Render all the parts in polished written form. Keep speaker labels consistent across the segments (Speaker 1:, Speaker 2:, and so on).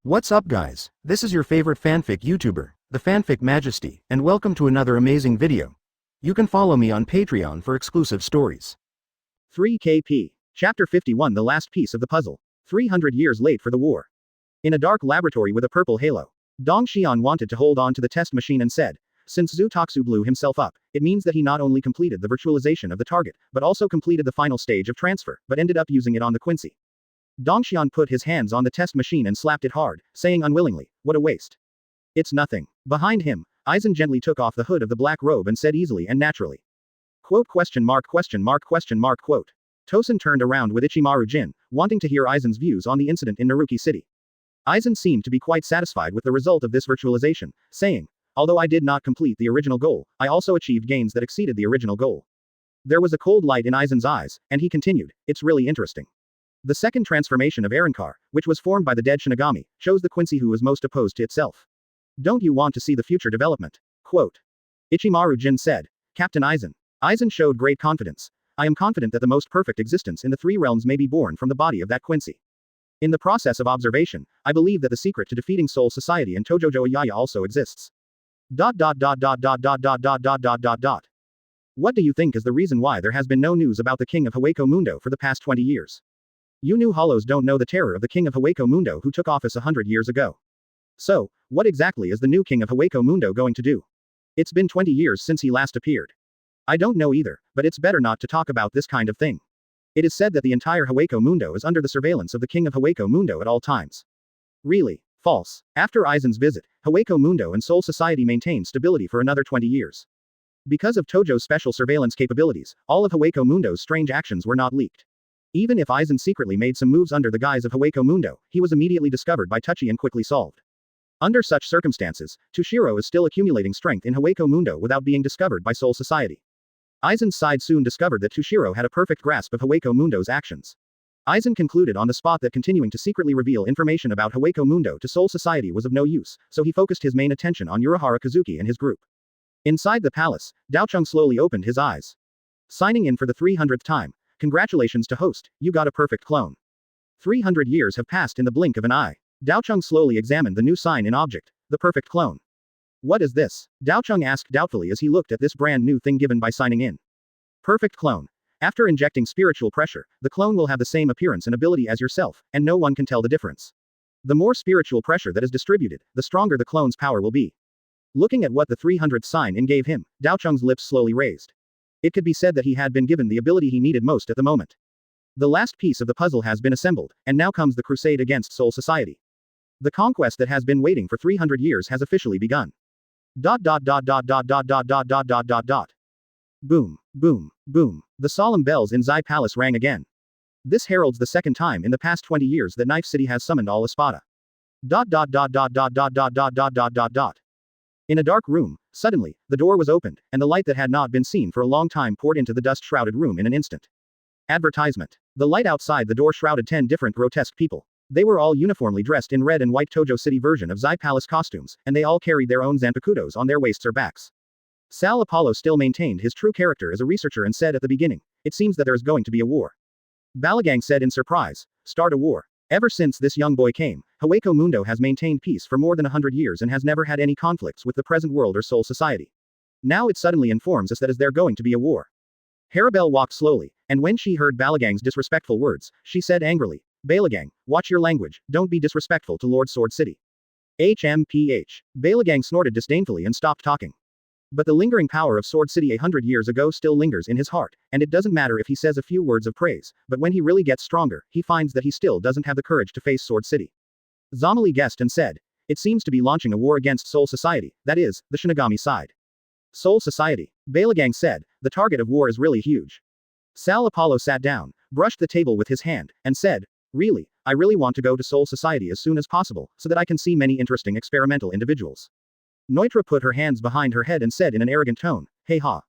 Speaker 1: What's up guys, this is your favorite fanfic YouTuber, the Fanfic Majesty, and welcome to another amazing video. You can follow me on Patreon for exclusive stories.
Speaker 2: 3KP. Chapter 51 The last piece of the puzzle. 300 years late for the war. In a dark laboratory with a purple halo, Dong Xian wanted to hold on to the test machine and said, since Zhu Toxu blew himself up, it means that he not only completed the virtualization of the target, but also completed the final stage of transfer, but ended up using it on the Quincy. Dongxian put his hands on the test machine and slapped it hard, saying unwillingly, what a waste. It's nothing. Behind him, Aizen gently took off the hood of the black robe and said easily and naturally. Quote ? Tosin turned around with Ichimaru Jin, wanting to hear Aizen's views on the incident in Naruki City. Aizen seemed to be quite satisfied with the result of this virtualization, saying, although I did not complete the original goal, I also achieved gains that exceeded the original goal. There was a cold light in Aizen's eyes, and he continued, it's really interesting. The second transformation of Arankar, which was formed by the dead Shinigami, shows the Quincy who was most opposed to itself. Don't you want to see the future development? Quote. Ichimaru Jin said. Captain Aizen. Aizen showed great confidence. I am confident that the most perfect existence in the three realms may be born from the body of that Quincy. In the process of observation, I believe that the secret to defeating Soul Society and Tojo Ayaya also exists. What do you think is the reason why there has been no news about the King of Hueco Mundo for the past 20 years? You new hollows don't know the terror of the King of Hueco Mundo who took office 100 years ago. So, what exactly is the new King of Hueco Mundo going to do? It's been 20 years since he last appeared. I don't know either, but it's better not to talk about this kind of thing. It is said that the entire Hueco Mundo is under the surveillance of the King of Hueco Mundo at all times. Really? False. After Aizen's visit, Hueco Mundo and Soul Society maintained stability for another 20 years. Because of Tojo's special surveillance capabilities, all of Hueco Mundo's strange actions were not leaked. Even if Aizen secretly made some moves under the guise of Hueco Mundo, he was immediately discovered by Touchy and quickly solved. Under such circumstances, Tsunayashiro is still accumulating strength in Hueco Mundo without being discovered by Soul Society. Aizen's side soon discovered that Tsunayashiro had a perfect grasp of Hueco Mundo's actions. Aizen concluded on the spot that continuing to secretly reveal information about Hueco Mundo to Soul Society was of no use, so he focused his main attention on Urahara Kazuki and his group. Inside the palace, Daocheng slowly opened his eyes. Signing in for the 300th time. Congratulations to host, you got a perfect clone. 300 years have passed in the blink of an eye. Daocheng slowly examined the new sign in object, the perfect clone. What is this? Daocheng asked doubtfully as he looked at this brand new thing given by signing in. Perfect clone. After injecting spiritual pressure, the clone will have the same appearance and ability as yourself, and no one can tell the difference. The more spiritual pressure that is distributed, the stronger the clone's power will be. Looking at what the 300th sign in gave him, Daocheng's lips slowly raised. It could be said that he had been given the ability he needed most at the moment. The last piece of the puzzle has been assembled, and now comes the crusade against Soul Society. The conquest that has been waiting for 300 years has officially begun. Boom, boom, boom. The solemn bells in Zai Palace rang again. This heralds the second time in the past 20 years that Knife City has summoned all Espada. In a dark room, suddenly, the door was opened, and the light that had not been seen for a long time poured into the dust-shrouded room in an instant. Advertisement. The light outside the door shrouded 10 different grotesque people. They were all uniformly dressed in red and white Tojo City version of Zai Palace costumes, and they all carried their own zanpakutos on their waists or backs. Sal Apollo still maintained his true character as a researcher and said at the beginning, it seems that there is going to be a war. Balagang said in surprise, start a war. Ever since this young boy came, Hueco Mundo has maintained peace for more than 100 years and has never had any conflicts with the present world or Soul Society. Now it suddenly informs us that is there going to be a war. Harabelle walked slowly, and when she heard Balagang's disrespectful words, she said angrily, Balagang, watch your language, don't be disrespectful to Lord Sword City. HMPH. Balagang snorted disdainfully and stopped talking. But the lingering power of Sword City 100 years ago still lingers in his heart, and it doesn't matter if he says a few words of praise, but when he really gets stronger, he finds that he still doesn't have the courage to face Sword City. Zomali guessed and said, it seems to be launching a war against Soul Society, that is, the Shinigami side. Soul Society. Balagang said, the target of war is really huge. Sal Apollo sat down, brushed the table with his hand, and said, really, I really want to go to Soul Society as soon as possible, so that I can see many interesting experimental individuals. Noitra put her hands behind her head and said in an arrogant tone, hey ha.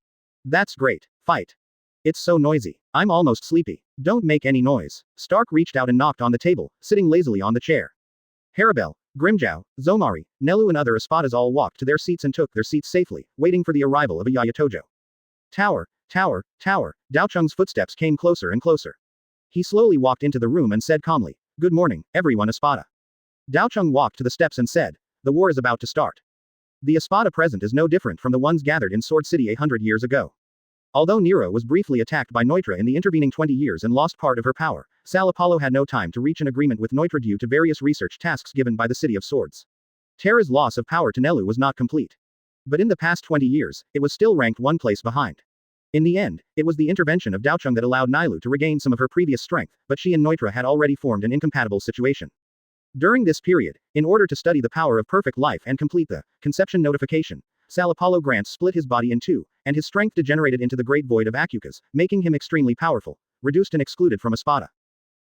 Speaker 2: That's great. Fight. It's so noisy. I'm almost sleepy. Don't make any noise. Stark reached out and knocked on the table, sitting lazily on the chair. Harabelle, Grimjow, Zomari, Nelu and other Espadas all walked to their seats and took their seats safely, waiting for the arrival of Ayaya Tojo. Tower, tower, tower. Daocheng's footsteps came closer and closer. He slowly walked into the room and said calmly, good morning, everyone Espada. Daocheng walked to the steps and said, "The war is about to start. The Espada present is no different from the ones gathered in Sword City 100 years ago. Although Nero was briefly attacked by Neutra in the intervening 20 years and lost part of her power, Sal Apollo had no time to reach an agreement with Neutra due to various research tasks given by the City of Swords. Terra's loss of power to Nelu was not complete. But in the past 20 years, it was still ranked one place behind. In the end, it was the intervention of Daocheng that allowed Nailu to regain some of her previous strength, but she and Neutra had already formed an incompatible situation. During this period, in order to study the power of perfect life and complete the conception notification, Sal Apollo Grant split his body in two, and his strength degenerated into the great void of Akukas, making him extremely powerful, reduced and excluded from Espada.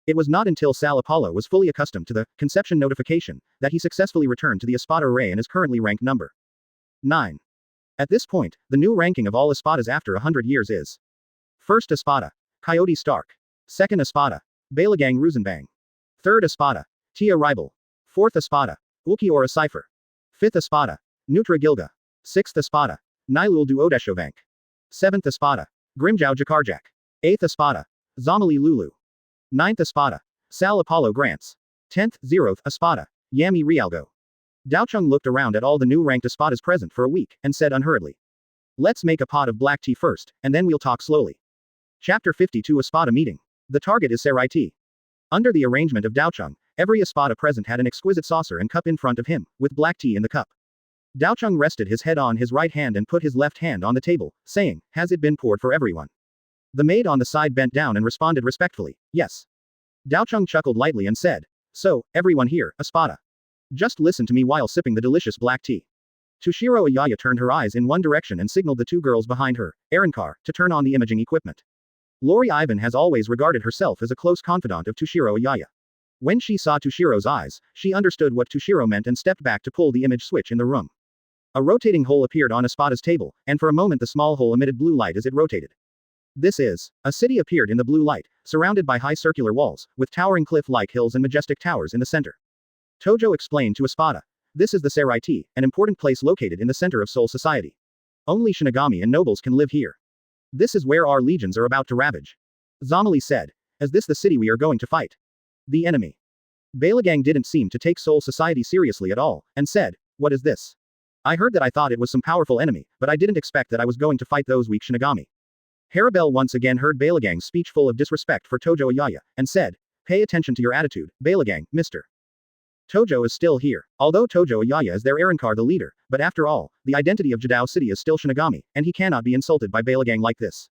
Speaker 2: It was not until Sal Apollo was fully accustomed to the conception notification that he successfully returned to the Espada array and is currently ranked number 9. At this point, the new ranking of all Espadas after 100 years is: First Espada, Coyote Stark. Second Espada, Balagang Ruzenbang. Third Espada, Tia Ribal. Fourth Espada, Ulquiorra Cipher. Fifth Espada, Nutra Gilga. Sixth Espada, Nilul Duodeshovank. Seventh Espada, Grimjao Jakarjak. Eighth Espada, Zomali Lulu. Ninth Espada, Sal Apollo Grants. 10th, 0th Espada, Yami Realgo. Daocheng looked around at all the new ranked Espadas present for a week, and said unhurriedly, "Let's make a pot of black tea first, and then we'll talk slowly." Chapter 52 Espada Meeting. The target is Serai tea. Under the arrangement of Daocheng, every Espada present had an exquisite saucer and cup in front of him, with black tea in the cup. Daocheng rested his head on his right hand and put his left hand on the table, saying, "Has it been poured for everyone?" The maid on the side bent down and responded respectfully, "Yes." Daocheng chuckled lightly and said, "So, everyone here, Espada. Just listen to me while sipping the delicious black tea." Toshiro Ayaya turned her eyes in one direction and signaled the two girls behind her, Arankar, to turn on the imaging equipment. Lori Ivan has always regarded herself as a close confidant of Toshiro Ayaya. When she saw Toshiro's eyes, she understood what Toshiro meant and stepped back to pull the image switch in the room. A rotating hole appeared on Espada's table, and for a moment the small hole emitted blue light as it rotated. This is. A city appeared in the blue light, surrounded by high circular walls, with towering cliff-like hills and majestic towers in the center. Tojo explained to Espada, "This is the Serai Tea, an important place located in the center of Soul Society. Only Shinigami and nobles can live here. This is where our legions are about to ravage." Zomali said, "Is this the city we are going to fight?" The enemy. Balagang didn't seem to take Soul Society seriously at all, and said, "What is this? I heard that I thought it was some powerful enemy, but I didn't expect that I was going to fight those weak Shinigami." Harabel once again heard Balagang's speech full of disrespect for Tojo Ayaya, and said, "Pay attention to your attitude, Balagang, Mr. Tojo is still here. Although Tojo Ayaya is their Arankar the leader, but after all, the identity of Jidao City is still Shinigami, and he cannot be insulted by Balagang like this."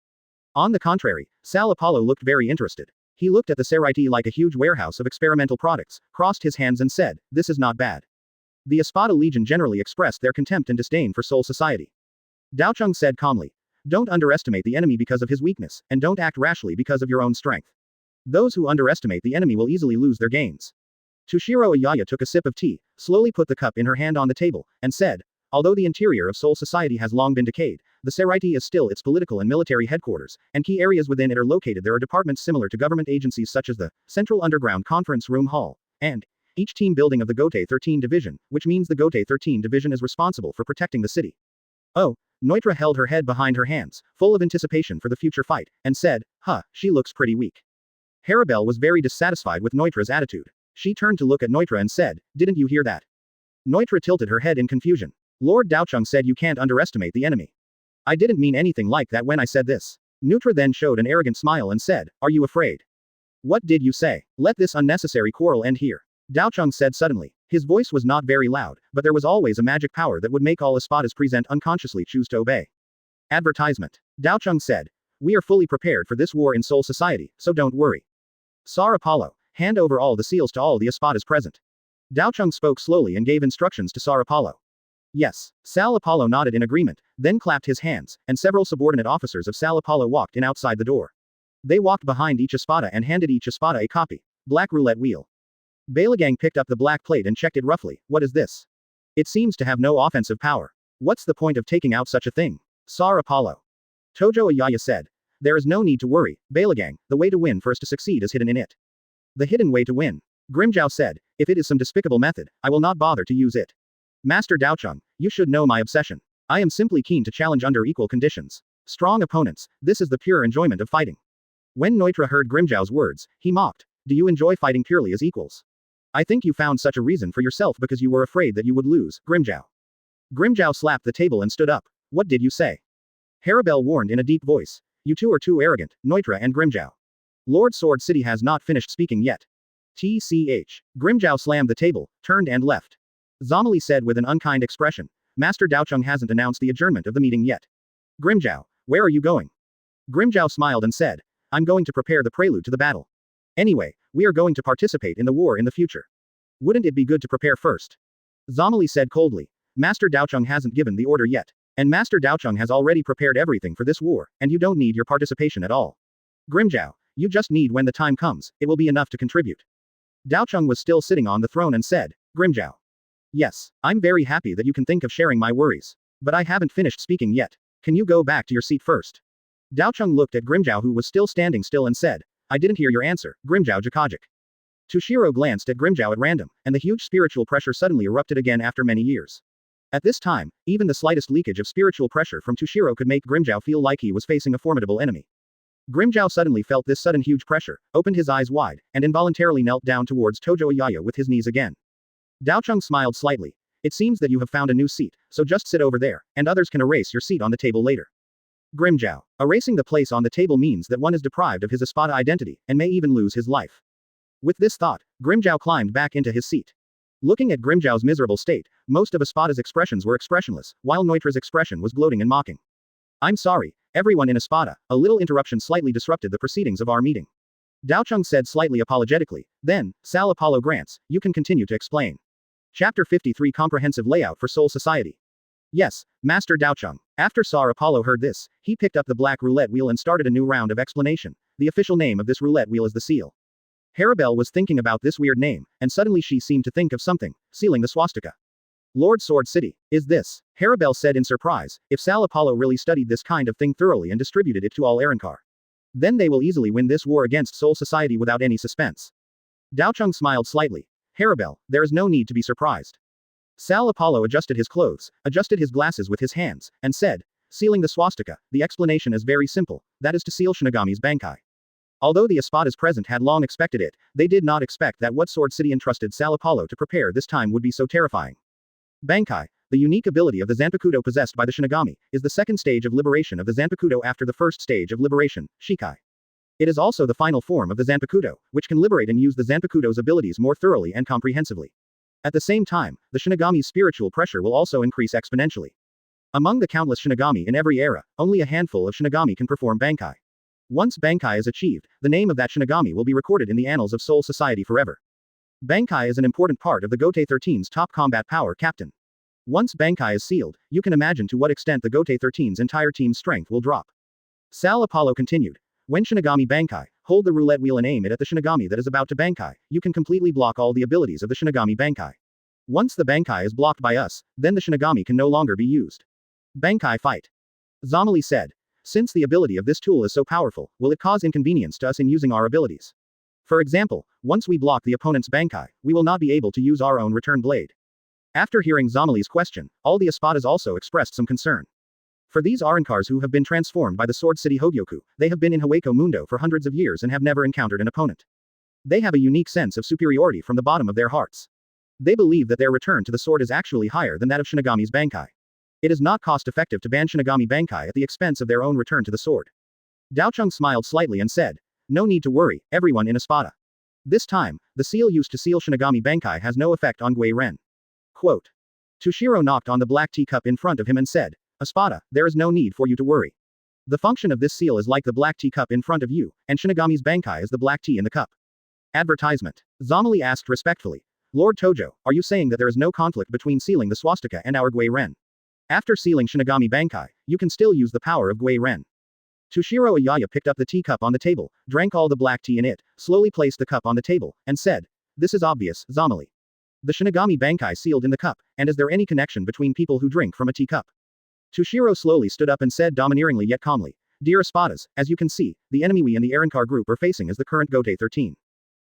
Speaker 2: On the contrary, Sal Apollo looked very interested. He looked at the Seraiti like a huge warehouse of experimental products, crossed his hands and said, "This is not bad." The Espada Legion generally expressed their contempt and disdain for Soul Society. Daocheng said calmly, "Don't underestimate the enemy because of his weakness, and don't act rashly because of your own strength. Those who underestimate the enemy will easily lose their gains." Toshiro Ayaya took a sip of tea, slowly put the cup in her hand on the table, and said, "Although the interior of Soul Society has long been decayed, the Seraiti is still its political and military headquarters, and key areas within it are located. There are departments similar to government agencies such as the Central Underground Conference Room Hall, and each team building of the Gotei 13 Division, which means the Gotei 13 Division is responsible for protecting the city." Oh, Neutra held her head behind her hands, full of anticipation for the future fight, and said, "Huh, she looks pretty weak." Harabel was very dissatisfied with Neutra's attitude. She turned to look at Neutra and said, "Didn't you hear that?" Neutra tilted her head in confusion. "Lord Daocheng said you can't underestimate the enemy." "I didn't mean anything like that when I said this." Neutra then showed an arrogant smile and said, "Are you afraid?" "What did you say? Let this unnecessary quarrel end here," Daocheng said suddenly. His voice was not very loud, but there was always a magic power that would make all Espadas present unconsciously choose to obey. Advertisement. Daocheng said, "We are fully prepared for this war in Soul Society, so don't worry. Sar Apollo, hand over all the seals to all the Espadas present." Daocheng spoke slowly and gave instructions to Sar Apollo. "Yes." Sal Apollo nodded in agreement, then clapped his hands, and several subordinate officers of Sal Apollo walked in outside the door. They walked behind each Espada and handed each Espada a copy. Black roulette wheel. Balagang picked up the black plate and checked it roughly. "What is this? It seems to have no offensive power. What's the point of taking out such a thing?" Sar Apollo. Tojo Ayaya said, "There is no need to worry, Balagang, the way to win first to succeed is hidden in it." "The hidden way to win?" Grimjao said, "If it is some despicable method, I will not bother to use it. Master Daocheng, you should know my obsession. I am simply keen to challenge under equal conditions. Strong opponents, this is the pure enjoyment of fighting." When Neutra heard Grimjao's words, he mocked, "Do you enjoy fighting purely as equals? I think you found such a reason for yourself because you were afraid that you would lose, Grimjow. Grimjow slapped the table and stood up. What did you say? Harabel warned in a deep voice. You two are too arrogant, Neutra and Grimjow. Lord Sword City has not finished speaking yet. TCH. Grimjow slammed the table, turned and left. Zomali said with an unkind expression. Master Daocheng hasn't announced the adjournment of the meeting yet. Grimjow, where are you going? Grimjow smiled and said. I'm going to prepare the prelude to the battle. Anyway, we are going to participate in the war in the future. Wouldn't it be good to prepare first? Zomali said coldly. Master Daocheng hasn't given the order yet. And Master Daocheng has already prepared everything for this war, and you don't need your participation at all. Grimjow, you just need when the time comes, it will be enough to contribute. Daocheng was still sitting on the throne and said, Grimjow. Yes, I'm very happy that you can think of sharing my worries. But I haven't finished speaking yet. Can you go back to your seat first? Daocheng looked at Grimjow who was still standing still and said, I didn't hear your answer, Grimjow Jakajik. Toshiro glanced at Grimjow at random, and the huge spiritual pressure suddenly erupted again after many years. At this time, even the slightest leakage of spiritual pressure from Toshiro could make Grimjow feel like he was facing a formidable enemy. Grimjow suddenly felt this sudden huge pressure, opened his eyes wide, and involuntarily knelt down towards Tojo Ayaya with his knees again. Daocheng smiled slightly. It seems that you have found a new seat, so just sit over there, and others can erase your seat on the table later. Grimjow. Erasing the place on the table means that one is deprived of his Espada identity, and may even lose his life. With this thought, Grimjow climbed back into his seat. Looking at Grimjow's miserable state, most of Espada's expressions were expressionless, while Neutra's expression was gloating and mocking. I'm sorry, everyone in Espada, a little interruption slightly disrupted the proceedings of our meeting. Daocheng said slightly apologetically, then, Sal Apollo grants, you can continue to explain. Chapter 53 Comprehensive Layout for Soul Society. Yes, Master Daocheng. After Sar Apollo heard this, he picked up the black roulette wheel and started a new round of explanation. The official name of this roulette wheel is the seal. Harabel was thinking about this weird name, and suddenly she seemed to think of something, sealing the swastika. Lord Sword City, is this? Harabel said in surprise, if Sal Apollo really studied this kind of thing thoroughly and distributed it to all Arrancar. Then they will easily win this war against Soul Society without any suspense. Daocheng smiled slightly. Harabel, there is no need to be surprised. Sal Apollo adjusted his clothes, adjusted his glasses with his hands, and said, sealing the swastika, the explanation is very simple, that is to seal Shinigami's Bankai. Although the Espadas present had long expected it, they did not expect that what Sword City entrusted Sal Apollo to prepare this time would be so terrifying. Bankai, the unique ability of the Zanpakuto possessed by the Shinigami, is the second stage of liberation of the Zanpakuto after the first stage of liberation, Shikai. It is also the final form of the Zanpakuto, which can liberate and use the Zanpakuto's abilities more thoroughly and comprehensively. At the same time, the Shinigami's spiritual pressure will also increase exponentially. Among the countless Shinigami in every era, only a handful of Shinigami can perform Bankai. Once Bankai is achieved, the name of that Shinigami will be recorded in the annals of Soul Society forever. Bankai is an important part of the Gotei 13's top combat power captain. Once Bankai is sealed, you can imagine to what extent the Gotei 13's entire team's strength will drop. Sal Apollo continued. When Shinigami Bankai, hold the roulette wheel and aim it at the Shinigami that is about to Bankai, you can completely block all the abilities of the Shinigami Bankai. Once the Bankai is blocked by us, then the Shinigami can no longer be used. Bankai fight. Zomali said. Since the ability of this tool is so powerful, will it cause inconvenience to us in using our abilities? For example, once we block the opponent's Bankai, we will not be able to use our own return blade. After hearing Zomali's question, all the Espadas also expressed some concern. For these Arrancars who have been transformed by the Sword City Hōgyoku, they have been in Hueco Mundo for hundreds of years and have never encountered an opponent. They have a unique sense of superiority from the bottom of their hearts. They believe that their return to the sword is actually higher than that of Shinigami's Bankai. It is not cost-effective to ban Shinigami Bankai at the expense of their own return to the sword. Daocheng smiled slightly and said, no need to worry, everyone in Espada. This time, the seal used to seal Shinigami Bankai has no effect on Gui Ren. Quote. Toshiro knocked on the black teacup in front of him and said, Espada, there is no need for you to worry. The function of this seal is like the black teacup in front of you, and Shinigami's Bankai is the black tea in the cup. Advertisement. Zomali asked respectfully. Lord Tojo, are you saying that there is no conflict between sealing the swastika and our Gui Ren? After sealing Shinigami Bankai, you can still use the power of Gui Ren. Toshiro Ayaya picked up the teacup on the table, drank all the black tea in it, slowly placed the cup on the table, and said, this is obvious, Zomali. The Shinigami Bankai sealed in the cup, and is there any connection between people who drink from a teacup? Toshiro slowly stood up and said domineeringly yet calmly, Dear Espadas, as you can see, the enemy we and the Arrancar group are facing is the current Gotei 13.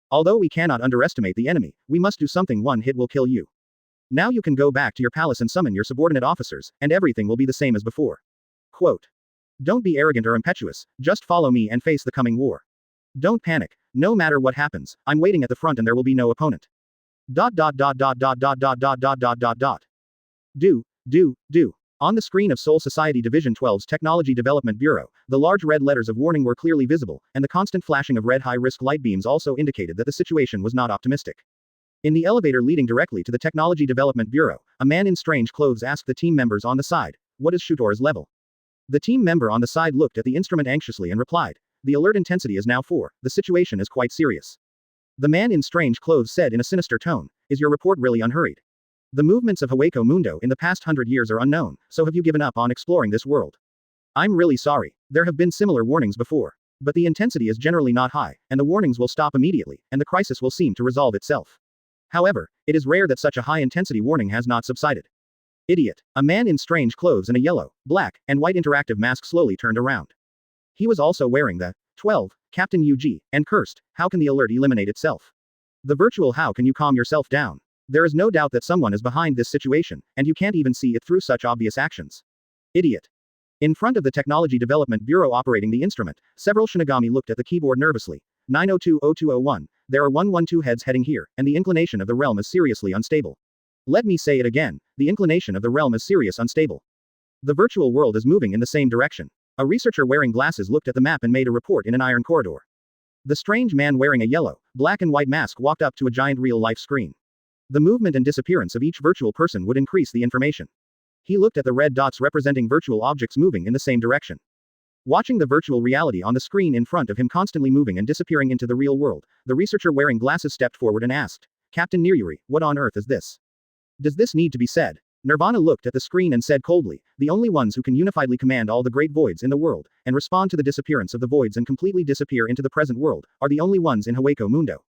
Speaker 2: Although we cannot underestimate the enemy, we must do something. One hit will kill you. Now you can go back to your palace and summon your subordinate officers, and everything will be the same as before. Quote. Don't be arrogant or impetuous, just follow me and face the coming war. Don't panic, no matter what happens, I'm waiting at the front and there will be no opponent. Dot dot dot dot dot dot dot dot dot dot dot dot. Do. On the screen of Seoul Society Division 12's Technology Development Bureau, the large red letters of warning were clearly visible, and the constant flashing of red high-risk light beams also indicated that the situation was not optimistic. In the elevator leading directly to the Technology Development Bureau, a man in strange clothes asked the team members on the side, "What is Shutora's level?" The team member on the side looked at the instrument anxiously and replied, "The alert intensity is now 4, the situation is quite serious." The man in strange clothes said in a sinister tone, "Is your report really unhurried? The movements of Hueco Mundo in the past 100 years are unknown, so have you given up on exploring this world? I'm really sorry. There have been similar warnings before. But the intensity is generally not high, and the warnings will stop immediately, and the crisis will seem to resolve itself. However, it is rare that such a high-intensity warning has not subsided." Idiot. A man in strange clothes and a yellow, black, and white interactive mask slowly turned around. He was also wearing the 12, Captain UG, and cursed, "How can the alert eliminate itself? The virtual how can you calm yourself down? There is no doubt that someone is behind this situation, and you can't even see it through such obvious actions. Idiot." In front of the Technology Development Bureau operating the instrument, several Shinigami looked at the keyboard nervously. 9020201, there are 112 heads heading here, and the inclination of the realm is seriously unstable. Let me say it again, the inclination of the realm is serious unstable. The virtual world is moving in the same direction. A researcher wearing glasses looked at the map and made a report in an iron corridor. The strange man wearing a yellow, black and white mask walked up to a giant real-life screen. The movement and disappearance of each virtual person would increase the information. He looked at the red dots representing virtual objects moving in the same direction. Watching the virtual reality on the screen in front of him constantly moving and disappearing into the real world, the researcher wearing glasses stepped forward and asked, "Captain Niruri, what on earth is this? Does this need to be said?" Nirvana looked at the screen and said coldly, "The only ones who can unifiedly command all the great voids in the world, and respond to the disappearance of the voids and completely disappear into the present world, are the only ones in Hueco Mundo."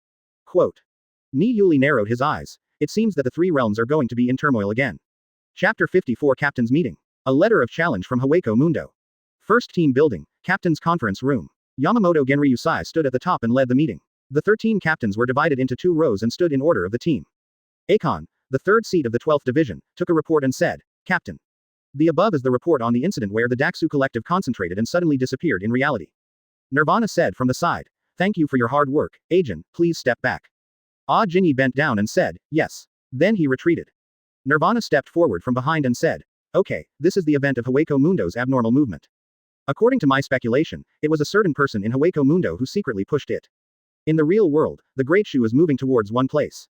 Speaker 2: Quote. Ni Yuli narrowed his eyes. It seems that the three realms are going to be in turmoil again. Chapter 54 Captain's Meeting. A letter of challenge from Hueco Mundo. First team building, Captain's Conference Room. Yamamoto Genryusai stood at the top and led the meeting. The 13 captains were divided into 2 rows and stood in order of the team. Akon, the 3rd seat of the 12th division, took a report and said, "Captain. The above is the report on the incident where the Daxu collective concentrated and suddenly disappeared in reality." Nirvana said from the side, "Thank you for your hard work, Ajin, please step back." Ah Jinyi bent down and said, "Yes." Then he retreated. Nirvana stepped forward from behind and said, "Okay, this is the event of Hueco Mundo's abnormal movement. According to my speculation, it was a certain person in Hueco Mundo who secretly pushed it. In the real world, the Great Shu is moving towards one place.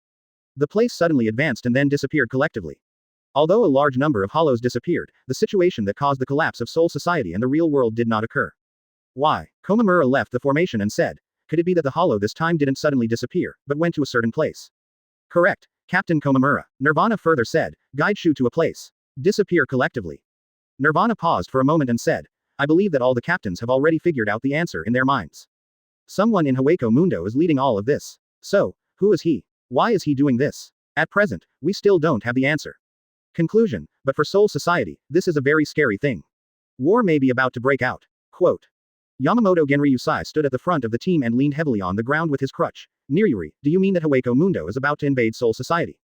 Speaker 2: The place suddenly advanced and then disappeared collectively. Although a large number of hollows disappeared, the situation that caused the collapse of Seoul Society and the real world did not occur. Why? Komamura left the formation and said, "Could it be that the hollow this time didn't suddenly disappear, but went to a certain place?" Correct, Captain Komamura. Nirvana further said, "Guide Shu to a place. Disappear collectively." Nirvana paused for a moment and said, "I believe that all the captains have already figured out the answer in their minds. Someone in Hueco Mundo is leading all of this. So, who is he? Why is he doing this? At present, we still don't have the answer. Conclusion, but for Seoul Society, this is a very scary thing. War may be about to break out." Quote. Yamamoto Genryusai stood at the front of the team and leaned heavily on the ground with his crutch. "Niruri, do you mean that Hueco Mundo is about to invade Seoul Society?"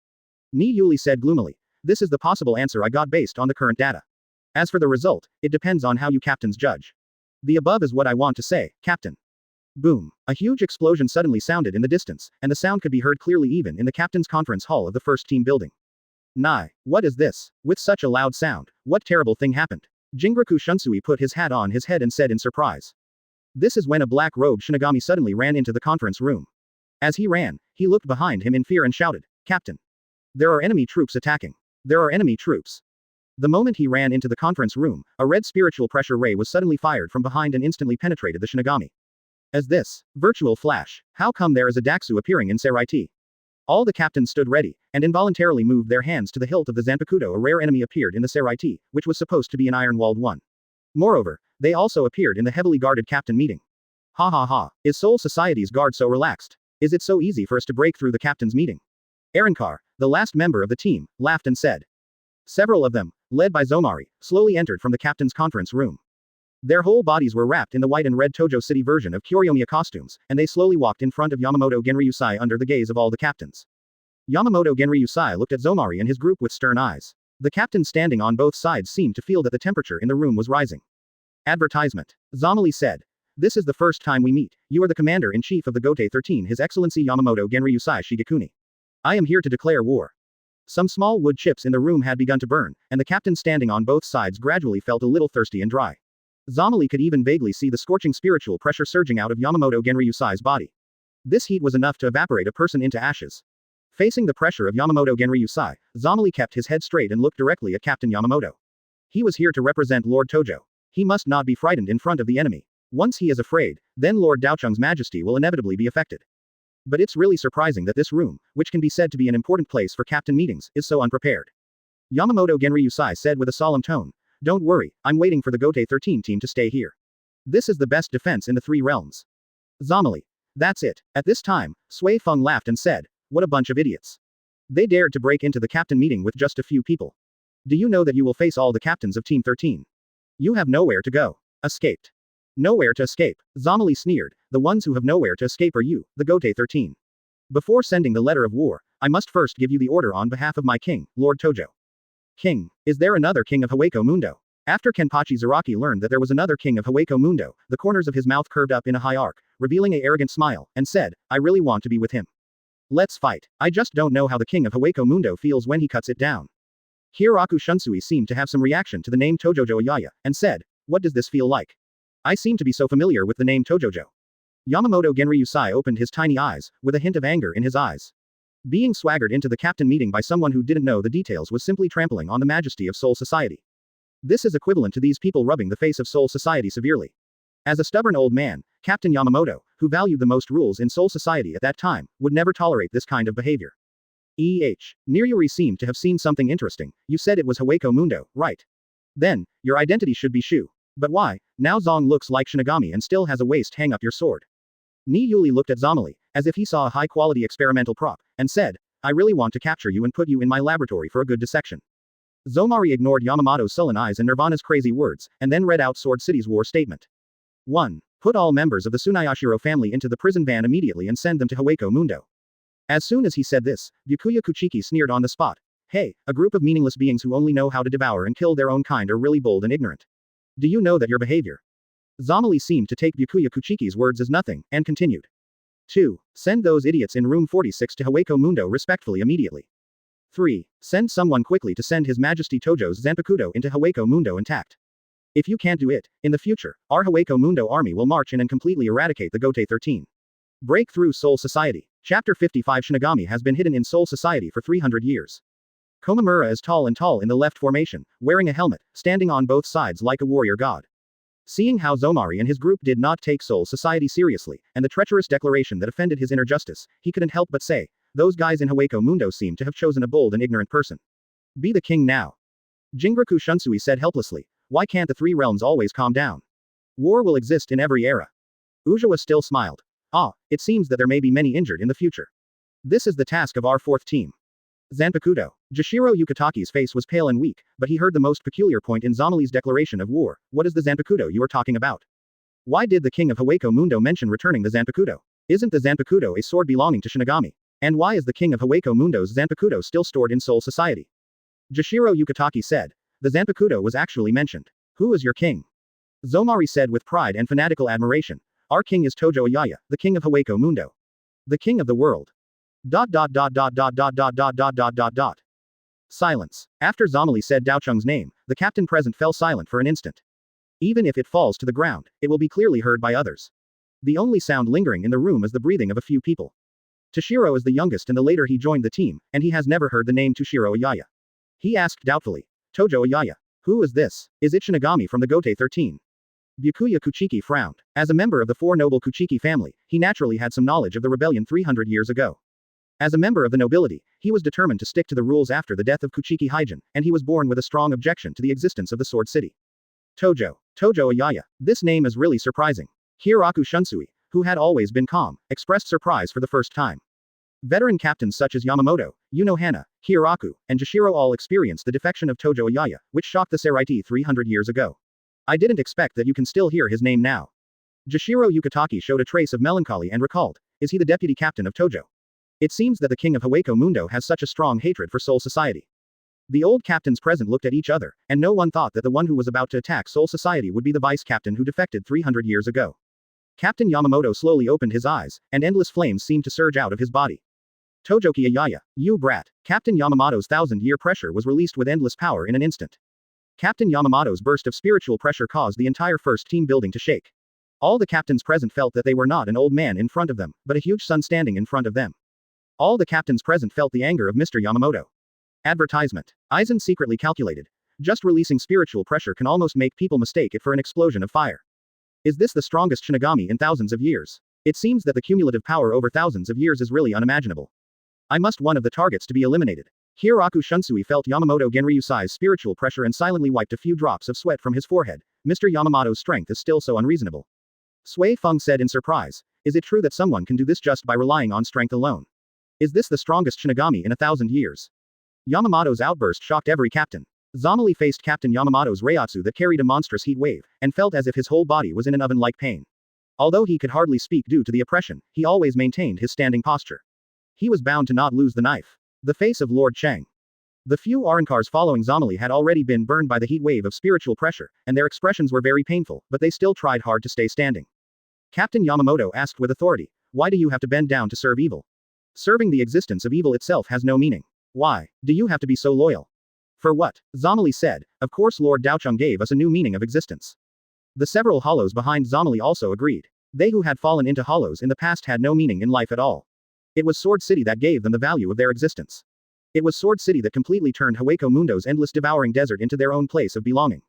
Speaker 2: Ni Yuli said gloomily. "This is the possible answer I got based on the current data. As for the result, it depends on how you captains judge. The above is what I want to say, Captain." Boom. A huge explosion suddenly sounded in the distance, and the sound could be heard clearly even in the captain's conference hall of the first team building. "Nai, what is this? With such a loud sound, what terrible thing happened?" Jinraku Shunsui put his hat on his head and said in surprise. This is when a black-robed Shinigami suddenly ran into the conference room. As he ran, he looked behind him in fear and shouted, "Captain! There are enemy troops attacking. There are enemy troops." The moment he ran into the conference room, a red spiritual pressure ray was suddenly fired from behind and instantly penetrated the Shinigami. As this virtual flash, how come there is a Daxu appearing in Seraiti? All the captains stood ready, and involuntarily moved their hands to the hilt of the Zanpakuto. A rare enemy appeared in the Seraiti, which was supposed to be an iron-walled one. Moreover, they also appeared in the heavily guarded captain meeting. Ha ha ha, is Seoul Society's guard so relaxed? Is it so easy for us to break through the captain's meeting? Arankar, the last member of the team, laughed and said. Several of them, led by Zomari, slowly entered from the captain's conference room. Their whole bodies were wrapped in the white and red Tojo City version of Kyoryomiya costumes, and they slowly walked in front of Yamamoto Genryusai under the gaze of all the captains. Yamamoto Genryusai looked at Zomari and his group with stern eyes. The captains standing on both sides seemed to feel that the temperature in the room was rising. Advertisement. Zomali said. This is the first time we meet. You are the commander-in-chief of the Gotei 13, His Excellency Yamamoto Genryusai Shigekuni. I am here to declare war. Some small wood chips in the room had begun to burn, and the captain standing on both sides gradually felt a little thirsty and dry. Zomali could even vaguely see the scorching spiritual pressure surging out of Yamamoto Genryusai's body. This heat was enough to evaporate a person into ashes. Facing the pressure of Yamamoto Genryusai, Zomali kept his head straight and looked directly at Captain Yamamoto. He was here to represent Lord Tojo. He must not be frightened in front of the enemy. Once he is afraid, then Lord Daochung's majesty will inevitably be affected. But it's really surprising that this room, which can be said to be an important place for captain meetings, is so unprepared. Yamamoto Genryusai said with a solemn tone, "Don't worry, I'm waiting for the Gotei 13 team to stay here. This is the best defense in the three realms." Zomali. That's it. At this time, Sui Feng laughed and said, "What a bunch of idiots. They dared to break into the captain meeting with just a few people. Do you know that you will face all the captains of Team 13? You have nowhere to go. Escaped. Nowhere to escape." Zomali sneered, "The ones who have nowhere to escape are you, the Gotei 13. Before sending the letter of war, I must first give you the order on behalf of my king, Lord Tojo." King. Is there another king of Hueco Mundo? After Kenpachi Zaraki learned that there was another king of Hueco Mundo, the corners of his mouth curved up in a high arc, revealing an arrogant smile, and said, "I really want to be with him. Let's fight. I just don't know how the king of Hueco Mundo feels when he cuts it down." Hiroku Shunsui seemed to have some reaction to the name Tojo Ayaya, and said, "What does this feel like? I seem to be so familiar with the name Tojojo." Yamamoto Genryusai opened his tiny eyes, with a hint of anger in his eyes. Being swaggered into the captain meeting by someone who didn't know the details was simply trampling on the majesty of Soul Society. This is equivalent to these people rubbing the face of Soul Society severely. As a stubborn old man, Captain Yamamoto, who valued the most rules in Soul Society at that time, would never tolerate this kind of behavior. Niryuri seemed to have seen something interesting. You said it was Hueco Mundo, right? Then, your identity should be Shu. But why? Now Zong looks like Shinigami and still has a waist hang up your sword. Ni Yuli looked at Zomali, as if he saw a high-quality experimental prop, and said, "I really want to capture you and put you in my laboratory for a good dissection." Zomari ignored Yamamoto's sullen eyes and Nirvana's crazy words, and then read out Sword City's war statement. 1. Put all members of the Tsunayashiro family into the prison van immediately and send them to Hueco Mundo. As soon as he said this, Byakuya Kuchiki sneered on the spot. Hey, a group of meaningless beings who only know how to devour and kill their own kind are really bold and ignorant. Do you know that your behavior? Zomali seemed to take Byakuya Kuchiki's words as nothing, and continued. 2. Send those idiots in room 46 to Hueco Mundo respectfully immediately. 3. Send someone quickly to send His Majesty Tojo's Zanpakuto into Hueco Mundo intact. If you can't do it, in the future, our Hueco Mundo army will march in and completely eradicate the Gotei 13. Break through Soul Society. Chapter 55 Shinigami has been hidden in Soul Society for 300 years. Komamura is tall in the left formation, wearing a helmet, standing on both sides like a warrior god. Seeing how Zomari and his group did not take Soul Society seriously, and the treacherous declaration that offended his inner justice, he couldn't help but say, those guys in Hueco Mundo seem to have chosen a bold and ignorant person. Be the king now. Jingraku Shunsui said helplessly, why can't the three realms always calm down? War will exist in every era. Ujawa still smiled. It seems that there may be many injured in the future. This is the task of our fourth team. Zanpakuto. Jashiro Yukitaki's face was pale and weak, but he heard the most peculiar point in Zomali's declaration of war. What is the Zanpakuto you are talking about? Why did the king of Hueco Mundo mention returning the Zanpakuto? Isn't the Zanpakuto a sword belonging to Shinigami? And why is the king of Hueco Mundo's Zanpakuto still stored in Soul Society? Jashiro Yukitaki said. The Zanpakuto was actually mentioned. Who is your king? Zomari said with pride and fanatical admiration. Our king is Tojo Ayaya, the king of Hueco Mundo. The king of the world. ... Silence. After Zomali said Daochung's name, the captain present fell silent for an instant. Even if it falls to the ground, it will be clearly heard by others. The only sound lingering in the room is the breathing of a few people. Toshiro is the youngest and the later he joined the team, and he has never heard the name Toshiro Ayaya. He asked doubtfully. Tojo Ayaya. Who is this? Is it Shinigami from the Gotei 13? Byakuya Kuchiki frowned. As a member of the four noble Kuchiki family, he naturally had some knowledge of the rebellion 300 years ago. As a member of the nobility, he was determined to stick to the rules after the death of Kuchiki Hyjin, and he was born with a strong objection to the existence of the Sword City. Tojo Ayaya. This name is really surprising. Hiroku Shunsui, who had always been calm, expressed surprise for the first time. Veteran captains such as Yamamoto, Unohana, Hiroku, and Jashiro all experienced the defection of Tojo Ayaya, which shocked the Seraiti 300 years ago. I didn't expect that you can still hear his name now. Jashiro Yukitaki showed a trace of melancholy and recalled, is he the deputy captain of Tojo? It seems that the king of Hueco Mundo has such a strong hatred for Soul Society. The old captains present looked at each other, and no one thought that the one who was about to attack Soul Society would be the vice captain who defected 300 years ago. Captain Yamamoto slowly opened his eyes, and endless flames seemed to surge out of his body. Tojoki Ayaya, you brat. Captain Yamamoto's thousand-year pressure was released with endless power in an instant. Captain Yamamoto's burst of spiritual pressure caused the entire first team building to shake. All the captains present felt that they were not an old man in front of them, but a huge sun standing in front of them. All the captains present felt the anger of Mr. Yamamoto. Advertisement. Aizen secretly calculated. Just releasing spiritual pressure can almost make people mistake it for an explosion of fire. Is this the strongest Shinigami in thousands of years? It seems that the cumulative power over thousands of years is really unimaginable. I must one of the targets to be eliminated. Hiroku Shunsui felt Yamamoto Genryusai's spiritual pressure and silently wiped a few drops of sweat from his forehead. Mr. Yamamoto's strength is still so unreasonable. Sui Feng said in surprise. Is it true that someone can do this just by relying on strength alone? Is this the strongest Shinigami in 1,000 years? Yamamoto's outburst shocked every captain. Zomali faced Captain Yamamoto's Reiatsu that carried a monstrous heat wave, and felt as if his whole body was in an oven-like pain. Although he could hardly speak due to the oppression, he always maintained his standing posture. He was bound to not lose the knife. The face of Lord Chang. The few Arankars following Zomali had already been burned by the heat wave of spiritual pressure, and their expressions were very painful, but they still tried hard to stay standing. Captain Yamamoto asked with authority, why do you have to bend down to serve evil? Serving the existence of evil itself has no meaning. Why do you have to be so loyal? For what? Zomali said, of course Lord Daocheng gave us a new meaning of existence. The several hollows behind Zomali also agreed. They who had fallen into hollows in the past had no meaning in life at all. It was Sword City that gave them the value of their existence. It was Sword City that completely turned Hueco Mundo's endless devouring desert into their own place of belonging.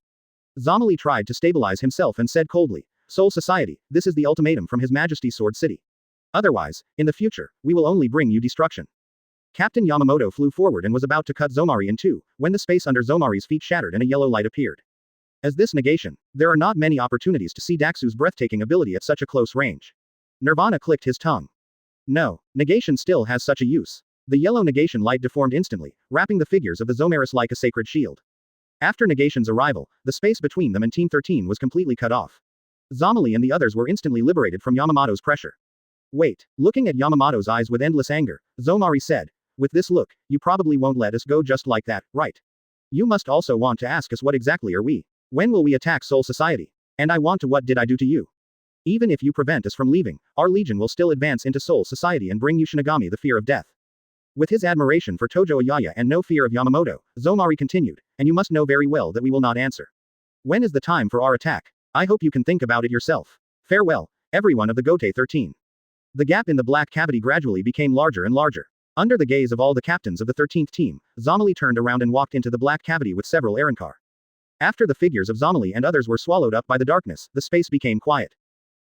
Speaker 2: Zomali tried to stabilize himself and said coldly, Soul Society, this is the ultimatum from His Majesty's Sword City. Otherwise, in the future, we will only bring you destruction. Captain Yamamoto flew forward and was about to cut Zomari in two, when the space under Zomari's feet shattered and a yellow light appeared. As this negation, there are not many opportunities to see Daxu's breathtaking ability at such a close range. Nirvana clicked his tongue. No, negation still has such a use. The yellow negation light deformed instantly, wrapping the figures of the Zomaris like a sacred shield. After negation's arrival, the space between them and Team 13 was completely cut off. Zomali and the others were instantly liberated from Yamamoto's pressure. Wait, looking at Yamamoto's eyes with endless anger, Zomari said, with this look, you probably won't let us go just like that, right? You must also want to ask us what exactly are we? When will we attack Soul Society? And I want to what did I do to you? Even if you prevent us from leaving, our legion will still advance into Soul Society and bring you Shinigami the fear of death. With his admiration for Tojo Ayaya and no fear of Yamamoto, Zomari continued, and you must know very well that we will not answer. When is the time for our attack? I hope you can think about it yourself. Farewell, everyone of the Gotei 13. The gap in the black cavity gradually became larger and larger. Under the gaze of all the captains of the 13th team, Zomali turned around and walked into the black cavity with several Arankar. After the figures of Zomali and others were swallowed up by the darkness, the space became quiet.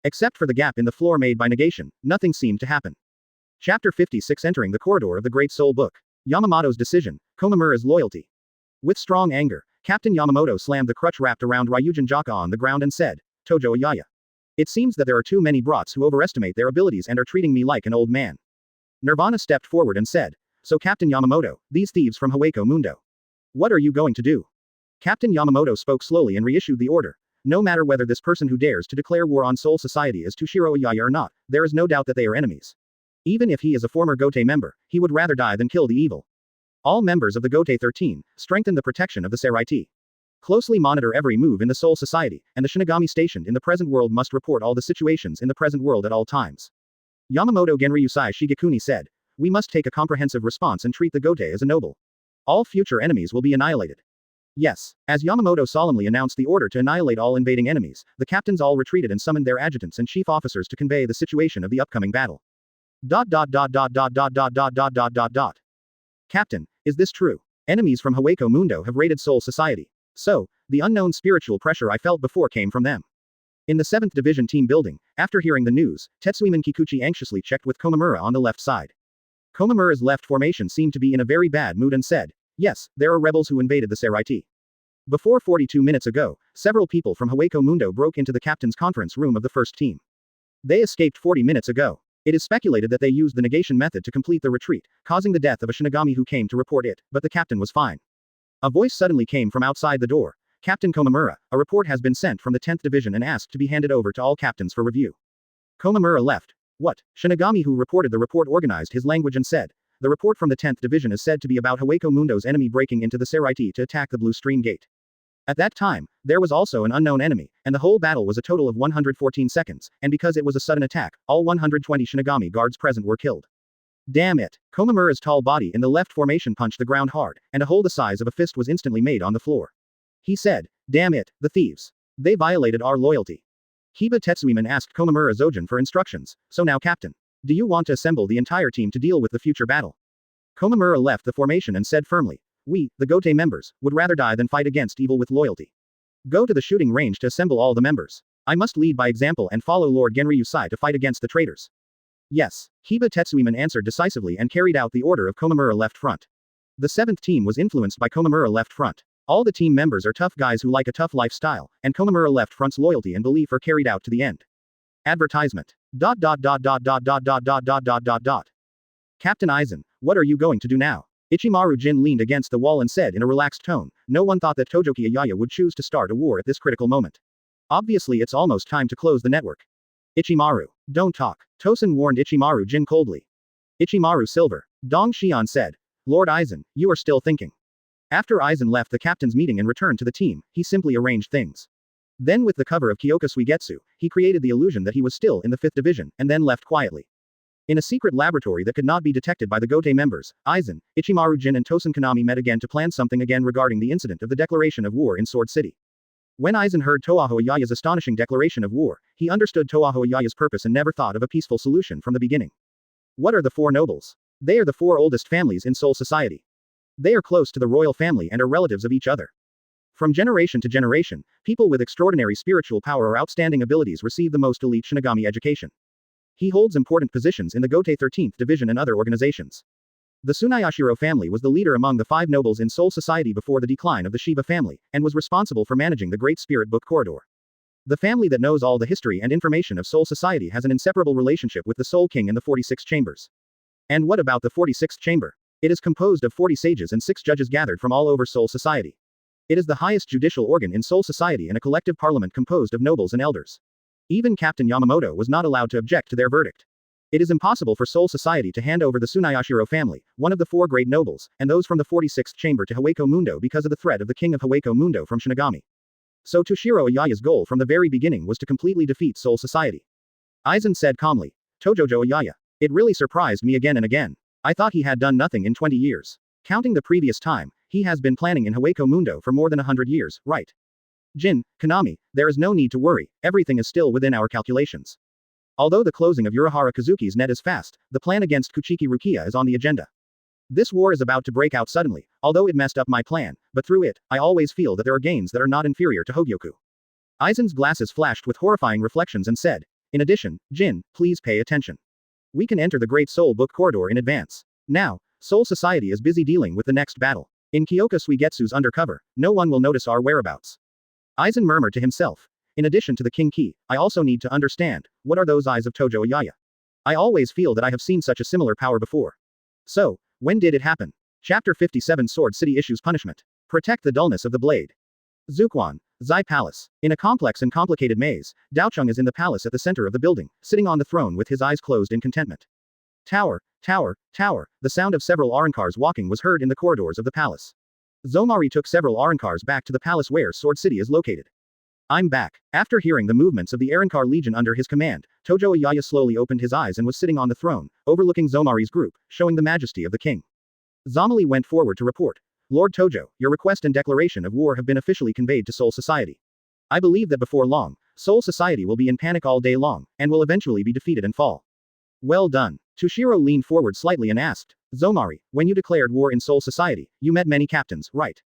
Speaker 2: Except for the gap in the floor made by negation, nothing seemed to happen. Chapter 56 Entering the Corridor of the Great Soul Book. Yamamoto's decision, Komamura's loyalty. With strong anger, Captain Yamamoto slammed the crutch wrapped around Ryujin Jaka on the ground and said, Tojo Ayaya. It seems that there are too many brats who overestimate their abilities and are treating me like an old man. Nirvana stepped forward and said, so Captain Yamamoto, these thieves from Hueco Mundo. What are you going to do? Captain Yamamoto spoke slowly and reissued the order. No matter whether this person who dares to declare war on Soul Society is Toshiro Ayaya or not, there is no doubt that they are enemies. Even if he is a former Gotei member, he would rather die than kill the evil. All members of the Gotei 13, strengthen the protection of the Seraiti. Closely monitor every move in the Soul Society, and the Shinigami stationed in the present world must report all the situations in the present world at all times. Yamamoto Genryusai Shigekuni said, we must take a comprehensive response and treat the Gotei as a noble. All future enemies will be annihilated. Yes, as Yamamoto solemnly announced the order to annihilate all invading enemies, the captains all retreated and summoned their adjutants and chief officers to convey the situation of the upcoming battle. Captain, is this true? Enemies from Hueco Mundo have raided Soul Society. So, the unknown spiritual pressure I felt before came from them. In the 7th Division team building, after hearing the news, Tetsuiman Kikuchi anxiously checked with Komamura on the left side. Komamura's left formation seemed to be in a very bad mood and said, yes, there are rebels who invaded the Seraiti. Before 42 minutes ago, several people from Hueco Mundo broke into the captain's conference room of the first team. They escaped 40 minutes ago. It is speculated that they used the negation method to complete the retreat, causing the death of a Shinigami who came to report it, but the captain was fine. A voice suddenly came from outside the door. Captain Komamura, a report has been sent from the 10th Division and asked to be handed over to all captains for review. Komamura left. What? Shinigami who reported the report organized his language and said, the report from the 10th Division is said to be about Hueco Mundo's enemy breaking into the Seraiti to attack the Blue Stream Gate. At that time, there was also an unknown enemy, and the whole battle was a total of 114 seconds, and because it was a sudden attack, all 120 Shinigami guards present were killed. Damn it. Komamura's tall body in the left formation punched the ground hard, and a hole the size of a fist was instantly made on the floor. He said, "Damn it, the thieves. They violated our loyalty." Kiba Tetsuiman asked Komamura Zojin for instructions, "So now Captain. Do you want to assemble the entire team to deal with the future battle?" Komamura left the formation and said firmly, "We, the Gotei members, would rather die than fight against evil with loyalty. Go to the shooting range to assemble all the members. I must lead by example and follow Lord Genryu Sai to fight against the traitors." Yes. Kiba Tetsuiman answered decisively and carried out the order of Komamura left front. The 7th team was influenced by Komamura left front. All the team members are tough guys who like a tough lifestyle, and Komamura left front's loyalty and belief are carried out to the end. Advertisement. ... Captain Aizen, what are you going to do now? Ichimaru Jin leaned against the wall and said in a relaxed tone, no one thought that Tojoki Ayaya would choose to start a war at this critical moment. Obviously it's almost time to close the network. Ichimaru. Don't talk. Tosen warned Ichimaru Jin coldly. Ichimaru Silver. Dong Xian said. Lord Aizen, you are still thinking. After Aizen left the captain's meeting and returned to the team, he simply arranged things. Then with the cover of Kyoka Suigetsu, he created the illusion that he was still in the 5th division, and then left quietly. In a secret laboratory that could not be detected by the Gotei members, Aizen, Ichimaru Jin and Tosen Kanami met again to plan something again regarding the incident of the declaration of war in Sword City. When Aizen heard Tojo Ayaya's astonishing declaration of war, he understood Tojo Ayaya's purpose and never thought of a peaceful solution from the beginning. What are the 4 nobles? They are the 4 oldest families in Soul Society. They are close to the royal family and are relatives of each other. From generation to generation, people with extraordinary spiritual power or outstanding abilities receive the most elite Shinigami education. He holds important positions in the Gotei 13th Division and other organizations. The Tsunayashiro family was the leader among the 5 nobles in Soul Society before the decline of the Shiba family, and was responsible for managing the Great Spirit Book Corridor. The family that knows all the history and information of Soul Society has an inseparable relationship with the Soul King and the 46 chambers. And what about the 46th chamber? It is composed of 40 sages and 6 judges gathered from all over Soul Society. It is the highest judicial organ in Soul Society and a collective parliament composed of nobles and elders. Even Captain Yamamoto was not allowed to object to their verdict. It is impossible for Soul Society to hand over the Tsunayashiro family, one of the 4 great nobles, and those from the 46th chamber to Hueco Mundo because of the threat of the King of Hueco Mundo from Shinigami. So Toshiro Ayaya's goal from the very beginning was to completely defeat Soul Society. Aizen said calmly. Tojo Ayaya. It really surprised me again and again. I thought he had done nothing in 20 years. Counting the previous time, he has been planning in Hueco Mundo for more than 100 years, right? Jin, Kanami, there is no need to worry, everything is still within our calculations. Although the closing of Urahara Kazuki's net is fast, the plan against Kuchiki Rukia is on the agenda. This war is about to break out suddenly, although it messed up my plan, but through it, I always feel that there are gains that are not inferior to Hōgyoku. Aizen's glasses flashed with horrifying reflections and said, in addition, Jin, please pay attention. We can enter the Great Soul Book Corridor in advance. Now, Soul Society is busy dealing with the next battle. In Kyoka Suigetsu's undercover, no one will notice our whereabouts. Aizen murmured to himself. In addition to the King Key, I also need to understand, what are those eyes of Tojo Ayaya? I always feel that I have seen such a similar power before. So, when did it happen? Chapter 57 Sword City issues punishment. Protect the dullness of the blade. Zuquan, Zai Palace. In a complex and complicated maze, Daocheng is in the palace at the center of the building, sitting on the throne with his eyes closed in contentment. Tower, tower, tower, the sound of several Arancars walking was heard in the corridors of the palace. Zomari took several Arancars back to the palace where Sword City is located. I'm back. After hearing the movements of the Arankar Legion under his command, Tojo Ayaya slowly opened his eyes and was sitting on the throne, overlooking Zomari's group, showing the majesty of the king. Zomali went forward to report. Lord Tojo, your request and declaration of war have been officially conveyed to Soul Society. I believe that before long, Soul Society will be in panic all day long, and will eventually be defeated and fall. Well done. Toshiro leaned forward slightly and asked, Zomari, when you declared war in Soul Society, you met many captains, right?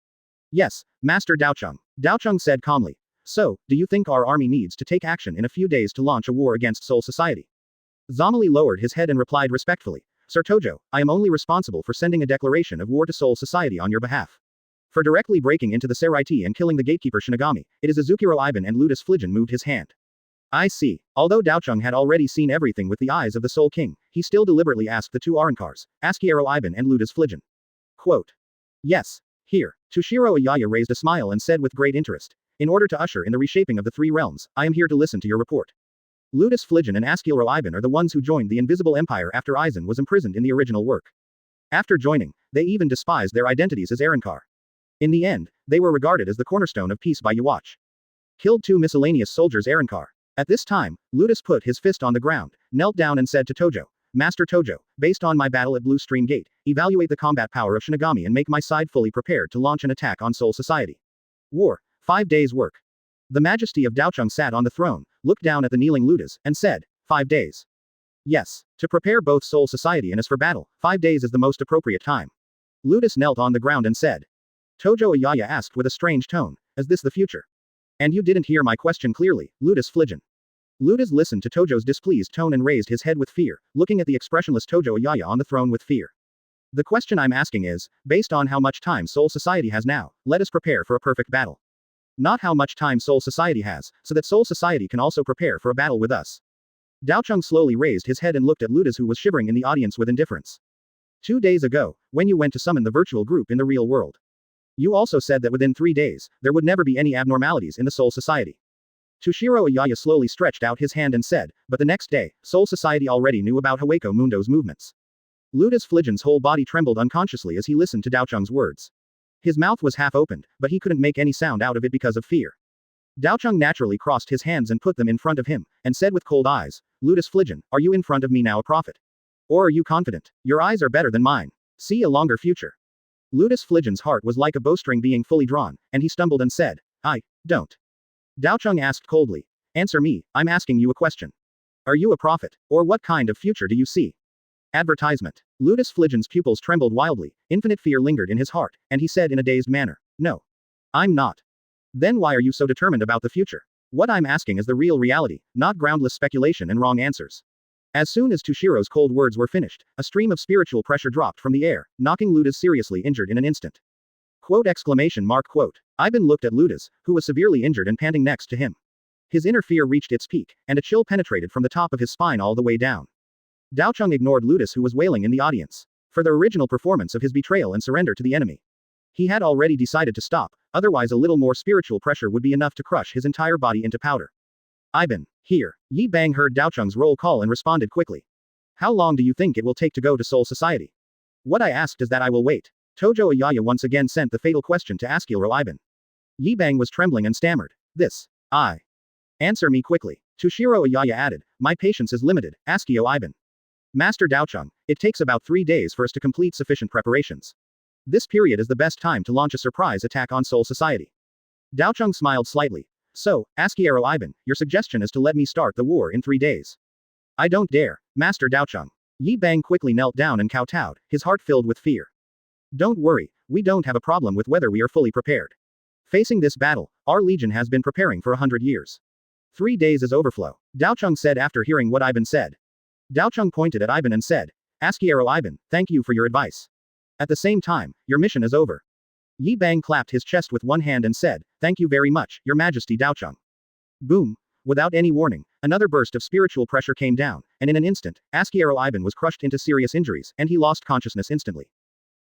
Speaker 2: Yes, Master Daocheng. Daocheng said calmly. So, do you think our army needs to take action in a few days to launch a war against Soul Society? Zomali lowered his head and replied respectfully. Sir Tojo, I am only responsible for sending a declaration of war to Soul Society on your behalf. For directly breaking into the Seraiti and killing the gatekeeper Shinigami, it is Azukiro Iban and Ludus Fligen moved his hand. I see. Although Daocheng had already seen everything with the eyes of the Soul King, he still deliberately asked the 2 Arankars, Askiero Iban and Ludus Fligen. Quote. Yes. Here. Toshiro Ayaya raised a smile and said with great interest. In order to usher in the reshaping of the 3 realms, I am here to listen to your report. Ludus Fligen and Askiero Iban are the ones who joined the Invisible Empire after Aizen was imprisoned in the original work. After joining, they even despised their identities as Arankar. In the end, they were regarded as the cornerstone of peace by Yuwatch. Killed 2 miscellaneous soldiers Arankar. At this time, Ludus put his fist on the ground, knelt down and said to Tojo, Master Tojo, based on my battle at Blue Stream Gate, evaluate the combat power of Shinigami and make my side fully prepared to launch an attack on Soul Society. War. 5 days work. The Majesty of Daocheng sat on the throne, looked down at the kneeling Ludas, and said, 5 days. Yes. To prepare both Soul Society and as for battle, 5 days is the most appropriate time. Ludas knelt on the ground and said. Tojo Ayaya asked with a strange tone, is this the future? And you didn't hear my question clearly, Ludas Fligen. Ludas listened to Tojo's displeased tone and raised his head with fear, looking at the expressionless Tojo Ayaya on the throne with fear. The question I'm asking is, based on how much time Soul Society has now, let us prepare for a perfect battle. Not how much time Soul Society has, so that Soul Society can also prepare for a battle with us. Daocheng slowly raised his head and looked at Ludas, who was shivering in the audience with indifference. 2 days ago, when you went to summon the virtual group in the real world, you also said that within 3 days, there would never be any abnormalities in the Soul Society. Toshiro Ayaya slowly stretched out his hand and said, but the next day, Soul Society already knew about Hueco Mundo's movements. Ludas Fligen's whole body trembled unconsciously as he listened to Daocheng's words. His mouth was half opened, but he couldn't make any sound out of it because of fear. Daocheng naturally crossed his hands and put them in front of him, and said with cold eyes, Ludas Fligen, are you in front of me now a prophet? Or are you confident? Your eyes are better than mine. See a longer future. Ludas Fligen's heart was like a bowstring being fully drawn, and he stumbled and said, I don't. Daocheng asked coldly. Answer me, I'm asking you a question. Are you a prophet? Or what kind of future do you see? Advertisement. Ludas Fligen's pupils trembled wildly, infinite fear lingered in his heart, and he said in a dazed manner, no. I'm not. Then why are you so determined about the future? What I'm asking is the real reality, not groundless speculation and wrong answers. As soon as Toshiro's cold words were finished, a stream of spiritual pressure dropped from the air, knocking Ludas seriously injured in an instant. Quote exclamation mark quote. Ivan looked at Ludas, who was severely injured and panting next to him. His inner fear reached its peak, and a chill penetrated from the top of his spine all the way down. Daocheng ignored Ludas, who was wailing in the audience, for the original performance of his betrayal and surrender to the enemy. He had already decided to stop, otherwise a little more spiritual pressure would be enough to crush his entire body into powder. Ivan, here. Yi Bang heard Daocheng's roll call and responded quickly. How long do you think it will take to go to Soul Society? What I asked is that I will wait. Tojo Ayaya once again sent the fatal question to Askilro Ivan. Yi Bang was trembling and stammered. This. Answer me quickly. Toshiro Ayaya added, my patience is limited, Askio Ivan. Master Daocheng, it takes about 3 days for us to complete sufficient preparations. This period is the best time to launch a surprise attack on Soul Society. Daocheng smiled slightly. So, Askio Ivan, your suggestion is to let me start the war in 3 days. I don't dare, Master Daocheng. Yi Bang quickly knelt down and kowtowed, his heart filled with fear. Don't worry, we don't have a problem with whether we are fully prepared. Facing this battle, our legion has been preparing for 100 years. 3 days is overflow, Daocheng said after hearing what Ivan said. Daocheng pointed at Ivan and said, Askio Ivan, thank you for your advice. At the same time, your mission is over. Yi Bang clapped his chest with one hand and said, thank you very much, Your Majesty Daocheng. Boom. Without any warning, another burst of spiritual pressure came down, and in an instant, Askio Ivan was crushed into serious injuries, and he lost consciousness instantly.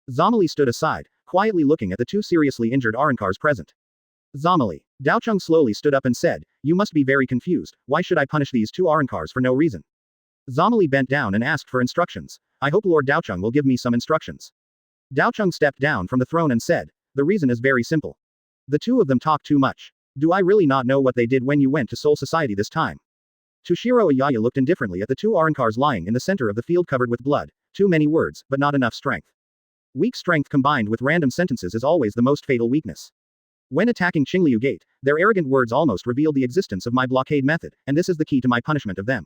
Speaker 2: Zomali stood aside, quietly looking at the 2 seriously injured Arankars present. Zomali. Daocheng slowly stood up and said, you must be very confused, why should I punish these 2 Arankars for no reason? Zomali bent down and asked for instructions. I hope Lord Daocheng will give me some instructions. Daocheng stepped down from the throne and said, the reason is very simple. The 2 of them talk too much. Do I really not know what they did when you went to Soul Society this time? Toshiro Ayaya looked indifferently at the 2 Arankars lying in the center of the field covered with blood. Too many words, but not enough strength. Weak strength combined with random sentences is always the most fatal weakness. When attacking Qingliu Gate, their arrogant words almost revealed the existence of my blockade method, and this is the key to my punishment of them.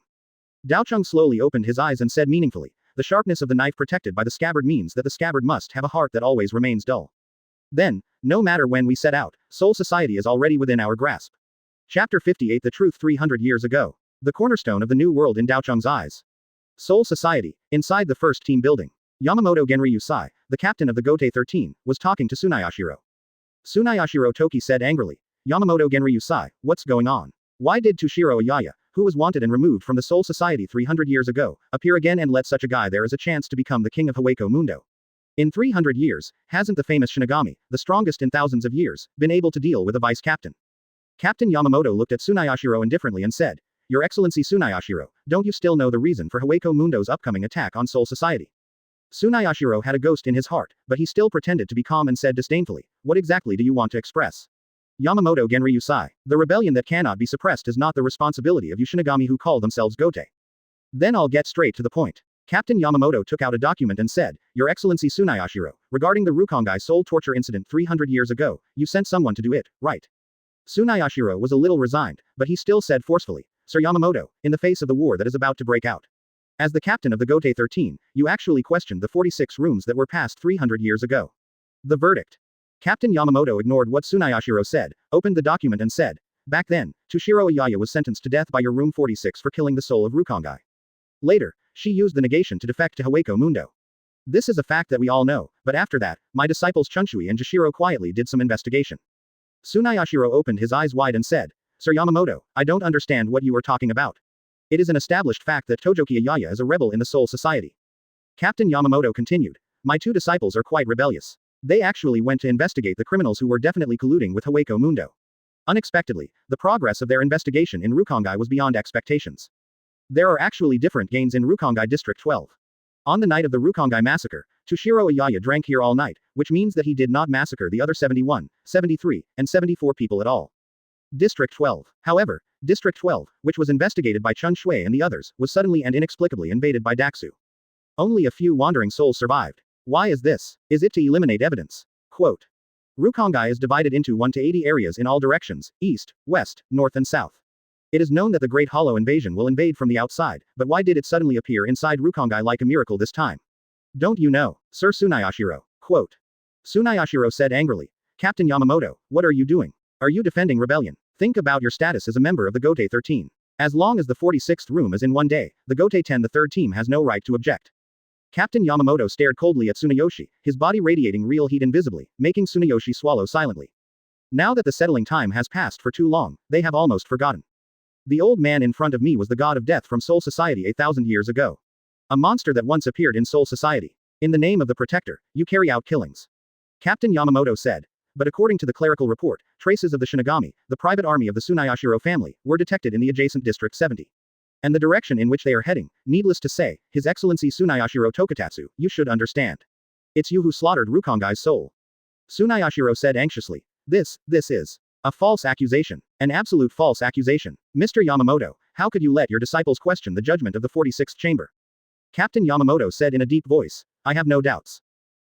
Speaker 2: Daocheng slowly opened his eyes and said meaningfully, the sharpness of the knife protected by the scabbard means that the scabbard must have a heart that always remains dull. Then, no matter when we set out, Soul Society is already within our grasp. Chapter 58 The Truth 300 years ago. The cornerstone of the new world in Daocheng's eyes. Soul Society, inside the first team building. Yamamoto Genryu Sai, the captain of the Gotei 13, was talking to Tsunayashiro. Tsunayashiro Toki said angrily, Yamamoto Genryu Sai, what's going on? Why did Toshiro Ayaya, who was wanted and removed from the Soul Society 300 years ago, appear again and let such a guy there as a chance to become the king of Hueco Mundo? In 300 years, hasn't the famous Shinigami, the strongest in thousands of years, been able to deal with a vice captain? Captain Yamamoto looked at Tsunayashiro indifferently and said, Your Excellency Tsunayashiro, don't you still know the reason for Hueco Mundo's upcoming attack on Soul Society? Tsunayashiro had a ghost in his heart, but he still pretended to be calm and said disdainfully, What exactly do you want to express? Yamamoto Genryu Sai, the rebellion that cannot be suppressed is not the responsibility of you Shinigami who call themselves Gotei. Then I'll get straight to the point. Captain Yamamoto took out a document and said, Your Excellency Tsunayashiro, regarding the Rukongai soul torture incident 300 years ago, you sent someone to do it, right? Tsunayashiro was a little resigned, but he still said forcefully, Sir Yamamoto, in the face of the war that is about to break out. As the captain of the Gotei 13, you actually questioned the 46 rooms that were passed 300 years ago. The verdict. Captain Yamamoto ignored what Tsunayashiro said, opened the document and said, Back then, Tojo Ayaya was sentenced to death by your room 46 for killing the soul of Rukongai. Later, she used the negation to defect to Hueco Mundo. This is a fact that we all know, but after that, my disciples Chunshui and Jashiro quietly did some investigation. Tsunayashiro opened his eyes wide and said, Sir Yamamoto, I don't understand what you are talking about. It is an established fact that Tojoki Ayaya is a rebel in the Soul Society. Captain Yamamoto continued, My two disciples are quite rebellious. They actually went to investigate the criminals who were definitely colluding with Hueco Mundo. Unexpectedly, the progress of their investigation in Rukongai was beyond expectations. There are actually different gains in Rukongai District 12. On the night of the Rukongai massacre, Tojo Ayaya drank here all night, which means that he did not massacre the other 71, 73, and 74 people at all. District 12. However, District 12, which was investigated by Chun Shui and the others, was suddenly and inexplicably invaded by Daxu. Only a few wandering souls survived. Why is this? Is it to eliminate evidence? Quote. Rukongai is divided into 1 to 80 areas in all directions, east, west, north and south. It is known that the Great Hollow invasion will invade from the outside, but why did it suddenly appear inside Rukongai like a miracle this time? Don't you know, Sir Tsunayashiro? Quote. Tsunayashiro said angrily, Captain Yamamoto, what are you doing? Are you defending rebellion? Think about your status as a member of the Gotei 13. As long as the 46th room is in one day, the Gotei 10 the third team has no right to object. Captain Yamamoto stared coldly at Tsunayoshi, his body radiating real heat invisibly, making Tsunayoshi swallow silently. Now that the settling time has passed for too long, they have almost forgotten. The old man in front of me was the god of death from Soul Society 8,000 years ago. A monster that once appeared in Soul Society. In the name of the Protector, you carry out killings. Captain Yamamoto said. But according to the clerical report, traces of the Shinigami, the private army of the Tsunayashiro family, were detected in the adjacent District 70. And the direction in which they are heading, needless to say, His Excellency Tsunayashiro Tokutatsu, you should understand. It's you who slaughtered Rukongai's soul. Tsunayashiro said anxiously. This is a false accusation. An absolute false accusation. Mr. Yamamoto, how could you let your disciples question the judgment of the 46th chamber? Captain Yamamoto said in a deep voice, I have no doubts.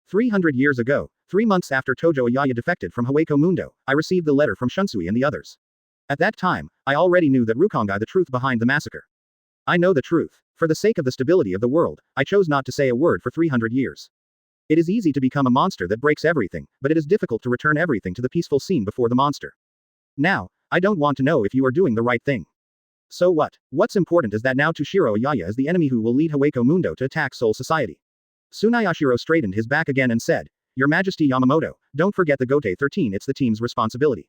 Speaker 2: 300 years ago, 3 months after Tojo Ayaya defected from Hueco Mundo, I received the letter from Shunsui and the others. At that time, I already knew that Rukongai the truth behind the massacre. I know the truth. For the sake of the stability of the world, I chose not to say a word for 300 years. It is easy to become a monster that breaks everything, but it is difficult to return everything to the peaceful scene before the monster. Now, I don't want to know if you are doing the right thing. So what? What's important is that now Tojo Ayaya is the enemy who will lead Hueco Mundo to attack Soul Society. Tsunayashiro straightened his back again and said, Your Majesty Yamamoto, don't forget the Gotei 13, it's the team's responsibility.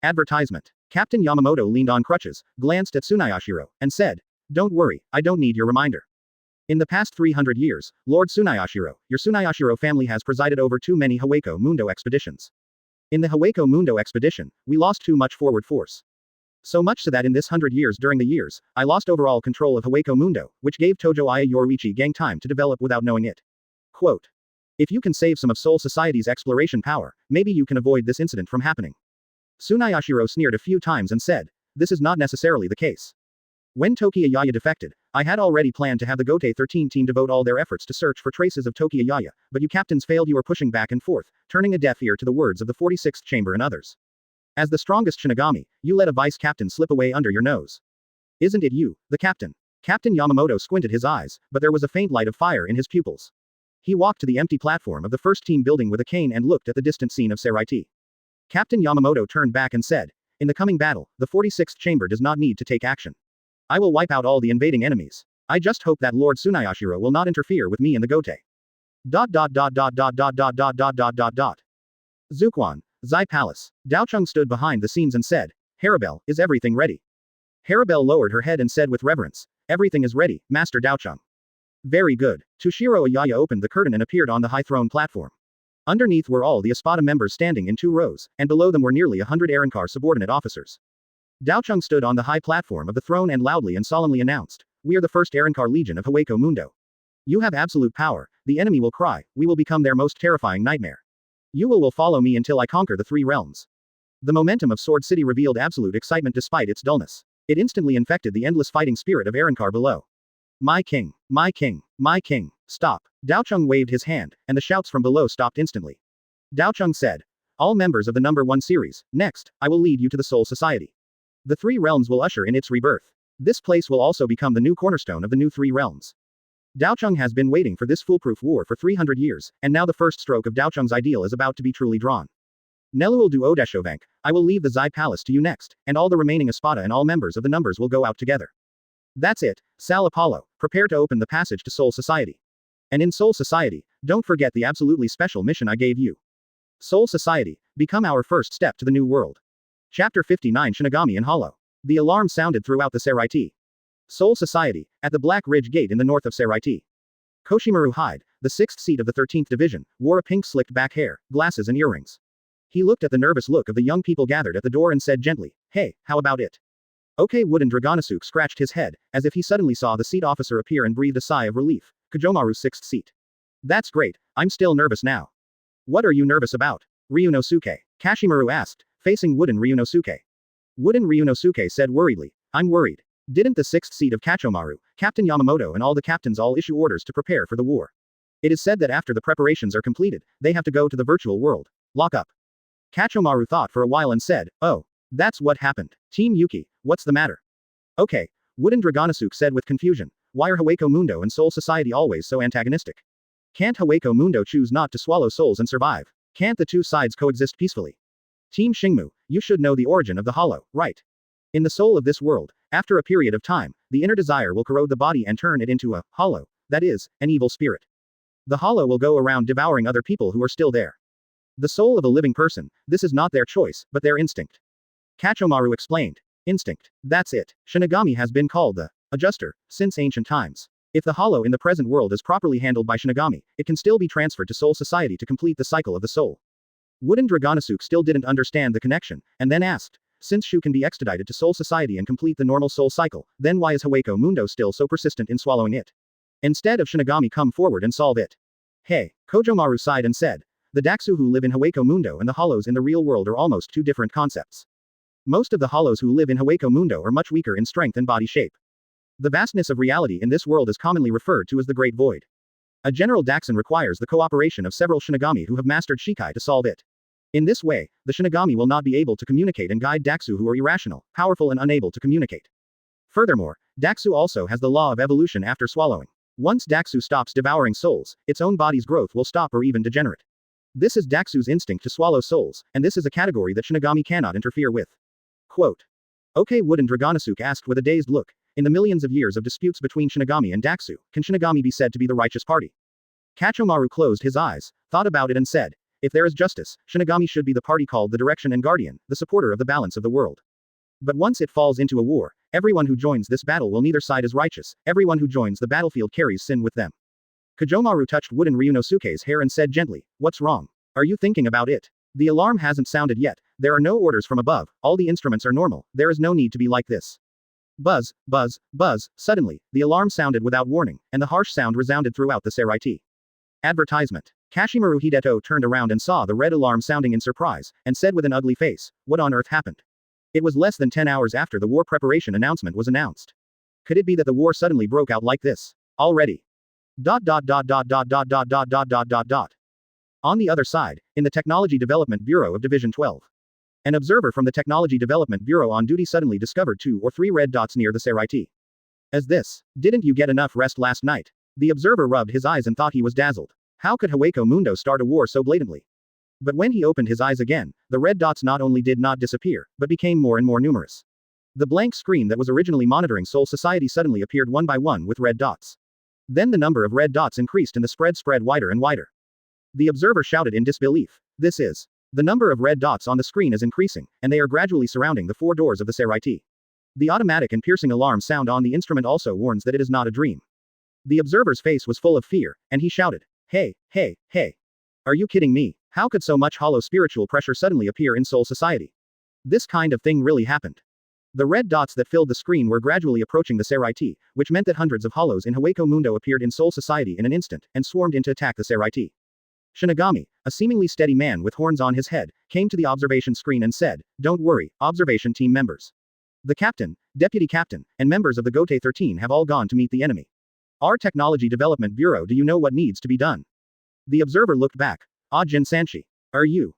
Speaker 2: Advertisement. Captain Yamamoto leaned on crutches, glanced at Tsunayashiro, and said, Don't worry, I don't need your reminder. In the past 300 years, Lord Tsunayashiro, your Tsunayashiro family has presided over too many Hueco Mundo expeditions. In the Hueco Mundo expedition, we lost too much forward force. So much so that in this 100 years during the years, I lost overall control of Hueco Mundo, which gave Tojo Ayaya Yoruichi gang time to develop without knowing it. Quote. If you can save some of Soul Society's exploration power, maybe you can avoid this incident from happening. Tsunayashiro sneered a few times and said, This is not necessarily the case. When Toki Ayaya defected, I had already planned to have the Gotei 13 team devote all their efforts to search for traces of Toki Ayaya, but you captains failed. You were pushing back and forth, turning a deaf ear to the words of the 46th chamber and others. As the strongest Shinigami, you let a vice captain slip away under your nose. Isn't it you, the captain? Captain Yamamoto squinted his eyes, but there was a faint light of fire in his pupils. He walked to the empty platform of the first team building with a cane and looked at the distant scene of Seraiti. Captain Yamamoto turned back and said, In the coming battle, the 46th chamber does not need to take action. I will wipe out all the invading enemies. I just hope that Lord Tsunayashiro will not interfere with me in the Gotei. Zuquan, Zai Palace. Daocheng stood behind the scenes and said, Harabel, is everything ready? Harabel lowered her head and said with reverence, Everything is ready, Master Daocheng. Very good. Tojo Ayaya opened the curtain and appeared on the high throne platform. Underneath were all the Espada members standing in 2 rows, and below them were nearly 100 Arankar subordinate officers. Daocheng stood on the high platform of the throne and loudly and solemnly announced, We are the first Arankar Legion of Hueco Mundo. You have absolute power, the enemy will cry, we will become their most terrifying nightmare. You will follow me until I conquer the 3 realms. The momentum of Sword City revealed absolute excitement despite its dullness. It instantly infected the endless fighting spirit of Arankar below. My king, my king, my king, stop. Dao Cheng waved his hand, and the shouts from below stopped instantly. Dao Cheng said, all members of the number 1 series, next, I will lead you to the Soul Society. The 3 realms will usher in its rebirth. This place will also become the new cornerstone of the new 3 realms. Dao Cheng has been waiting for this foolproof war for 300 years, and now the first stroke of Dao Cheng's ideal is about to be truly drawn. Nelual du Odeshovank, I will leave the Zai Palace to you next, and all the remaining Espada and all members of the numbers will go out together. That's it, Sal Apollo, prepare to open the passage to Soul Society. And in Soul Society, don't forget the absolutely special mission I gave you. Soul Society, become our first step to the new world. Chapter 59 Shinigami and Hollow. The alarm sounded throughout the Seraiti. Soul Society, at the Black Ridge Gate in the north of Seraiti. Koshimaru Hyde, the 6th seat of the 13th Division, wore a pink slicked back hair, glasses and earrings. He looked at the nervous look of the young people gathered at the door and said gently, hey, how about it? Okay, Wooden Dragonosuke scratched his head, as if he suddenly saw the seat officer appear and breathed a sigh of relief. Kojomaru's 6th seat. That's great, I'm still nervous now. What are you nervous about? Ryunosuke. Kashimaru asked, facing Wooden Ryunosuke. Wooden Ryunosuke said worriedly, I'm worried. Didn't the 6th seat of Kachomaru, Captain Yamamoto and all the captains all issue orders to prepare for the war? It is said that after the preparations are completed, they have to go to the virtual world. Lock up. Kachomaru thought for a while and said, oh, that's what happened. Team Yuki, what's the matter? Okay, Wooden Dragonosuke said with confusion, why are Hueco Mundo and Soul Society always so antagonistic? Can't Hueco Mundo choose not to swallow souls and survive? Can't the two sides coexist peacefully? Team Xingmu, you should know the origin of the hollow, right? In the soul of this world, after a period of time, the inner desire will corrode the body and turn it into a hollow, that is, an evil spirit. The hollow will go around devouring other people who are still there. The soul of a living person, this is not their choice, but their instinct. Kachomaru explained. Instinct. That's it. Shinigami has been called the adjuster since ancient times. If the hollow in the present world is properly handled by Shinigami, it can still be transferred to Soul Society to complete the cycle of the soul. Wooden Dragonosuke still didn't understand the connection, and then asked, since Shu can be extradited to Soul Society and complete the normal soul cycle, then why is Hueco Mundo still so persistent in swallowing it? Instead of Shinigami come forward and solve it. Hey, Kojomaru sighed and said, the Daxu who live in Hueco Mundo and the hollows in the real world are almost two different concepts. Most of the hollows who live in Hueco Mundo are much weaker in strength and body shape. The vastness of reality in this world is commonly referred to as the Great Void. A general Daxon requires the cooperation of several Shinigami who have mastered Shikai to solve it. In this way, the Shinigami will not be able to communicate and guide Daxu who are irrational, powerful and unable to communicate. Furthermore, Daxu also has the law of evolution after swallowing. Once Daxu stops devouring souls, its own body's growth will stop or even degenerate. This is Daxu's instinct to swallow souls, and this is a category that Shinigami cannot interfere with. Quote. Okay, Wooden Dragonosuke asked with a dazed look, in the millions of years of disputes between Shinigami and Daxu, can Shinigami be said to be the righteous party? Kachomaru closed his eyes, thought about it and said, if there is justice, Shinigami should be the party called the Direction and Guardian, the supporter of the balance of the world. But once it falls into a war, everyone who joins this battle will neither side is righteous, everyone who joins the battlefield carries sin with them. Kojomaru touched Wooden Ryunosuke's hair and said gently, what's wrong? Are you thinking about it? The alarm hasn't sounded yet, there are no orders from above, all the instruments are normal, there is no need to be like this. Buzz, buzz, buzz, suddenly, the alarm sounded without warning, and the harsh sound resounded throughout the Seraiti. Advertisement. Kashimaru Hideto turned around and saw the red alarm sounding in surprise, and said with an ugly face, what on earth happened? It was less than 10 hours after the war preparation announcement was announced. Could it be that the war suddenly broke out like this? Already. On the other side, in the Technology Development Bureau of Division 12. An observer from the Technology Development Bureau on duty suddenly discovered 2 or 3 red dots near the Seraiti. As this, didn't you get enough rest last night? The observer rubbed his eyes and thought he was dazzled. How could Hueco Mundo start a war so blatantly? But when he opened his eyes again, the red dots not only did not disappear, but became more and more numerous. The blank screen that was originally monitoring Soul Society suddenly appeared one by one with red dots. Then the number of red dots increased and the spread wider and wider. The observer shouted in disbelief. This is. The number of red dots on the screen is increasing, and they are gradually surrounding the 4 doors of the Seraiti. The automatic and piercing alarm sound on the instrument also warns that it is not a dream. The observer's face was full of fear, and he shouted, hey, hey, hey. Are you kidding me? How could so much hollow spiritual pressure suddenly appear in Soul Society? This kind of thing really happened. The red dots that filled the screen were gradually approaching the Seraiti, which meant that hundreds of hollows in Hueco Mundo appeared in Soul Society in an instant, and swarmed in to attack the Seraiti. Shinigami, a seemingly steady man with horns on his head, came to the observation screen and said, don't worry, observation team members. The captain, deputy captain, and members of the Gotei 13 have all gone to meet the enemy. Our Technology Development Bureau, do you know what needs to be done? The observer looked back. Ah, Jin Sanshi. Are you?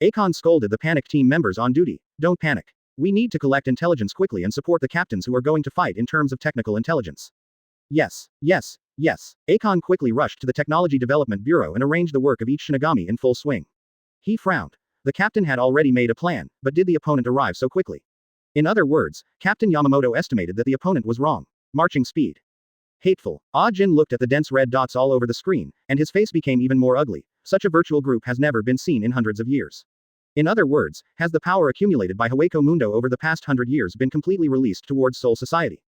Speaker 2: Akon scolded the panic team members on duty. Don't panic. We need to collect intelligence quickly and support the captains who are going to fight in terms of technical intelligence. Yes, yes, yes. Akon quickly rushed to the Technology Development Bureau and arranged the work of each Shinigami in full swing. He frowned. The captain had already made a plan, but did the opponent arrive so quickly? In other words, Captain Yamamoto estimated that the opponent was wrong. Marching speed. Hateful. Ah Jin looked at the dense red dots all over the screen, and his face became even more ugly. Such a virtual group has never been seen in hundreds of years. In other words, has the power accumulated by Hueco Mundo over the past 100 years been completely released towards Soul Society?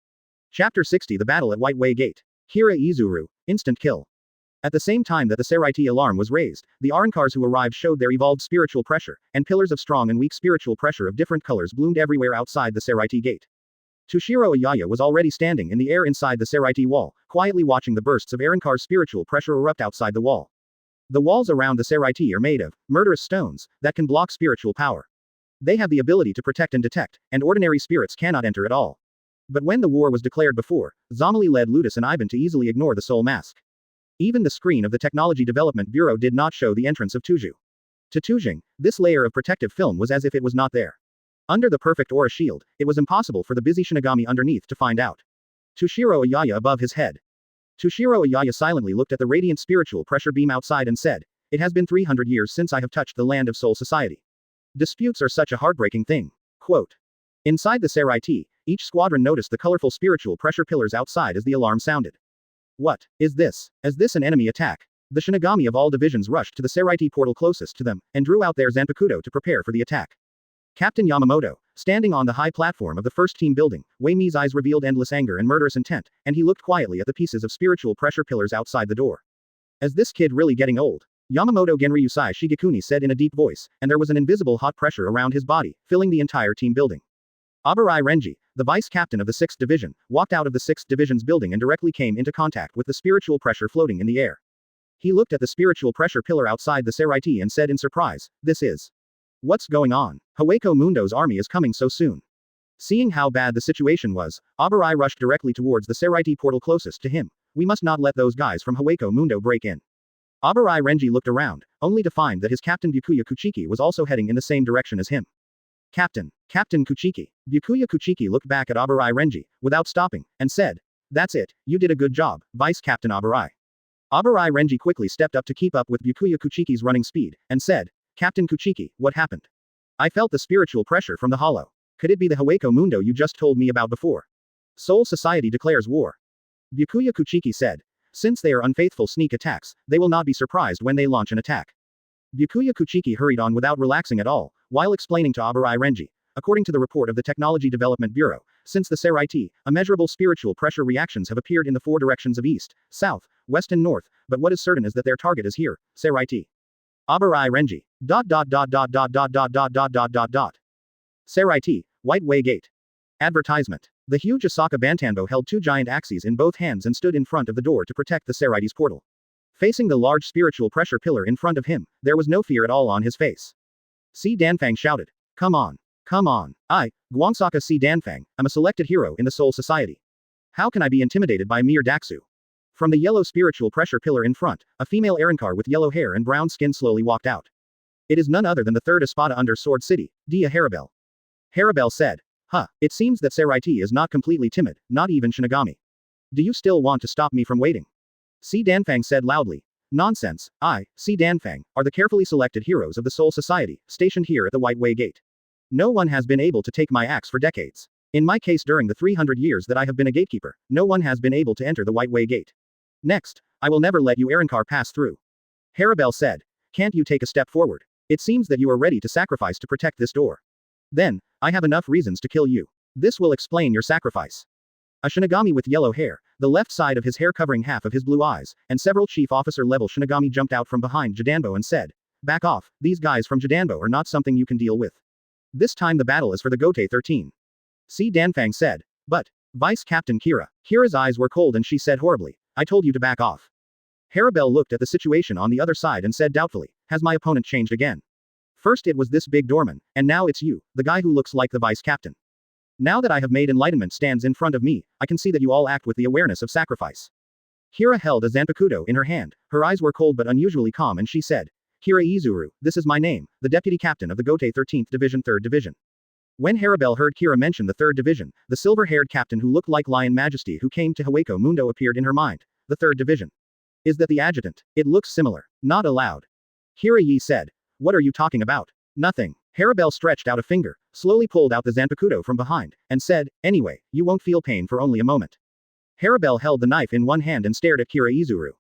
Speaker 2: Chapter 60, The Battle at White Way Gate. Hira Izuru, instant kill. At the same time that the Seraiti alarm was raised, the Arankars who arrived showed their evolved spiritual pressure, and pillars of strong and weak spiritual pressure of different colors bloomed everywhere outside the Seraiti gate. Tojo Ayaya was already standing in the air inside the Seraiti wall, quietly watching the bursts of Arankar's spiritual pressure erupt outside the wall. The walls around the Seraiti are made of murderous stones that can block spiritual power. They have the ability to protect and detect, and ordinary spirits cannot enter at all. But when the war was declared before, Zomali led Ludus and Ivan to easily ignore the soul mask. Even the screen of the Technology Development Bureau did not show the entrance of Tuju. To Tujing, this layer of protective film was as if it was not there. Under the perfect aura shield, it was impossible for the busy Shinigami underneath to find out. Toshiro Ayaya above his head. Toshiro Ayaya silently looked at the radiant spiritual pressure beam outside and said, "It has been 300 years since I have touched the land of Soul Society. Disputes are such a heartbreaking thing." Quote. Inside the Seraiti, each squadron noticed the colorful spiritual pressure pillars outside as the alarm sounded. What is this? Is this an enemy attack? The Shinigami of all divisions rushed to the Seraiti portal closest to them, and drew out their Zanpakuto to prepare for the attack. Captain Yamamoto, standing on the high platform of the first team building, Wei Mi's eyes revealed endless anger and murderous intent, and he looked quietly at the pieces of spiritual pressure pillars outside the door. Is this kid really getting old? Yamamoto Genryusai Shigekuni said in a deep voice, and there was an invisible hot pressure around his body, filling the entire team building. Abarai Renji, the vice captain of the 6th Division, walked out of the 6th Division's building and directly came into contact with the spiritual pressure floating in the air. He looked at the spiritual pressure pillar outside the Seraiti and said in surprise, "This is... what's going on? Hueco Mundo's army is coming so soon." Seeing how bad the situation was, Abarai rushed directly towards the Seraiti portal closest to him. "We must not let those guys from Hueco Mundo break in." Abarai Renji looked around, only to find that his captain Byakuya Kuchiki was also heading in the same direction as him. Captain Kuchiki. Byakuya Kuchiki looked back at Abarai Renji, without stopping, and said, "That's it, you did a good job, Vice Captain Abarai." Abarai Renji quickly stepped up to keep up with Byakuya Kuchiki's running speed, and said, "Captain Kuchiki, what happened? I felt the spiritual pressure from the hollow. Could it be the Hueco Mundo you just told me about before? Soul Society declares war." Byakuya Kuchiki said, "Since they are unfaithful sneak attacks, they will not be surprised when they launch an attack." Byakuya Kuchiki hurried on without relaxing at all, while explaining to Abarai Renji. According to the report of the Technology Development Bureau, since the Seraiti, immeasurable spiritual pressure reactions have appeared in the 4 directions of east, south, west and north, but what is certain is that their target is here, Seraiti. Abarai Renji. Seraiti, White Way Gate. Advertisement. The huge Asaka Bantanbo held 2 giant axes in both hands and stood in front of the door to protect the Seraiti's portal. Facing the large spiritual pressure pillar in front of him, there was no fear at all on his face. Si Danfang shouted. Come on. Come on. I, Guangsaka Si Danfang, am a selected hero in the Soul Society. How can I be intimidated by mere Daxu? From the yellow spiritual pressure pillar in front, a female Arankar with yellow hair and brown skin slowly walked out. It is none other than the 3rd Espada under Sword City, Dia Harabel. Harabel said. It seems that Seraiti is not completely timid, not even Shinigami. Do you still want to stop me from waiting? Si Danfang said loudly. Nonsense, I, Si Danfang, are the carefully selected heroes of the Soul Society, stationed here at the White Way Gate. No one has been able to take my axe for decades. In my case during the 300 years that I have been a gatekeeper, no one has been able to enter the White Way Gate. Next, I will never let you Arankar pass through. Harabel said. Can't you take a step forward? It seems that you are ready to sacrifice to protect this door. Then, I have enough reasons to kill you. This will explain your sacrifice. A Shinigami with yellow hair, the left side of his hair covering half of his blue eyes, and several chief officer level Shinigami jumped out from behind Jidanbo and said, "Back off, these guys from Jidanbo are not something you can deal with. This time the battle is for the Gotei 13. Si Danfang said. But, Vice Captain Kira. Kira's eyes were cold and she said horribly, I told you to back off. Harabel looked at the situation on the other side and said doubtfully, has my opponent changed again? First it was this big doorman, and now it's you, the guy who looks like the vice captain. Now that I have made enlightenment stands in front of me, I can see that you all act with the awareness of sacrifice. Kira held a zanpakuto in her hand, her eyes were cold but unusually calm and she said, Kira Izuru, this is my name, the deputy captain of the Gotei 13th Division 3rd Division. When Haribel heard Kira mention the 3rd Division, the silver-haired captain who looked like Lion Majesty who came to Hueco Mundo appeared in her mind. The 3rd Division. Is that the adjutant? It looks similar. Not aloud. Kira Yi said. What are you talking about? Nothing. Haribel stretched out a finger, slowly pulled out the zanpakuto from behind, and said, anyway, you won't feel pain for only a moment. Haribel held the knife in one hand and stared at Kira Izuru.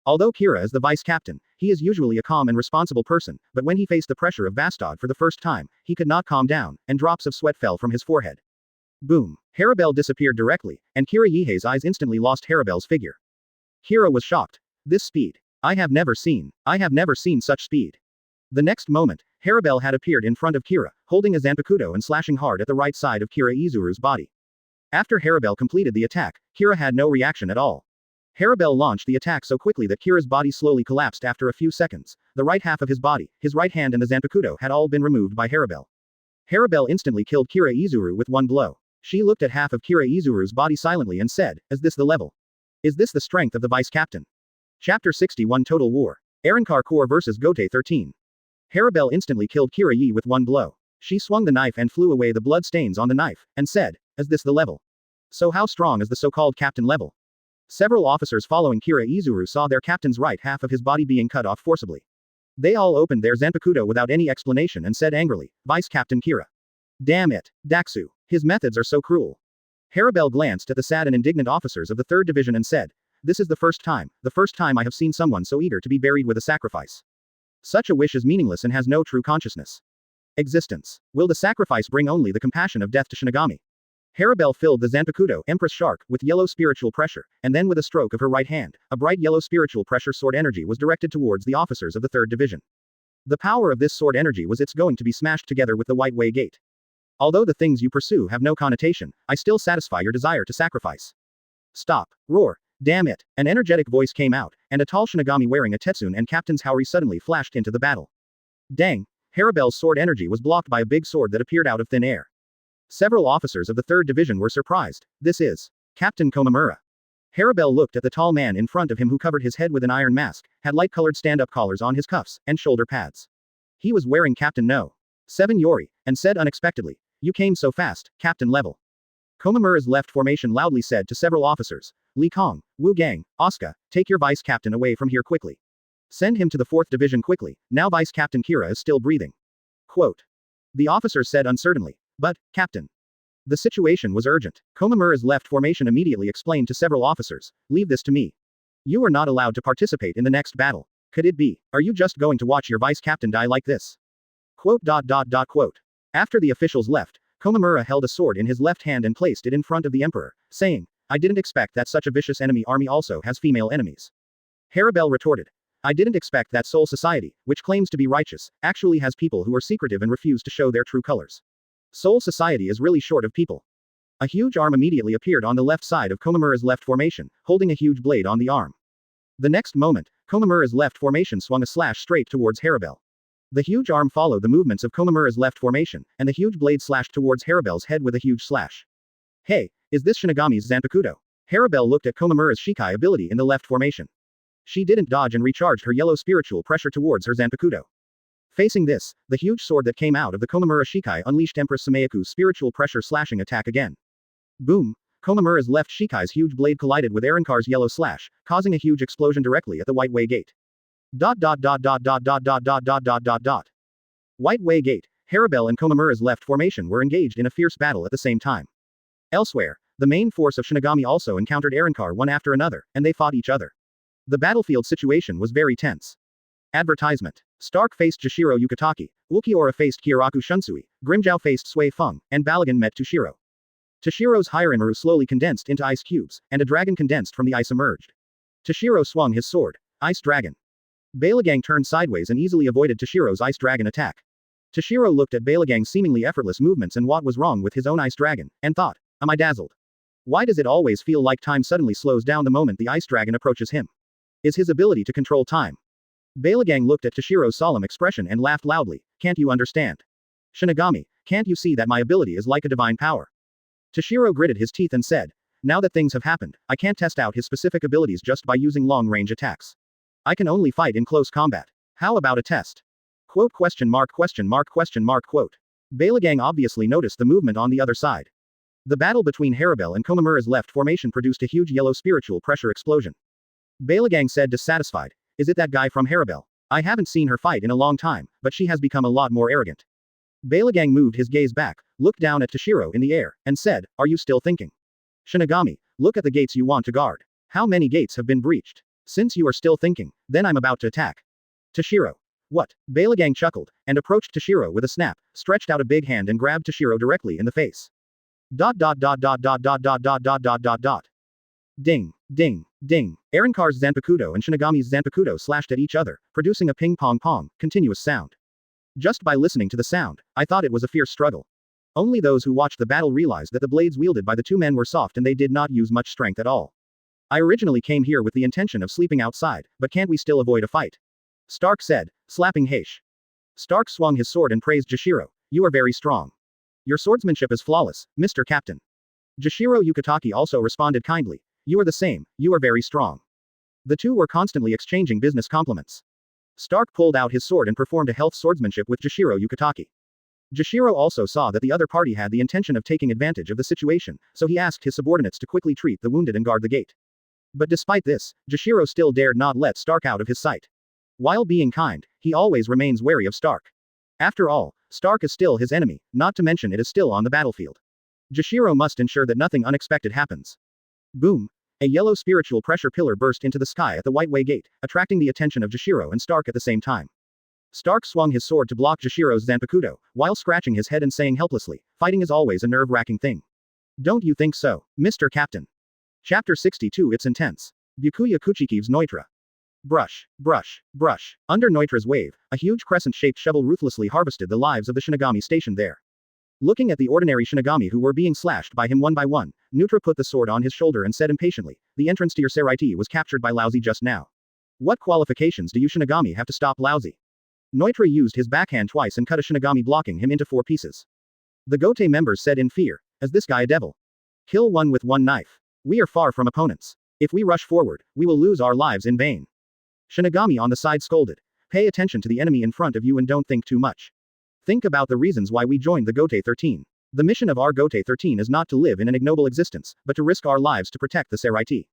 Speaker 2: Although Kira is the vice captain, he is usually a calm and responsible person, but when he faced the pressure of Bastard for the first time, he could not calm down, and drops of sweat fell from his forehead. Boom. Haribel disappeared directly, and Kira Yihei's eyes instantly lost Haribel's figure. Kira was shocked. This speed. I have never seen such speed. The next moment, Haribel had appeared in front of Kira, holding a zanpakuto and slashing hard at the right side of Kira Izuru's body. After Haribel completed the attack, Kira had no reaction at all. Haribel launched the attack so quickly that Kira's body slowly collapsed after a few seconds. The right half of his body, his right hand and the zanpakuto had all been removed by Haribel. Haribel instantly killed Kira Izuru with one blow. She looked at half of Kira Izuru's body silently and said, is this the level? Is this the strength of the vice captain? Chapter 61 Total War. Arrancar Corps vs Gotei 13. Haribel instantly killed Kira Yi with one blow. She swung the knife and flew away the blood stains on the knife, and said, is this the level? So how strong is the so-called captain level? Several officers following Kira Izuru saw their captain's right half of his body being cut off forcibly. They all opened their zanpakuto without any explanation and said angrily, Vice Captain Kira. Damn it, Daxu. His methods are so cruel. Haribel glanced at the sad and indignant officers of the 3rd Division and said, this is the first time I have seen someone so eager to be buried with a sacrifice. Such a wish is meaningless and has no true consciousness. Existence. Will the sacrifice bring only the compassion of death to Shinigami? Haribel filled the zanpakuto, Empress Shark, with yellow spiritual pressure, and then with a stroke of her right hand, a bright yellow spiritual pressure sword energy was directed towards the officers of the 3rd Division. The power of this sword energy was it's going to be smashed together with the White Way Gate. Although the things you pursue have no connotation, I still satisfy your desire to sacrifice. Stop. Roar. Damn it. An energetic voice came out, and a tall Shinigami wearing a Tetsune and Captain's Haori suddenly flashed into the battle. Dang. Haribel's sword energy was blocked by a big sword that appeared out of thin air. Several officers of the 3rd Division were surprised. This is Captain Komamura. Haribel looked at the tall man in front of him who covered his head with an iron mask, had light-colored stand-up collars on his cuffs, and shoulder pads. He was wearing Captain No. 7 Yori, and said unexpectedly, you came so fast, Captain Level. Komamura's left formation loudly said to several officers, Li Kong, Wu Gang, Asuka, take your vice captain away from here quickly. Send him to the 4th Division quickly, now Vice Captain Kira is still breathing. Quote. The officers said uncertainly, but, Captain. The situation was urgent. Komamura's left formation immediately explained to several officers, leave this to me. You are not allowed to participate in the next battle. Could it be, are you just going to watch your vice captain die like this? Quote. After the officials left, Komamura held a sword in his left hand and placed it in front of the emperor, saying, I didn't expect that such a vicious enemy army also has female enemies. Haribel retorted. I didn't expect that Soul Society, which claims to be righteous, actually has people who are secretive and refuse to show their true colors. Soul Society is really short of people. A huge arm immediately appeared on the left side of Komamura's left formation, holding a huge blade on the arm. The next moment, Komamura's left formation swung a slash straight towards Haribel. The huge arm followed the movements of Komamura's left formation, and the huge blade slashed towards Haribel's head with a huge slash. Hey, is this Shinigami's Zanpakuto? Haribel looked at Komamura's Shikai ability in the left formation. She didn't dodge and recharged her yellow spiritual pressure towards her Zanpakuto. Facing this, the huge sword that came out of the Komamura Shikai unleashed Empress Sumeyaku's spiritual pressure slashing attack again. Boom! Komamura's left Shikai's huge blade collided with Arrancar's yellow slash, causing a huge explosion directly at the White Way Gate. White Way Gate. Haribel and Komamura's left formation were engaged in a fierce battle at the same time. Elsewhere, the main force of Shinigami also encountered Arrancar one after another, and they fought each other. The battlefield situation was very tense. Advertisement. Stark faced Jashiro Yukitaki, Ulquiorra faced Kyoraku Shunsui, Grimjow faced Sui Feng, and Balagan met Toshiro. Toshiro's Hiramaru slowly condensed into ice cubes, and a dragon condensed from the ice emerged. Toshiro swung his sword. Ice Dragon. Balagang turned sideways and easily avoided Toshiro's Ice Dragon attack. Toshiro looked at Balagang's seemingly effortless movements and what was wrong with his own Ice Dragon, and thought, am I dazzled? Why does it always feel like time suddenly slows down the moment the Ice Dragon approaches him? Is his ability to control time? Balagang looked at Toshiro's solemn expression and laughed loudly, can't you understand? Shinigami, can't you see that my ability is like a divine power? Toshiro gritted his teeth and said, Now that things have happened, I can't test out his specific abilities just by using long-range attacks. I can only fight in close combat. How about a test? Quote question mark question mark question mark quote. Beilagang obviously noticed the movement on the other side. The battle between Haribel and Komamura's left formation produced a huge yellow spiritual pressure explosion. Beilagang said dissatisfied, "Is it that guy from Haribel? I haven't seen her fight in a long time, but she has become a lot more arrogant." Beilagang moved his gaze back, looked down at Toshiro in the air, and said, "Are you still thinking? Shinigami, look at the gates you want to guard. How many gates have been breached? Since you are still thinking, then I'm about to attack." Toshiro. What? Beilagang chuckled, and approached Toshiro with a snap, stretched out a big hand and grabbed Toshiro directly in the face. Dot dot dot dot dot dot dot dot dot dot dot dot. Ding, ding, ding. Arankar's Zanpakuto and Shinigami's Zanpakuto slashed at each other, producing a ping-pong-pong, continuous sound. Just by listening to the sound, I thought it was a fierce struggle. Only those who watched the battle realized that the blades wielded by the two men were soft and they did not use much strength at all. I originally came here with the intention of sleeping outside, but can't we still avoid a fight? Stark said, slapping Heish. Stark swung his sword and praised Jashiro. "You are very strong. Your swordsmanship is flawless, Mr. Captain." Jashiro Yukitake also responded kindly. "You are the same, you are very strong." The two were constantly exchanging business compliments. Stark pulled out his sword and performed a health swordsmanship with Jashiro Yukitake. Jashiro also saw that the other party had the intention of taking advantage of the situation, so he asked his subordinates to quickly treat the wounded and guard the gate. But despite this, Jashiro still dared not let Stark out of his sight. While being kind, he always remains wary of Stark. After all, Stark is still his enemy, not to mention it is still on the battlefield. Jashiro must ensure that nothing unexpected happens. Boom! A yellow spiritual pressure pillar burst into the sky at the White Way Gate, attracting the attention of Jashiro and Stark at the same time. Stark swung his sword to block Jashiro's Zanpakuto, while scratching his head and saying helplessly, "Fighting is always a nerve-wracking thing. Don't you think so, Mr. Captain?" Chapter 62 It's intense. Byakuya Kuchiki's Noitra. Brush, brush, brush. Under Noitra's wave, a huge crescent-shaped shovel ruthlessly harvested the lives of the Shinigami stationed there. Looking at the ordinary Shinigami who were being slashed by him one by one, Nutra put the sword on his shoulder and said impatiently, "The entrance to your Seraiti was captured by Lousy just now. What qualifications do you Shinigami have to stop Lousy?" Noitra used his backhand twice and cut a Shinigami blocking him into 4 pieces. The Gotei members said in fear, "Is this guy a devil? Kill one with one knife. We are far from opponents. If we rush forward, we will lose our lives in vain." Shinigami on the side scolded, "Pay attention to the enemy in front of you and don't think too much. Think about the reasons why we joined the Gotei 13. The mission of our Gotei 13 is not to live in an ignoble existence, but to risk our lives to protect the Seraiti."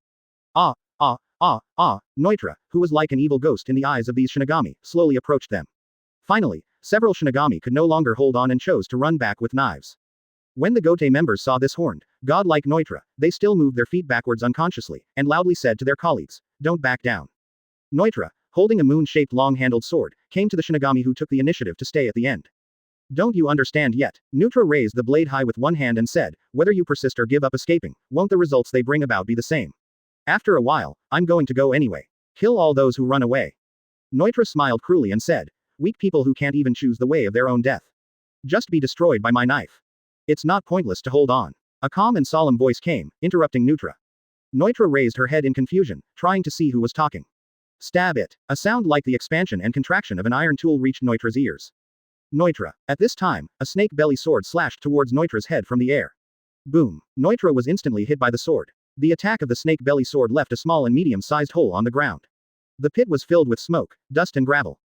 Speaker 2: Noitra, who was like an evil ghost in the eyes of these Shinigami, slowly approached them. Finally, several Shinigami could no longer hold on and chose to run back with knives. When the Gotei members saw this horned, god-like Noitra, they still moved their feet backwards unconsciously, and loudly said to their colleagues, "Don't back down." Noitra, holding a moon-shaped long-handled sword, came to the Shinigami who took the initiative to stay at the end. "Don't you understand yet?" Nutra raised the blade high with one hand and said, "Whether you persist or give up escaping, won't the results they bring about be the same? After a while, I'm going to go anyway. Kill all those who run away." Noitra smiled cruelly and said, "Weak people who can't even choose the way of their own death. Just be destroyed by my knife. It's not pointless to hold on." A calm and solemn voice came, interrupting Nutra. Noitra raised her head in confusion, trying to see who was talking. "Stab it." A sound like the expansion and contraction of an iron tool reached Noitra's ears. Noitra. At this time, a snake belly sword slashed towards Noitra's head from the air. Boom. Noitra was instantly hit by the sword. The attack of the snake belly sword left a small and medium-sized hole on the ground. The pit was filled with smoke, dust and gravel.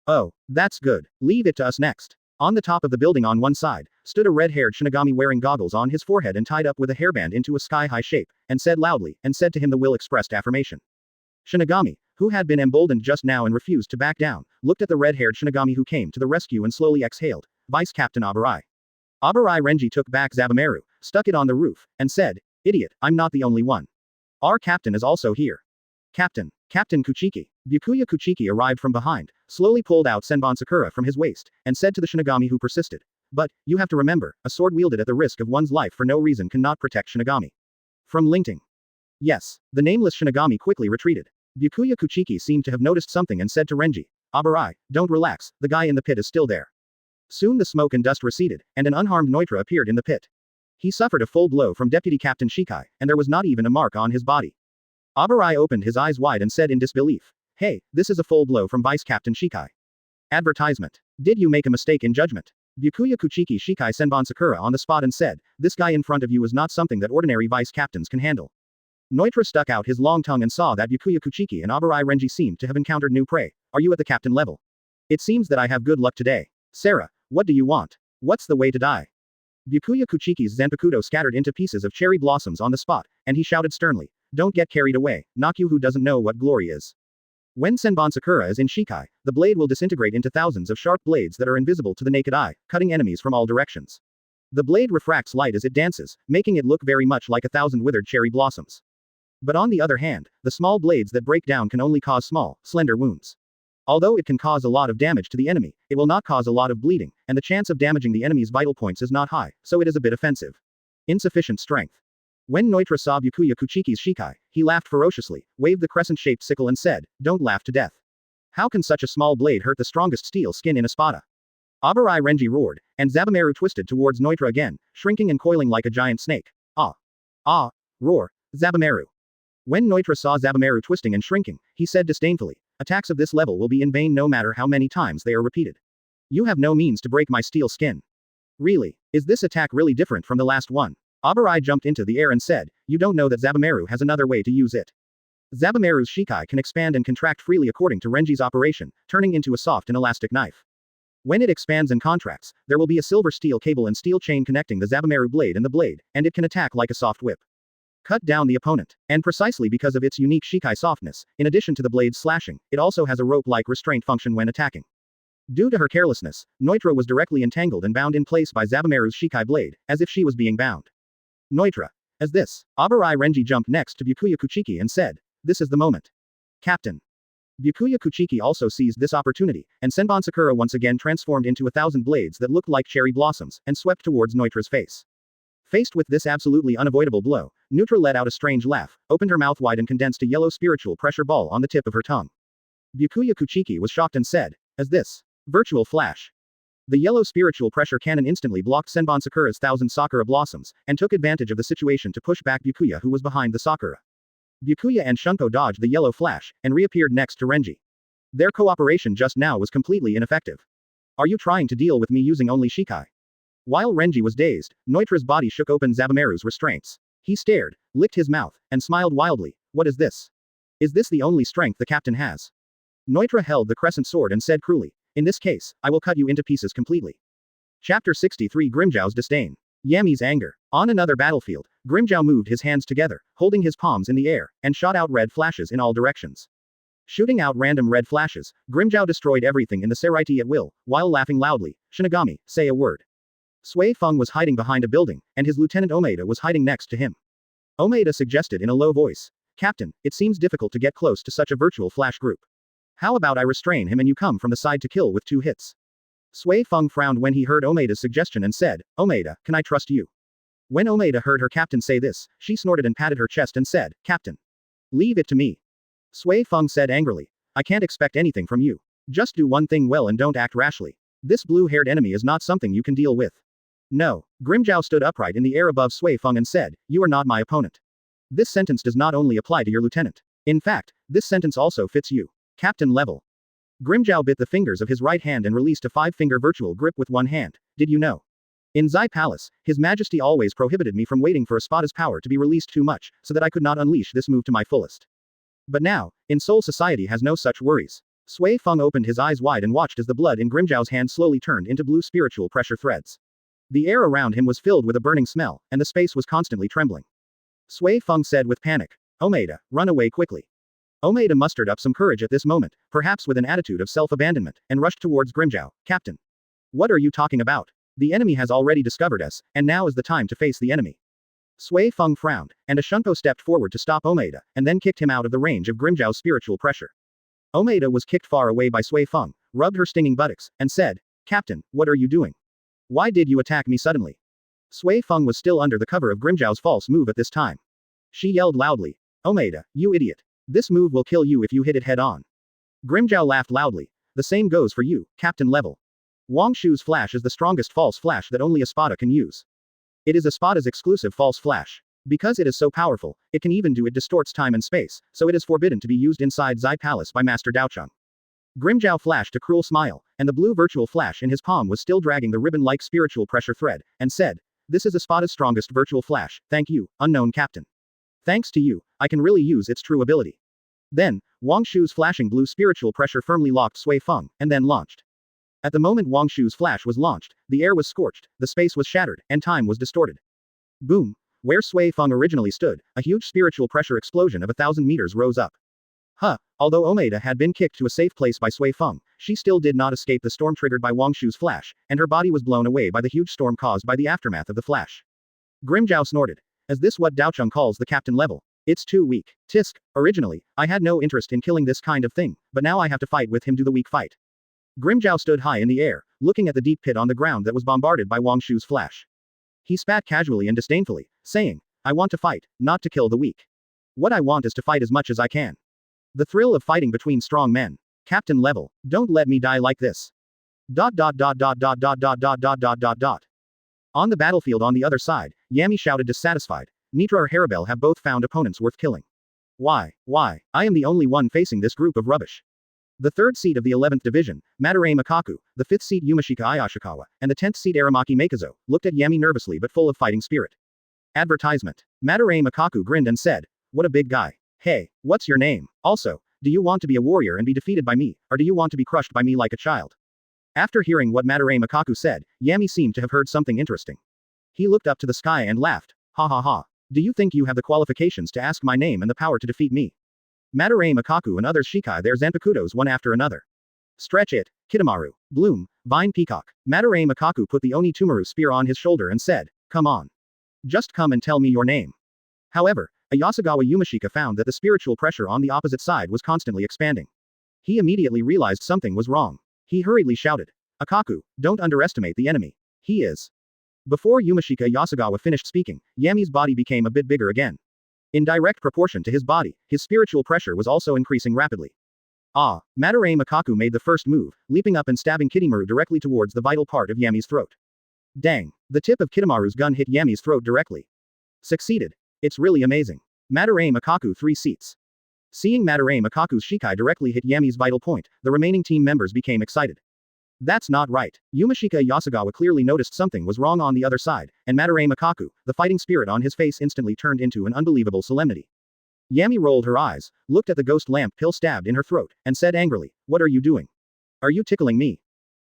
Speaker 2: "Oh, that's good. Leave it to us next." On the top of the building on one side, stood a red-haired Shinigami wearing goggles on his forehead and tied up with a hairband into a sky-high shape, and said loudly, and said to him the will-expressed affirmation. Shinigami, who had been emboldened just now and refused to back down, looked at the red-haired Shinigami who came to the rescue and slowly exhaled, "Vice Captain Abarai." Abarai Renji took back Zabumeru, stuck it on the roof, and said, "Idiot, I'm not the only one. Our captain is also here." "Captain, Captain Kuchiki." Byakuya Kuchiki arrived from behind, slowly pulled out Senbon Sakura from his waist, and said to the Shinigami who persisted, "But, you have to remember, a sword wielded at the risk of one's life for no reason cannot protect Shinigami." From Lingting. "Yes." The nameless Shinigami quickly retreated. Byakuya Kuchiki seemed to have noticed something and said to Renji, "Abarai, don't relax, the guy in the pit is still there." Soon the smoke and dust receded, and an unharmed Noitra appeared in the pit. He suffered a full blow from Deputy Captain Shikai, and there was not even a mark on his body. Abarai opened his eyes wide and said in disbelief, "Hey, this is a full blow from Vice Captain Shikai." Advertisement. Did you make a mistake in judgment? Byakuya Kuchiki Shikai Senbon Sakura on the spot and said, "This guy in front of you is not something that ordinary vice captains can handle." Noitra stuck out his long tongue and saw that Byakuya Kuchiki and Abarai Renji seemed to have encountered new prey. "Are you at the captain level? It seems that I have good luck today. Sarah, what do you want? What's the way to die?" Byakuya Kuchiki's Zanpakuto scattered into pieces of cherry blossoms on the spot, and he shouted sternly, "Don't get carried away, Nakyu who doesn't know what glory is. When Senbon Sakura is in Shikai, the blade will disintegrate into thousands of sharp blades that are invisible to the naked eye, cutting enemies from all directions. The blade refracts light as it dances, making it look very much like 1,000 withered cherry blossoms. But on the other hand, the small blades that break down can only cause small, slender wounds. Although it can cause a lot of damage to the enemy, it will not cause a lot of bleeding, and the chance of damaging the enemy's vital points is not high, so it is a bit offensive. Insufficient strength." When Noitra saw Byakuya Kuchiki's Shikai, he laughed ferociously, waved the crescent-shaped sickle and said, "Don't laugh to death. How can such a small blade hurt the strongest steel skin in a spada?" Abarai Renji roared, and Zabumaru twisted towards Noitra again, shrinking and coiling like a giant snake. "Ah! Ah! Roar, Zabumaru." When Noitra saw Zabumaru twisting and shrinking, he said disdainfully, "Attacks of this level will be in vain no matter how many times they are repeated. You have no means to break my steel skin. Really, is this attack really different from the last one?" Abarai jumped into the air and said, "You don't know that Zabumaru has another way to use it. Zabumaru's Shikai can expand and contract freely according to Renji's operation, turning into a soft and elastic knife. When it expands and contracts, there will be a silver steel cable and steel chain connecting the Zabumaru blade and the blade, and it can attack like a soft whip. Cut down the opponent. And precisely because of its unique Shikai softness, in addition to the blade's slashing, it also has a rope-like restraint function when attacking." Due to her carelessness, Noitra was directly entangled and bound in place by Zabumaru's Shikai blade, as if she was being bound. "Noitra. As this." Abarai Renji jumped next to Byakuya Kuchiki and said, "This is the moment. Captain." Byakuya Kuchiki also seized this opportunity, and Senbon Sakura once again transformed into 1,000 blades that looked like cherry blossoms, and swept towards Noitra's face. Faced with this absolutely unavoidable blow, Nutra let out a strange laugh, opened her mouth wide and condensed a yellow spiritual pressure ball on the tip of her tongue. Byakuya Kuchiki was shocked and said, "As this? Virtual flash." The yellow spiritual pressure cannon instantly blocked Senbon Sakura's 1,000 Sakura blossoms, and took advantage of the situation to push back Byakuya who was behind the Sakura. Byakuya and Shunko dodged the yellow flash, and reappeared next to Renji. Their cooperation just now was completely ineffective. "Are you trying to deal with me using only Shikai?" While Renji was dazed, Noitra's body shook open Zabumaru's restraints. He stared, licked his mouth, and smiled wildly. "What is this? Is this the only strength the captain has?" Noitra held the crescent sword and said cruelly, "In this case, I will cut you into pieces completely." Chapter 63 Grimjao's Disdain. Yami's Anger. On another battlefield, Grimjao moved his hands together, holding his palms in the air, and shot out red flashes in all directions. Shooting out random red flashes, Grimjao destroyed everything in the Seraiti at will, while laughing loudly. "Shinigami, say a word." Sui Feng was hiding behind a building, and his lieutenant Omeda was hiding next to him. Omeda suggested in a low voice, "Captain, it seems difficult to get close to such a virtual flash group. How about I restrain him and you come from the side to kill with 2 hits?" Sui Feng frowned when he heard Omeda's suggestion and said, "Omeda, can I trust you?" When Omeda heard her captain say this, she snorted and patted her chest and said, "Captain. Leave it to me." Sui Feng said angrily, "I can't expect anything from you. Just do one thing well and don't act rashly. This blue-haired enemy is not something you can deal with." "No." Grimjao stood upright in the air above Sui Feng and said, "You are not my opponent. This sentence does not only apply to your lieutenant. In fact, this sentence also fits you. Captain level." Grimjao bit the fingers of his right hand and released a 5-finger virtual grip with one hand. "Did you know? In Zai Palace, His Majesty always prohibited me from waiting for a spada's power to be released too much, so that I could not unleash this move to my fullest. But now, in Seoul society has no such worries." Sui Feng opened his eyes wide and watched as the blood in Grimjao's hand slowly turned into blue spiritual pressure threads. The air around him was filled with a burning smell, and the space was constantly trembling. Sui Feng said with panic, "Omeda, run away quickly." Omeda mustered up some courage at this moment, perhaps with an attitude of self-abandonment, and rushed towards Grimjao. "Captain. What are you talking about? The enemy has already discovered us, and now is the time to face the enemy." Sui Feng frowned, and a Shunko stepped forward to stop Omeda, and then kicked him out of the range of Grimjao's spiritual pressure. Omeda was kicked far away by Sui Feng, rubbed her stinging buttocks, and said, "Captain, what are you doing? Why did you attack me suddenly?" Sui Feng was still under the cover of Grimjao's false move at this time. She yelled loudly, "Omeda, you idiot. This move will kill you if you hit it head on." Grimjao laughed loudly. "The same goes for you, Captain level. Wang Shu's flash is the strongest false flash that only a spada can use. It is a spada's exclusive false flash. Because it is so powerful, it can even do it distorts time and space, so it is forbidden to be used inside Zai Palace by Master Daocheng." Grimjao flashed a cruel smile, and the blue virtual flash in his palm was still dragging the ribbon-like spiritual pressure thread, and said, "This is Espada's strongest virtual flash, thank you, unknown captain. Thanks to you, I can really use its true ability." Then, Wang Shu's flashing blue spiritual pressure firmly locked Sui Feng, and then launched. At the moment Wang Shu's flash was launched, the air was scorched, the space was shattered, and time was distorted. Boom! Where Sui Feng originally stood, a huge spiritual pressure explosion of 1,000 meters rose up. Although Omeda had been kicked to a safe place by Sui Feng, she still did not escape the storm triggered by Wang Shu's flash, and her body was blown away by the huge storm caused by the aftermath of the flash. Grimjiao snorted. Is this what Daocheng calls the captain level? It's too weak. Tisk, originally, I had no interest in killing this kind of thing, but now I have to fight with him do the weak fight. Grimjiao stood high in the air, looking at the deep pit on the ground that was bombarded by Wang Shu's flash. He spat casually and disdainfully, saying, I want to fight, not to kill the weak. What I want is to fight as much as I can. The thrill of fighting between strong men. Captain level, don't let me die like this. On the battlefield on the other side, Yami shouted dissatisfied. Nitra or Haribel have both found opponents worth killing. Why? I am the only one facing this group of rubbish. The 3rd seat of the 11th division, Madarei Makaku, the 5th seat Yumashika Ayashikawa, and the 10th seat Aramaki Makezo, looked at Yami nervously but full of fighting spirit. Advertisement. Madarei Makaku grinned and said, what a big guy. Hey, what's your name? Also, do you want to be a warrior and be defeated by me, or do you want to be crushed by me like a child? After hearing what Madarei Makaku said, Yami seemed to have heard something interesting. He looked up to the sky and laughed. Ha ha ha. Do you think you have the qualifications to ask my name and the power to defeat me? Madarei Makaku and others shikai their zanpakudos one after another. Stretch it, Kidomaru, Bloom, Vine Peacock. Madarei Makaku put the Oni Tumaru spear on his shoulder and said, come on. Just come and tell me your name. However, Ayasagawa Yumashika found that the spiritual pressure on the opposite side was constantly expanding. He immediately realized something was wrong. He hurriedly shouted, Akaku, don't underestimate the enemy. He is. Before Yumashika Ayasagawa finished speaking, Yami's body became a bit bigger again. In direct proportion to his body, his spiritual pressure was also increasing rapidly. Madarei Makaku made the first move, leaping up and stabbing Kidomaru directly towards the vital part of Yami's throat. Dang! The tip of Kidomaru's gun hit Yami's throat directly. Succeeded. It's really amazing. Madarei Makaku 3 seats. Seeing Madarei Makaku's shikai directly hit Yami's vital point, the remaining team members became excited. That's not right. Yumashika Yasugawa clearly noticed something was wrong on the other side, and Madarei Makaku, the fighting spirit on his face instantly turned into an unbelievable solemnity. Yami rolled her eyes, looked at the ghost lamp pill stabbed in her throat, and said angrily, what are you doing? Are you tickling me?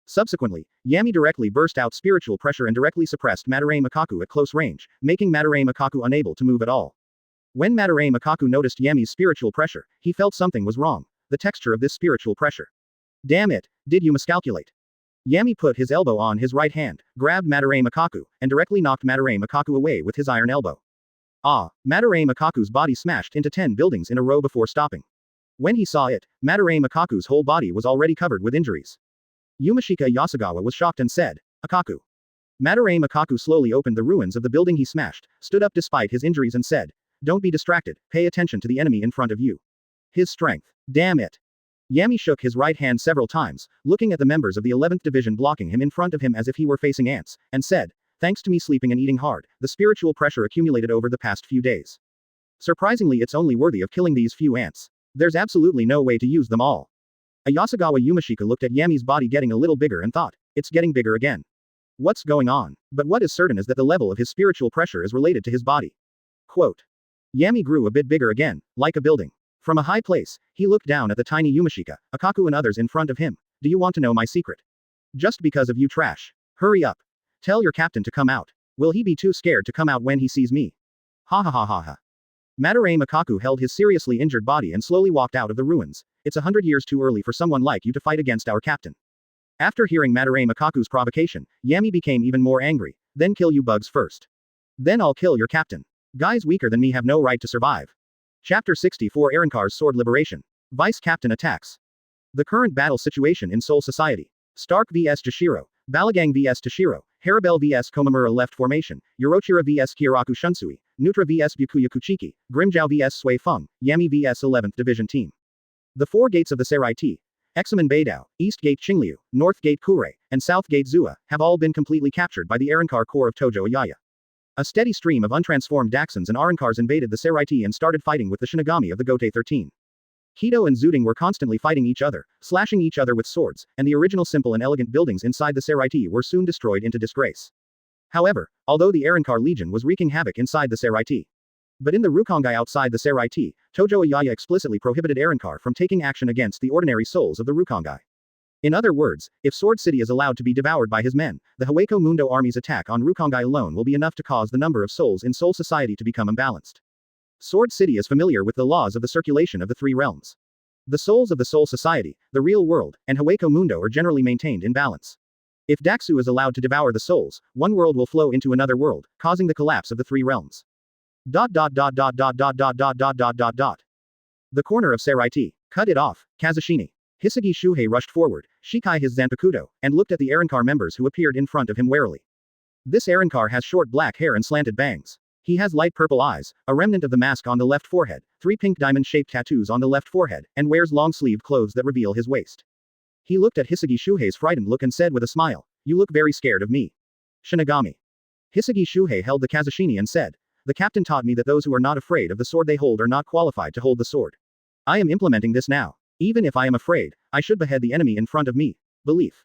Speaker 2: Subsequently, Yami directly burst out spiritual pressure and directly suppressed Madarei Makaku at close range, making Madarei Makaku unable to move at all. When Madarei Makaku noticed Yami's spiritual pressure, he felt something was wrong. The texture of this spiritual pressure. Damn it, did you miscalculate? Yami put his elbow on his right hand, grabbed Madarei Makaku, and directly knocked Madarei Makaku away with his iron elbow. Madarei Makaku's body smashed into 10 buildings in a row before stopping. When he saw it, Madarei Makaku's whole body was already covered with injuries. Yumashika Yasugawa was shocked and said, Akaku. Madarei Makaku slowly opened the ruins of the building he smashed, stood up despite his injuries and said, don't be distracted, pay attention to the enemy in front of you. His strength. Damn it. Yami shook his right hand several times, looking at the members of the 11th division blocking him in front of him as if he were facing ants, and said, thanks to me sleeping and eating hard, the spiritual pressure accumulated over the past few days. Surprisingly, it's only worthy of killing these few ants. There's absolutely no way to use them all. Ayasagawa Yumashika looked at Yami's body getting a little bigger and thought, it's getting bigger again. What's going on? But what is certain is that the level of his spiritual pressure is related to his body. Quote. Yami grew a bit bigger again, like a building. From a high place, he looked down at the tiny Yumashika, Akaku and others in front of him. Do you want to know my secret? Just because of you trash. Hurry up. Tell your captain to come out. Will he be too scared to come out when he sees me? Ha ha ha ha ha. Madarei Makaku held his seriously injured body and slowly walked out of the ruins. It's 100 years too early for someone like you to fight against our captain. After hearing Madarei Makaku's provocation, Yami became even more angry. Then kill you bugs first. Then I'll kill your captain. Guys weaker than me have no right to survive. Chapter 64 Arrancar's Sword Liberation. Vice Captain attacks. The current battle situation in Soul Society. Stark vs Jashiro, Balagang vs Toshiro, Haribel vs Komamura Left Formation, Yorochira vs Kyoraku Shunsui, Nutra vs Byakuya Kuchiki, Grimjiao vs Sui Feng, Yami vs 11th Division Team. The 4 gates of the Serai T, Examen Beidao, East Gate Qingliu, North Gate Kure, and South Gate Zua, have all been completely captured by the Arrancar Corps of Tojo Ayaya. A steady stream of untransformed Daxons and Arrancars invaded the Serai T and started fighting with the Shinigami of the Gotei 13. Kidō and Zuding were constantly fighting each other, slashing each other with swords, and the original simple and elegant buildings inside the Seraiti were soon destroyed into disgrace. However, although the Arankar Legion was wreaking havoc inside the Seraiti, but in the Rukongai outside the Seraiti, Tojo Ayaya explicitly prohibited Arankar from taking action against the ordinary souls of the Rukongai. In other words, if Sword City is allowed to be devoured by his men, the Hueco Mundo army's attack on Rukongai alone will be enough to cause the number of souls in Soul Society to become imbalanced. Sword City is familiar with the laws of the circulation of the three realms. The souls of the Soul Society, the real world, and Hueco Mundo are generally maintained in balance. If Daxu is allowed to devour the souls, one world will flow into another world, causing the collapse of the three realms. The corner of Seraiti. Cut it off, Kazushini. Hisagi Shuhei rushed forward, shikai his Zanpakuto, and looked at the Arankar members who appeared in front of him warily. This Arankar has short black hair and slanted bangs. He has light purple eyes, a remnant of the mask on the left forehead, 3 pink diamond-shaped tattoos on the left forehead, and wears long-sleeved clothes that reveal his waist. He looked at Hisagi Shuhei's frightened look and said with a smile, "You look very scared of me." Shinigami. Hisagi Shuhei held the Kazushini and said, "The captain taught me that those who are not afraid of the sword they hold are not qualified to hold the sword. I am implementing this now. Even if I am afraid, I should behead the enemy in front of me. Belief.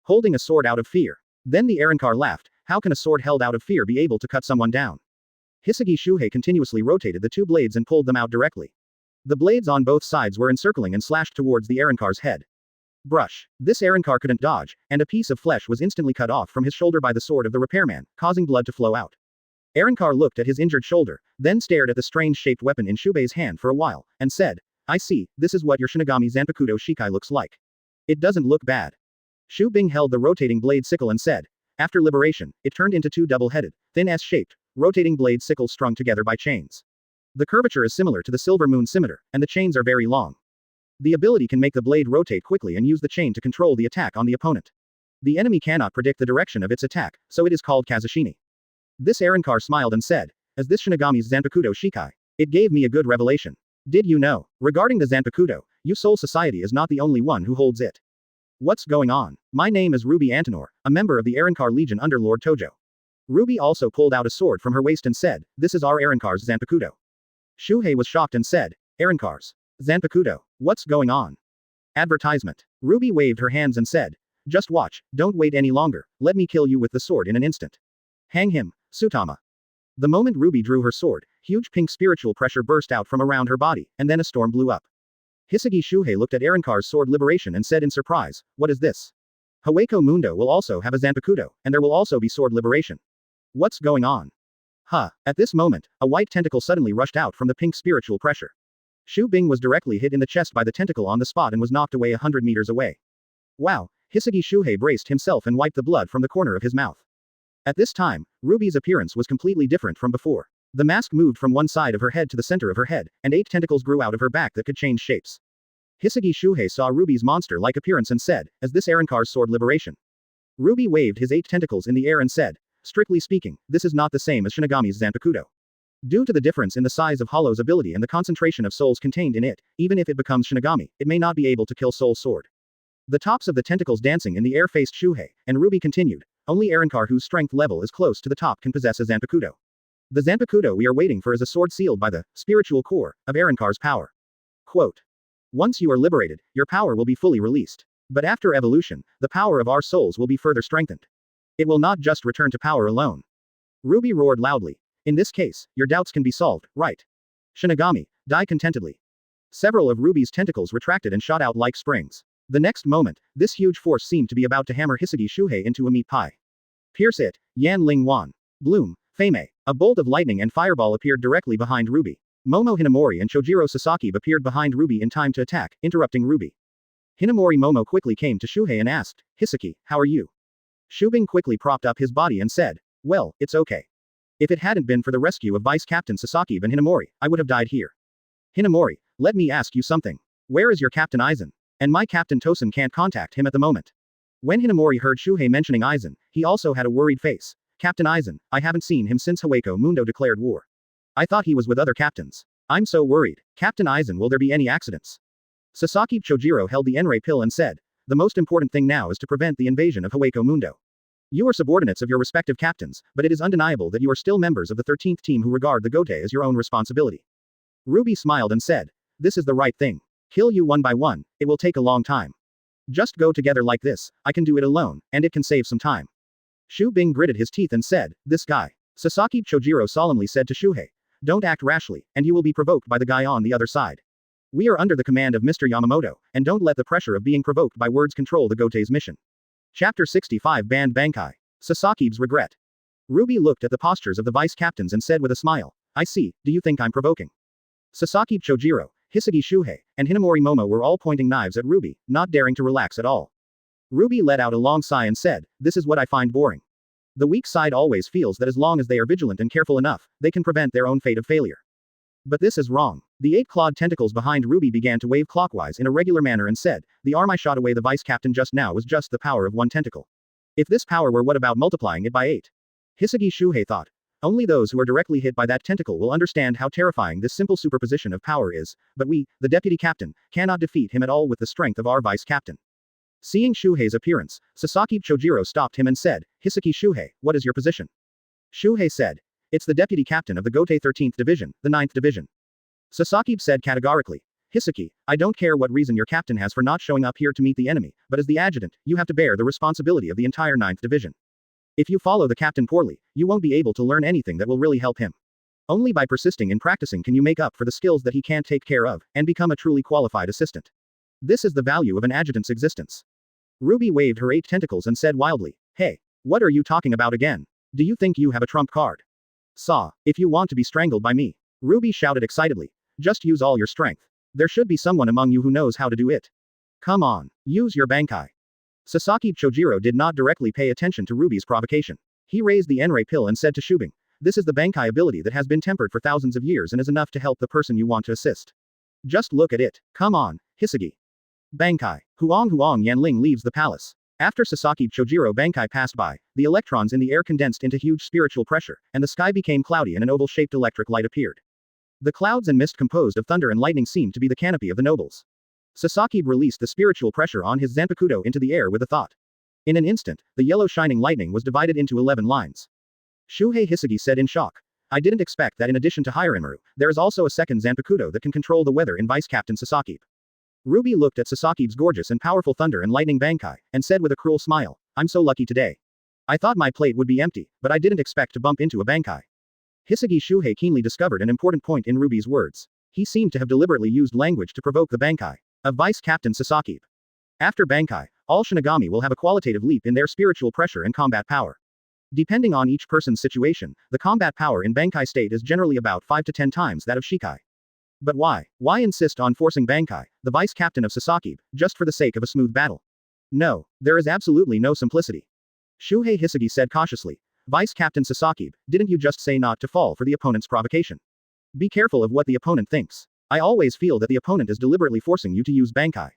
Speaker 2: Holding a sword out of fear." Then the Arankar laughed. How can a sword held out of fear be able to cut someone down? Hisagi Shuhei continuously rotated the two blades and pulled them out directly. The blades on both sides were encircling and slashed towards the Arankar's head. Brush. This Arankar couldn't dodge, and a piece of flesh was instantly cut off from his shoulder by the sword of the repairman, causing blood to flow out. Arankar looked at his injured shoulder, then stared at the strange-shaped weapon in Shubei's hand for a while, and said, "I see, this is what your Shinigami Zanpakuto Shikai looks like. It doesn't look bad." Shubing held the rotating blade sickle and said, "After liberation, it turned into two double-headed, thin S-shaped, rotating blade sickles strung together by chains. The curvature is similar to the Silver Moon Scimitar, and the chains are very long. The ability can make the blade rotate quickly and use the chain to control the attack on the opponent. The enemy cannot predict the direction of its attack, so it is called Kazushini." This Arankar smiled and said, "As this Shinigami's Zanpakuto Shikai, it gave me a good revelation. Did you know? Regarding the Zanpakuto, you Soul Society is not the only one who holds it. What's going on? My name is Ruby Antenor, a member of the Arankar Legion under Lord Tojo." Ruby also pulled out a sword from her waist and said, "This is our Arankar's Zanpakuto." Shuhei was shocked and said, "Arankar's Zanpakuto, what's going on?" Advertisement. Ruby waved her hands and said, "Just watch, don't wait any longer, let me kill you with the sword in an instant. Hang him, Sutama." The moment Ruby drew her sword, huge pink spiritual pressure burst out from around her body, and then a storm blew up. Hisagi Shuhei looked at Arankar's sword liberation and said in surprise, "What is this? Hueco Mundo will also have a Zanpakuto, and there will also be sword liberation. What's going on?" At this moment, a white tentacle suddenly rushed out from the pink spiritual pressure. Shu Bing was directly hit in the chest by the tentacle on the spot and was knocked away 100 meters away. Wow, Hisagi Shuhei braced himself and wiped the blood from the corner of his mouth. At this time, Ruby's appearance was completely different from before. The mask moved from one side of her head to the center of her head, and 8 tentacles grew out of her back that could change shapes. Hisagi Shuhei saw Ruby's monster-like appearance and said, "Is this Arankar's sword liberation?" Ruby waved his 8 tentacles in the air and said, "Strictly speaking, this is not the same as Shinigami's Zanpakuto. Due to the difference in the size of Hollow's ability and the concentration of souls contained in it, even if it becomes Shinigami, it may not be able to kill Soul's sword." The tops of the tentacles dancing in the air faced Shuhei, and Ruby continued, "Only Arankar whose strength level is close to the top can possess a Zanpakuto. The Zanpakuto we are waiting for is a sword sealed by the spiritual core of Arankar's power." Quote. "Once you are liberated, your power will be fully released. But after evolution, the power of our souls will be further strengthened. It will not just return to power alone." Ruby roared loudly. "In this case, your doubts can be solved, right? Shinigami, die contentedly." Several of Ruby's tentacles retracted and shot out like springs. The next moment, this huge force seemed to be about to hammer Hisagi Shuhei into a meat pie. "Pierce it, Yan Ling Wan. Bloom, Fame." A bolt of lightning and fireball appeared directly behind Ruby. Momo Hinamori and Chojiro Sasaki appeared behind Ruby in time to attack, interrupting Ruby. Hinamori Momo quickly came to Shuhei and asked, "Hisaki, how are you?" Shubing quickly propped up his body and said, "Well, it's okay. If it hadn't been for the rescue of Vice Captain Sasaki and Hinamori, I would have died here. Hinamori, let me ask you something. Where is your Captain Aizen? And my Captain Tosen can't contact him at the moment." When Hinamori heard Shuhei mentioning Aizen, he also had a worried face. "Captain Aizen, I haven't seen him since Hueco Mundo declared war. I thought he was with other captains. I'm so worried. Captain Aizen, will there be any accidents?" Sasaki Chojiro held the Enrei pill and said, "The most important thing now is to prevent the invasion of Hueco Mundo. You are subordinates of your respective captains, but it is undeniable that you are still members of the 13th team who regard the Gotei as your own responsibility." Ruby smiled and said, This is the right thing. Kill you one by one, it will take a long time. Just go together like this, I can do it alone, and it can save some time. Shu Bing gritted his teeth and said, this guy. Sasaki Chojiro solemnly said to Shuhei. Don't act rashly, and you will be provoked by the guy on the other side. We are under the command of Mr. Yamamoto, and don't let the pressure of being provoked by words control the Gotei's mission. Chapter 65 Banned Bankai. Sasaki's regret. Ruby looked at the postures of the vice captains and said with a smile, I see, do you think I'm provoking? Sasaki Chojiro, Hisagi Shuhei, and Hinamori Momo were all pointing knives at Ruby, not daring to relax at all. Ruby let out a long sigh and said, this is what I find boring. The weak side always feels that as long as they are vigilant and careful enough, they can prevent their own fate of failure. But this is wrong. The 8-clawed tentacles behind Ruby began to wave clockwise in a regular manner and said, the arm I shot away the vice captain just now was just the power of one tentacle. If this power were what about multiplying it by 8? Hisagi Shuhei thought. Only those who are directly hit by that tentacle will understand how terrifying this simple superposition of power is, but we, the deputy captain, cannot defeat him at all with the strength of our vice captain. Seeing Shuhei's appearance, Sasaki Chojiro stopped him and said, Hisaki Shuhei, what is your position? Shuhei said, it's the deputy captain of the Gotei 13th Division, the 9th Division. Sasaki said categorically, Hisaki, I don't care what reason your captain has for not showing up here to meet the enemy, but as the adjutant, you have to bear the responsibility of the entire 9th Division. If you follow the captain poorly, you won't be able to learn anything that will really help him. Only by persisting in practicing can you make up for the skills that he can't take care of, and become a truly qualified assistant. This is the value of an adjutant's existence. Ruby waved her 8 tentacles and said wildly, hey, what are you talking about again? Do you think you have a trump card? Saw, if you want to be strangled by me. Ruby shouted excitedly. Just use all your strength. There should be someone among you who knows how to do it. Come on, use your bankai. Sasaki Chojiro did not directly pay attention to Ruby's provocation. He raised the Enrei pill and said to Shubing, this is the bankai ability that has been tempered for thousands of years and is enough to help the person you want to assist. Just look at it. Come on, Hisagi. Bankai. Huang Yanling leaves the palace. After Sasaki Chojiro Bankai passed by, the electrons in the air condensed into huge spiritual pressure, and the sky became cloudy and an oval-shaped electric light appeared. The clouds and mist composed of thunder and lightning seemed to be the canopy of the nobles. Sasaki released the spiritual pressure on his Zanpakuto into the air with a thought. In an instant, the yellow shining lightning was divided into 11 lines. Shuhei Hisagi said in shock. I didn't expect that in addition to Hirenmaru, there is also a second Zanpakuto that can control the weather in Vice Captain Sasaki. Ruby looked at Sasaki's gorgeous and powerful thunder and lightning bankai, and said with a cruel smile, I'm so lucky today. I thought my plate would be empty, but I didn't expect to bump into a bankai. Hisagi Shuhei keenly discovered an important point in Ruby's words. He seemed to have deliberately used language to provoke the bankai of Vice Captain Sasaki. After bankai, all Shinigami will have a qualitative leap in their spiritual pressure and combat power. Depending on each person's situation, the combat power in bankai state is generally about 5 to 10 times that of Shikai. But why? Why insist on forcing Bankai, the vice captain of Sasaki, just for the sake of a smooth battle? No, there is absolutely no simplicity. Shuhei Hisagi said cautiously, Vice Captain Sasaki, didn't you just say not to fall for the opponent's provocation? Be careful of what the opponent thinks. I always feel that the opponent is deliberately forcing you to use Bankai.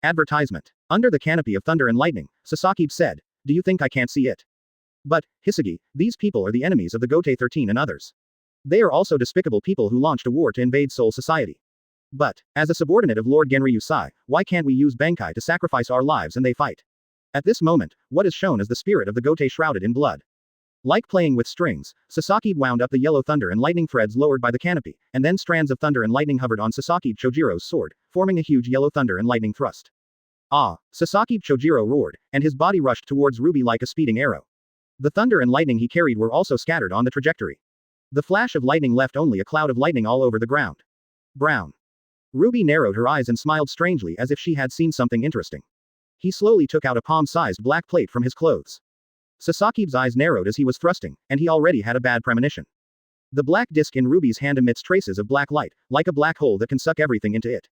Speaker 2: Advertisement. Under the canopy of thunder and lightning, Sasaki said, do you think I can't see it? But, Hisagi, these people are the enemies of the Gotei 13 and others. They are also despicable people who launched a war to invade Soul Society. But, as a subordinate of Lord Genryu Sai, why can't we use Bankai to sacrifice our lives and they fight? At this moment, what is shown is the spirit of the Gotei shrouded in blood. Like playing with strings, Sasaki wound up the yellow thunder and lightning threads lowered by the canopy, and then strands of thunder and lightning hovered on Sasaki Chojiro's sword, forming a huge yellow thunder and lightning thrust. Ah! Sasaki Chojiro roared, and his body rushed towards Ruby like a speeding arrow. The thunder and lightning he carried were also scattered on the trajectory. The flash of lightning left only a cloud of lightning all over the ground. Brown. Ruby narrowed her eyes and smiled strangely as if she had seen something interesting. He slowly took out a palm-sized black plate from his clothes. Sasaki's eyes narrowed as he was thrusting, and he already had a bad premonition. The black disc in Ruby's hand emits traces of black light, like a black hole that can suck everything into it.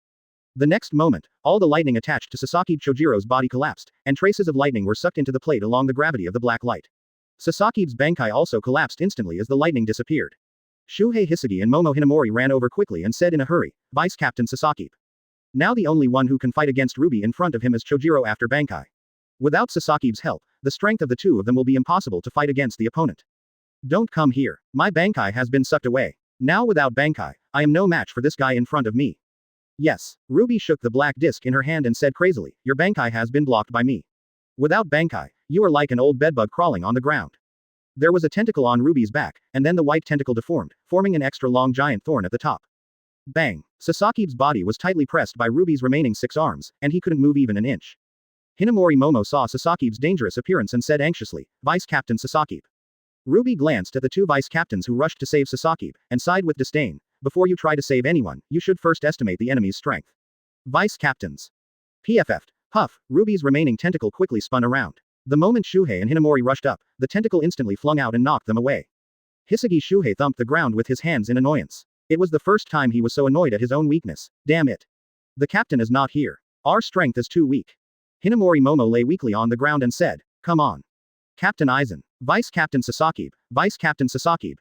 Speaker 2: The next moment, all the lightning attached to Sasaki Chojiro's body collapsed, and traces of lightning were sucked into the plate along the gravity of the black light. Sasaki's Bankai also collapsed instantly as the lightning disappeared. Shuhei Hisagi and Momo Hinamori ran over quickly and said in a hurry, Vice Captain Sasaki. Now the only one who can fight against Ruby in front of him is Chojiro after Bankai. Without Sasaki's help, the strength of the two of them will be impossible to fight against the opponent. Don't come here. My Bankai has been sucked away. Now without Bankai, I am no match for this guy in front of me. Yes, Ruby shook the black disc in her hand and said crazily, your Bankai has been blocked by me. Without Bankai, you are like an old bedbug crawling on the ground. There was a tentacle on Ruby's back, and then the white tentacle deformed, forming an extra long giant thorn at the top. Bang! Sasaki's body was tightly pressed by Ruby's remaining 6 arms, and he couldn't move even an inch. Hinamori Momo saw Sasaki's dangerous appearance and said anxiously, Vice Captain Sasaki. Ruby glanced at the 2 vice captains who rushed to save Sasaki, and sighed with disdain. Before you try to save anyone, you should first estimate the enemy's strength. Vice captains. PFF'd. Puff, Ruby's remaining tentacle quickly spun around. The moment Shuhei and Hinamori rushed up, the tentacle instantly flung out and knocked them away. Hisagi Shuhei thumped the ground with his hands in annoyance. It was the first time he was so annoyed at his own weakness. Damn it. The captain is not here. Our strength is too weak. Hinamori Momo lay weakly on the ground and said, Come on. Captain Aizen. Vice Captain Sasaki. Vice Captain Sasaki.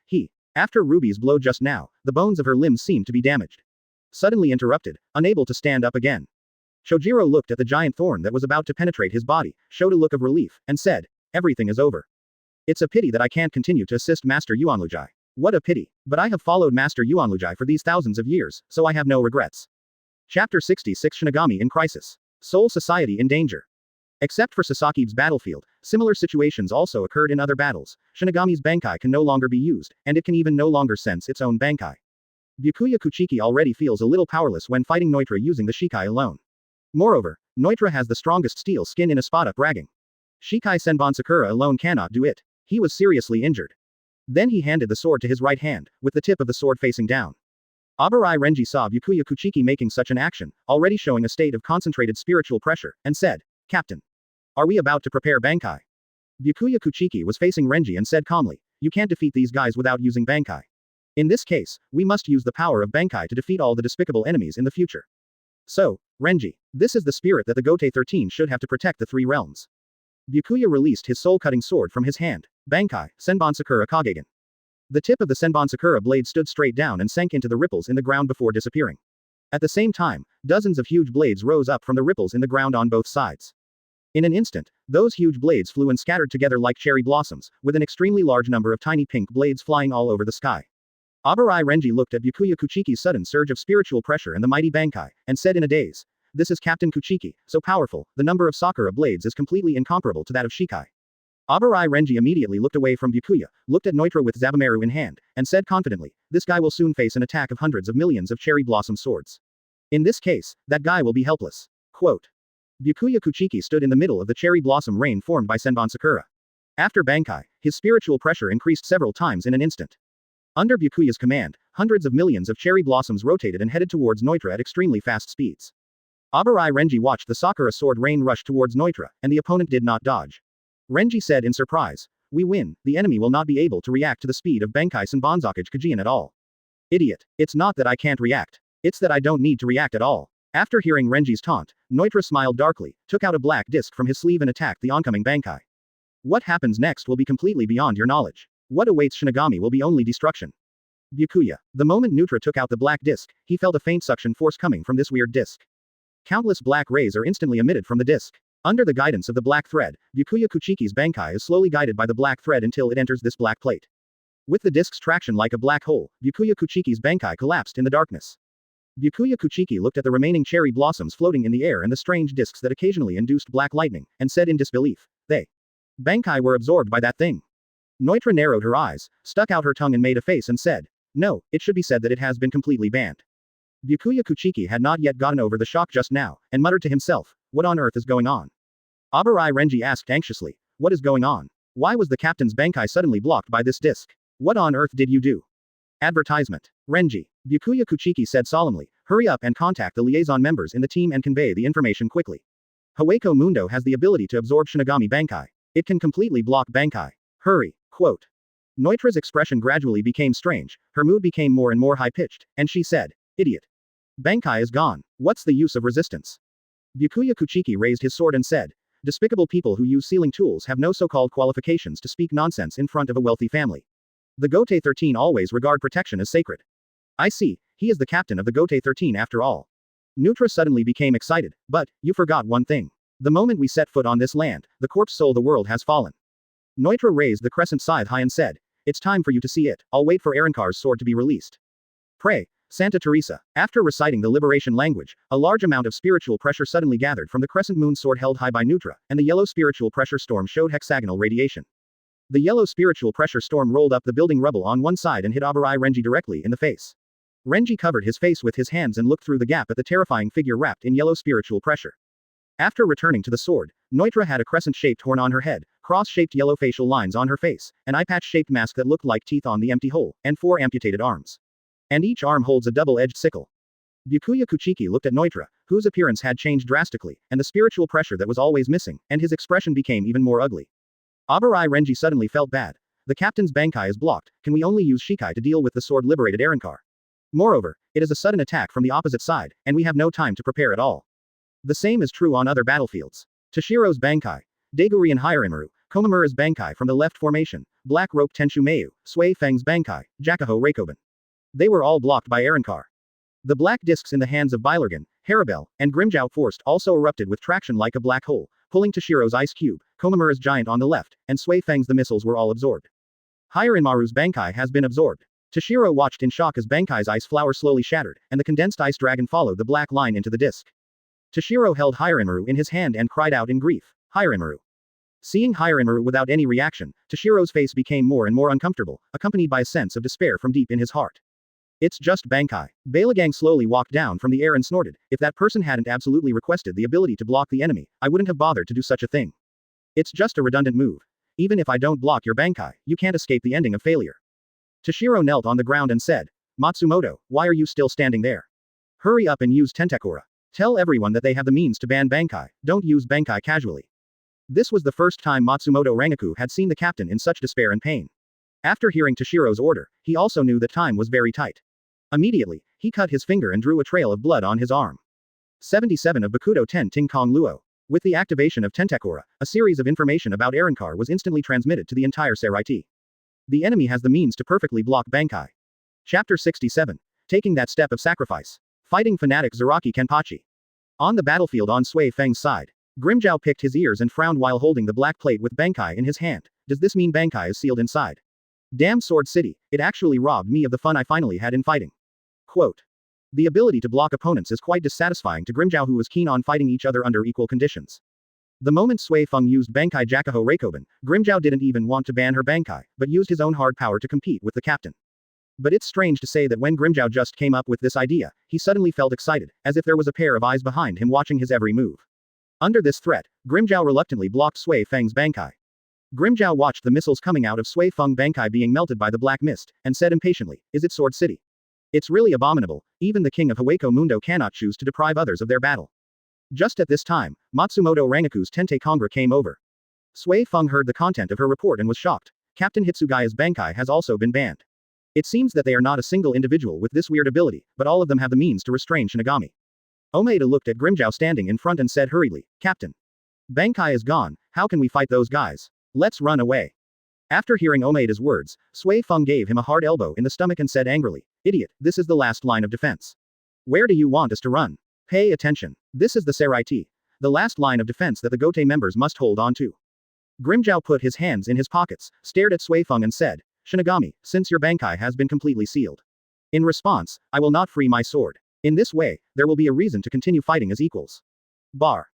Speaker 2: After Ruby's blow just now, the bones of her limbs seemed to be damaged. Suddenly interrupted, unable to stand up again. Chojiro looked at the giant thorn that was about to penetrate his body, showed a look of relief, and said, Everything is over. It's a pity that I can't continue to assist Master Yuanlujai. What a pity. But I have followed Master Yuanlujai for these thousands of years, so I have no regrets. Chapter 66 Shinigami in Crisis. Soul Society in Danger. Except for Sasaki's battlefield, similar situations also occurred in other battles. Shinigami's Bankai can no longer be used, and it can even no longer sense its own Bankai. Byakuya Kuchiki already feels a little powerless when fighting Noitra using the Shikai alone. Moreover, Noitra has the strongest steel skin in Espada bragging. Shikai Senbon Sakura alone cannot do it. He was seriously injured. Then he handed the sword to his right hand, with the tip of the sword facing down. Abarai Renji saw Byakuya Kuchiki making such an action, already showing a state of concentrated spiritual pressure, and said, Captain. Are we about to prepare Bankai? Byakuya Kuchiki was facing Renji and said calmly, You can't defeat these guys without using Bankai. In this case, we must use the power of Bankai to defeat all the despicable enemies in the future. So, Renji, this is the spirit that the Gotei 13 should have to protect the 3 realms. Byakuya released his soul-cutting sword from his hand. Bankai, Senbon Sakura Kagegen. The tip of the Senbon Sakura blade stood straight down and sank into the ripples in the ground before disappearing. At the same time, dozens of huge blades rose up from the ripples in the ground on both sides. In an instant, those huge blades flew and scattered together like cherry blossoms, with an extremely large number of tiny pink blades flying all over the sky. Abarai Renji looked at Byakuya Kuchiki's sudden surge of spiritual pressure and the mighty Bankai, and said in a daze, This is Captain Kuchiki, so powerful, the number of Sakura blades is completely incomparable to that of Shikai. Abarai Renji immediately looked away from Byakuya, looked at Noitra with Zabumaru in hand, and said confidently, This guy will soon face an attack of hundreds of millions of cherry blossom swords. In this case, that guy will be helpless. Quote. Byakuya Kuchiki stood in the middle of the cherry blossom rain formed by Senbon Sakura. After Bankai, his spiritual pressure increased several times in an instant. Under Byakuya's command, hundreds of millions of cherry blossoms rotated and headed towards Noitra at extremely fast speeds. Abarai Renji watched the Sakura sword rain rush towards Noitra, and the opponent did not dodge. Renji said in surprise, We win, the enemy will not be able to react to the speed of Bankai Senbonzakage Kajian at all. Idiot, it's not that I can't react. It's that I don't need to react at all. After hearing Renji's taunt, Noitra smiled darkly, took out a black disc from his sleeve and attacked the oncoming Bankai. What happens next will be completely beyond your knowledge. What awaits Shinigami will be only destruction. Byakuya. The moment Noitra took out the black disc, he felt a faint suction force coming from this weird disc. Countless black rays are instantly emitted from the disc. Under the guidance of the black thread, Byakuya Kuchiki's Bankai is slowly guided by the black thread until it enters this black plate. With the disc's traction like a black hole, Byakuya Kuchiki's Bankai collapsed in the darkness. Byakuya Kuchiki looked at the remaining cherry blossoms floating in the air and the strange discs that occasionally induced black lightning, and said in disbelief, They. Bankai were absorbed by that thing. Noitra narrowed her eyes, stuck out her tongue and made a face and said, No, it should be said that it has been completely banned. Byakuya Kuchiki had not yet gotten over the shock just now, and muttered to himself, What on earth is going on? Abarai Renji asked anxiously, What is going on? Why was the captain's Bankai suddenly blocked by this disc? What on earth did you do? Advertisement. Renji. Byakuya Kuchiki said solemnly, Hurry up and contact the liaison members in the team and convey the information quickly. Hueco Mundo has the ability to absorb Shinigami Bankai. It can completely block Bankai. Hurry. Quote. Noitra's expression gradually became strange, her mood became more and more high-pitched, and she said, Idiot. Bankai is gone. What's the use of resistance? Byakuya Kuchiki raised his sword and said, Despicable people who use sealing tools have no so-called qualifications to speak nonsense in front of a wealthy family. The Gotei 13 always regard protection as sacred. I see, he is the captain of the Gotei 13 after all. Noitra suddenly became excited, but, you forgot one thing. The moment we set foot on this land, the corpse soul the world has fallen. Noitra raised the crescent scythe high and said, It's time for you to see it, I'll wait for Arankar's sword to be released. Pray, Santa Teresa. After reciting the liberation language, a large amount of spiritual pressure suddenly gathered from the crescent moon sword held high by Noitra, and the yellow spiritual pressure storm showed hexagonal radiation. The yellow spiritual pressure storm rolled up the building rubble on one side and hit Abarai Renji directly in the face. Renji covered his face with his hands and looked through the gap at the terrifying figure wrapped in yellow spiritual pressure. After returning to the sword, Neutra had a crescent-shaped horn on her head, cross-shaped yellow facial lines on her face, an eye patch-shaped mask that looked like teeth on the empty hole, and 4 amputated arms. And each arm holds a double-edged sickle. Byakuya Kuchiki looked at Neutra, whose appearance had changed drastically, and the spiritual pressure that was always missing, and his expression became even more ugly. Abarai Renji suddenly felt bad. The captain's Bankai is blocked, can we only use Shikai to deal with the sword-liberated Arrancar? Moreover, it is a sudden attack from the opposite side, and we have no time to prepare at all. The same is true on other battlefields. Toshiro's Bankai, Daiguri and Hyarinmaru, Komamura's Bankai from the left formation, Black Rope Tenshu Mayu, Sui Feng's Bankai, Jakuho Reikoben. They were all blocked by Arrancar. The black discs in the hands of Bailergan, Haribel, and Grimjow Forced also erupted with traction like a black hole, pulling Toshiro's Ice Cube, Komamura's Giant on the left, and Sui Feng's the missiles were all absorbed. Hyarinmaru's Bankai has been absorbed. Toshiro watched in shock as Bankai's ice flower slowly shattered, and the condensed ice dragon followed the black line into the disc. Toshiro held Hyarinmaru in his hand and cried out in grief, Hyarinmaru. Seeing Hyarinmaru without any reaction, Toshiro's face became more and more uncomfortable, accompanied by a sense of despair from deep in his heart. It's just Bankai. Bailagang slowly walked down from the air and snorted, if that person hadn't absolutely requested the ability to block the enemy, I wouldn't have bothered to do such a thing. It's just a redundant move. Even if I don't block your Bankai, you can't escape the ending of failure. Toshiro knelt on the ground and said, Matsumoto, why are you still standing there? Hurry up and use Tentakura. Tell everyone that they have the means to ban Bankai, don't use Bankai casually. This was the first time Matsumoto Rangaku had seen the captain in such despair and pain. After hearing Toshiro's order, he also knew that time was very tight. Immediately, he cut his finger and drew a trail of blood on his arm. 77 of Bakudo 10 Ting Kong Luo. With the activation of Tentakura, a series of information about Arrancar was instantly transmitted to the entire Seraiti. The enemy has the means to perfectly block Bankai. Chapter 67. Taking that step of sacrifice. Fighting fanatic Zaraki Kenpachi. On the battlefield on Sui Feng's side, Grimjow picked his ears and frowned while holding the black plate with Bankai in his hand. Does this mean Bankai is sealed inside? Damn Sword City, it actually robbed me of the fun I finally had in fighting. Quote. The ability to block opponents is quite dissatisfying to Grimjow, who was keen on fighting each other under equal conditions. The moment Sui Feng used Bankai Jakuho Reikoben, Grimjow didn't even want to ban her Bankai, but used his own hard power to compete with the captain. But it's strange to say that when Grimjow just came up with this idea, he suddenly felt excited, as if there was a pair of eyes behind him watching his every move. Under this threat, Grimjow reluctantly blocked Sui Feng's Bankai. Grimjow watched the missiles coming out of Sui Feng Bankai being melted by the black mist, and said impatiently, is it Sword City? It's really abominable, even the King of Hueco Mundo cannot choose to deprive others of their battle. Just at this time, Matsumoto Rangaku's Tente Kongra came over. Sui Feng heard the content of her report and was shocked. Captain Hitsugaya's Bankai has also been banned. It seems that they are not a single individual with this weird ability, but all of them have the means to restrain Shinigami. Omaeda looked at Grimjow standing in front and said hurriedly, Captain. Bankai is gone, how can we fight those guys? Let's run away. After hearing Omaeda's words, Sui Feng gave him a hard elbow in the stomach and said angrily, Idiot, this is the last line of defense. Where do you want us to run? Pay attention. This is the Seraiti, the last line of defense that the Gotei members must hold on to. Grimjow put his hands in his pockets, stared at Sui Feng and said, Shinigami, since your Bankai has been completely sealed. In response, I will not free my sword. In this way, there will be a reason to continue fighting as equals. Bar.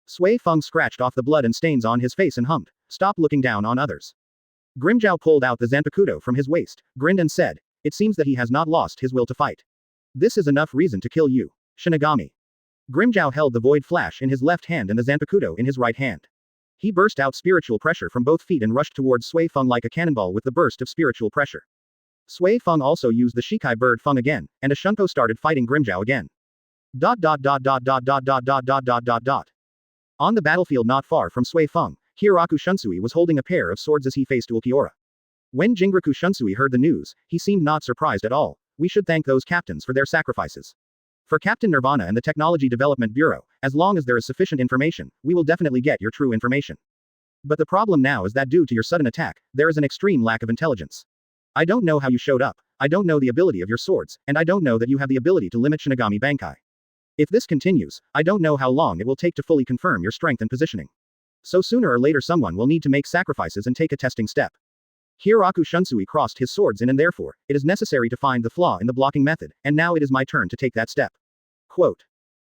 Speaker 2: Sui Feng scratched off the blood and stains on his face and hummed, Stop looking down on others. Grimjow pulled out the Zanpakuto from his waist, grinned and said, It seems that he has not lost his will to fight. This is enough reason to kill you, Shinigami. Grimjow held the void flash in his left hand and the Zanpakuto in his right hand. He burst out spiritual pressure from both feet and rushed towards Sui Feng like a cannonball with the burst of spiritual pressure. Sui Feng also used the Shikai bird Feng again, and a Shunpo started fighting Grimjow again. On the battlefield not far from Sui Feng, Hieraku Shunsui was holding a pair of swords as he faced Ulquiorra. When Jinraku Shunsui heard the news, he seemed not surprised at all. We should thank those captains for their sacrifices. For Captain Nirvana and the Technology Development Bureau, as long as there is sufficient information, we will definitely get your true information. But the problem now is that due to your sudden attack, there is an extreme lack of intelligence. I don't know how you showed up, I don't know the ability of your swords, and I don't know that you have the ability to limit Shinigami Bankai. If this continues, I don't know how long it will take to fully confirm your strength and positioning. So sooner or later someone will need to make sacrifices and take a testing step. Hieraku Shunsui crossed his swords in and therefore, it is necessary to find the flaw in the blocking method, and now it is my turn to take that step. Quote.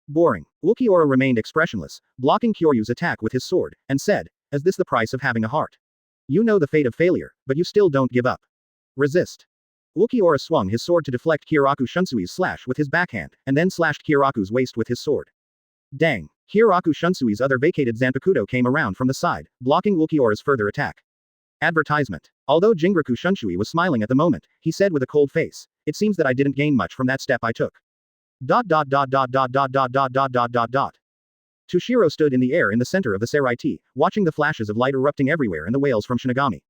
Speaker 2: Boring. Ulquiorra remained expressionless, blocking Kyoryu's attack with his sword, and said, Is this the price of having a heart? You know the fate of failure, but you still don't give up. Resist. Ulquiorra swung his sword to deflect Kyoraku Shunsui's slash with his backhand, and then slashed Kyoraku's waist with his sword. Dang! Kyoraku Shunsui's other vacated Zanpakuto came around from the side, blocking Ulquiorra's further attack. Advertisement. Although Jinraku Shunshui was smiling at the moment, he said with a cold face, "It seems that I didn't gain much from that step I took." Toshiro stood in the air in the center of the Seraiti, watching the flashes of light erupting everywhere and the wails from Shinigami.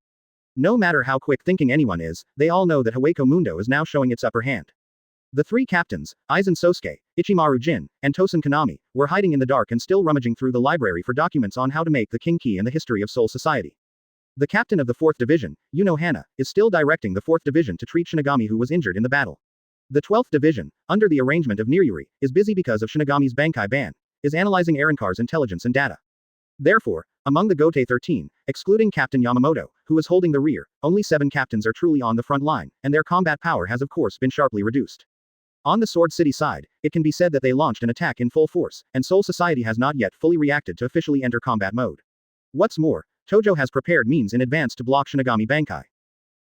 Speaker 2: No matter how quick-thinking anyone is, they all know that Hueco Mundo is now showing its upper hand. The three captains, Aizen Sosuke, Ichimaru Jin, and Tosen Kanami, were hiding in the dark and still rummaging through the library for documents on how to make the King Key and the history of Soul Society. The captain of the 4th Division, Yuno Hana, is still directing the 4th Division to treat Shinigami who was injured in the battle. The 12th Division, under the arrangement of Niryuri, is busy because of Shinigami's Bankai ban, is analyzing Arrancar's intelligence and data. Therefore, among the Gotei 13, excluding Captain Yamamoto, who is holding the rear, only 7 captains are truly on the front line, and their combat power has of course been sharply reduced. On the Sword City side, it can be said that they launched an attack in full force, and Soul Society has not yet fully reacted to officially enter combat mode. What's more, Tojo has prepared means in advance to block Shinigami Bankai.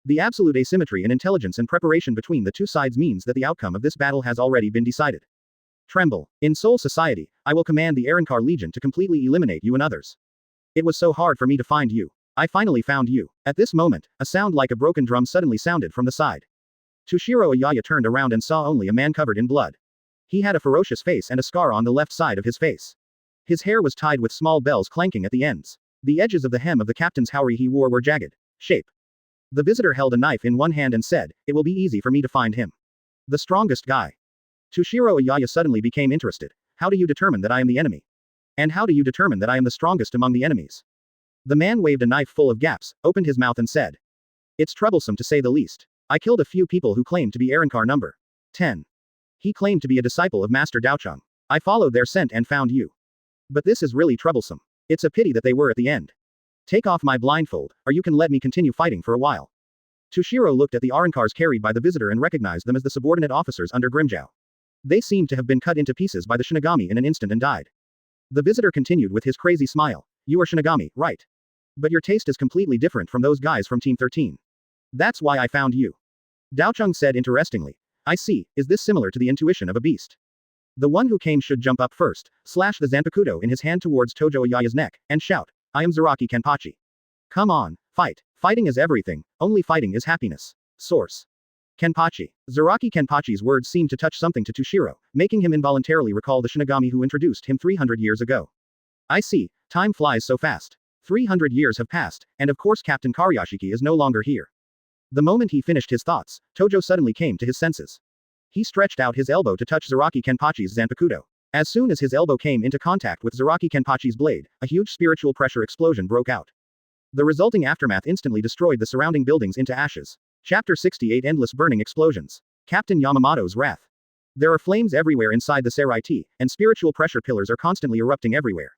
Speaker 2: The absolute asymmetry in intelligence and preparation between the two sides means that the outcome of this battle has already been decided. Tremble. In Soul Society, I will command the Arrancar Legion to completely eliminate you and others. It was so hard for me to find you. I finally found you. At this moment, a sound like a broken drum suddenly sounded from the side. Tojo Ayaya turned around and saw only a man covered in blood. He had a ferocious face and a scar on the left side of his face. His hair was tied with small bells clanking at the ends. The edges of the hem of the captain's haori he wore were jagged. Shape. The visitor held a knife in one hand and said, "It will be easy for me to find him. The strongest guy." Tojo Ayaya suddenly became interested. "How do you determine that I am the enemy? And how do you determine that I am the strongest among the enemies?" The man waved a knife full of gaps, opened his mouth and said, "It's troublesome to say the least. I killed a few people who claimed to be Arrancar number 10. He claimed to be a disciple of Master Daocheng. I followed their scent and found you. But this is really troublesome. It's a pity that they were at the end. Take off my blindfold, or you can let me continue fighting for a while." Toshiro looked at the Arrancars carried by the visitor and recognized them as the subordinate officers under Grimmjow. They seemed to have been cut into pieces by the Shinigami in an instant and died. The visitor continued with his crazy smile. "You are Shinigami, right? But your taste is completely different from those guys from Team 13. That's why I found you." Daocheng said interestingly. "I see, is this similar to the intuition of a beast? The one who came should jump up first, slash the Zanpakuto in his hand towards Tojo Ayaya's neck, and shout, 'I am Zaraki Kenpachi. Come on, fight. Fighting is everything, only fighting is happiness.'" Source. Kenpachi. Zaraki Kenpachi's words seemed to touch something to Toshiro, making him involuntarily recall the Shinigami who introduced him 300 years ago. "I see, time flies so fast. 300 years have passed, and of course Captain Karyashiki is no longer here." The moment he finished his thoughts, Tojo suddenly came to his senses. He stretched out his elbow to touch Zaraki Kenpachi's Zanpakuto. As soon as his elbow came into contact with Zaraki Kenpachi's blade, a huge spiritual pressure explosion broke out. The resulting aftermath instantly destroyed the surrounding buildings into ashes. Chapter 68 Endless Burning Explosions. Captain Yamamoto's Wrath. There are flames everywhere inside the Seraiti, and spiritual pressure pillars are constantly erupting everywhere.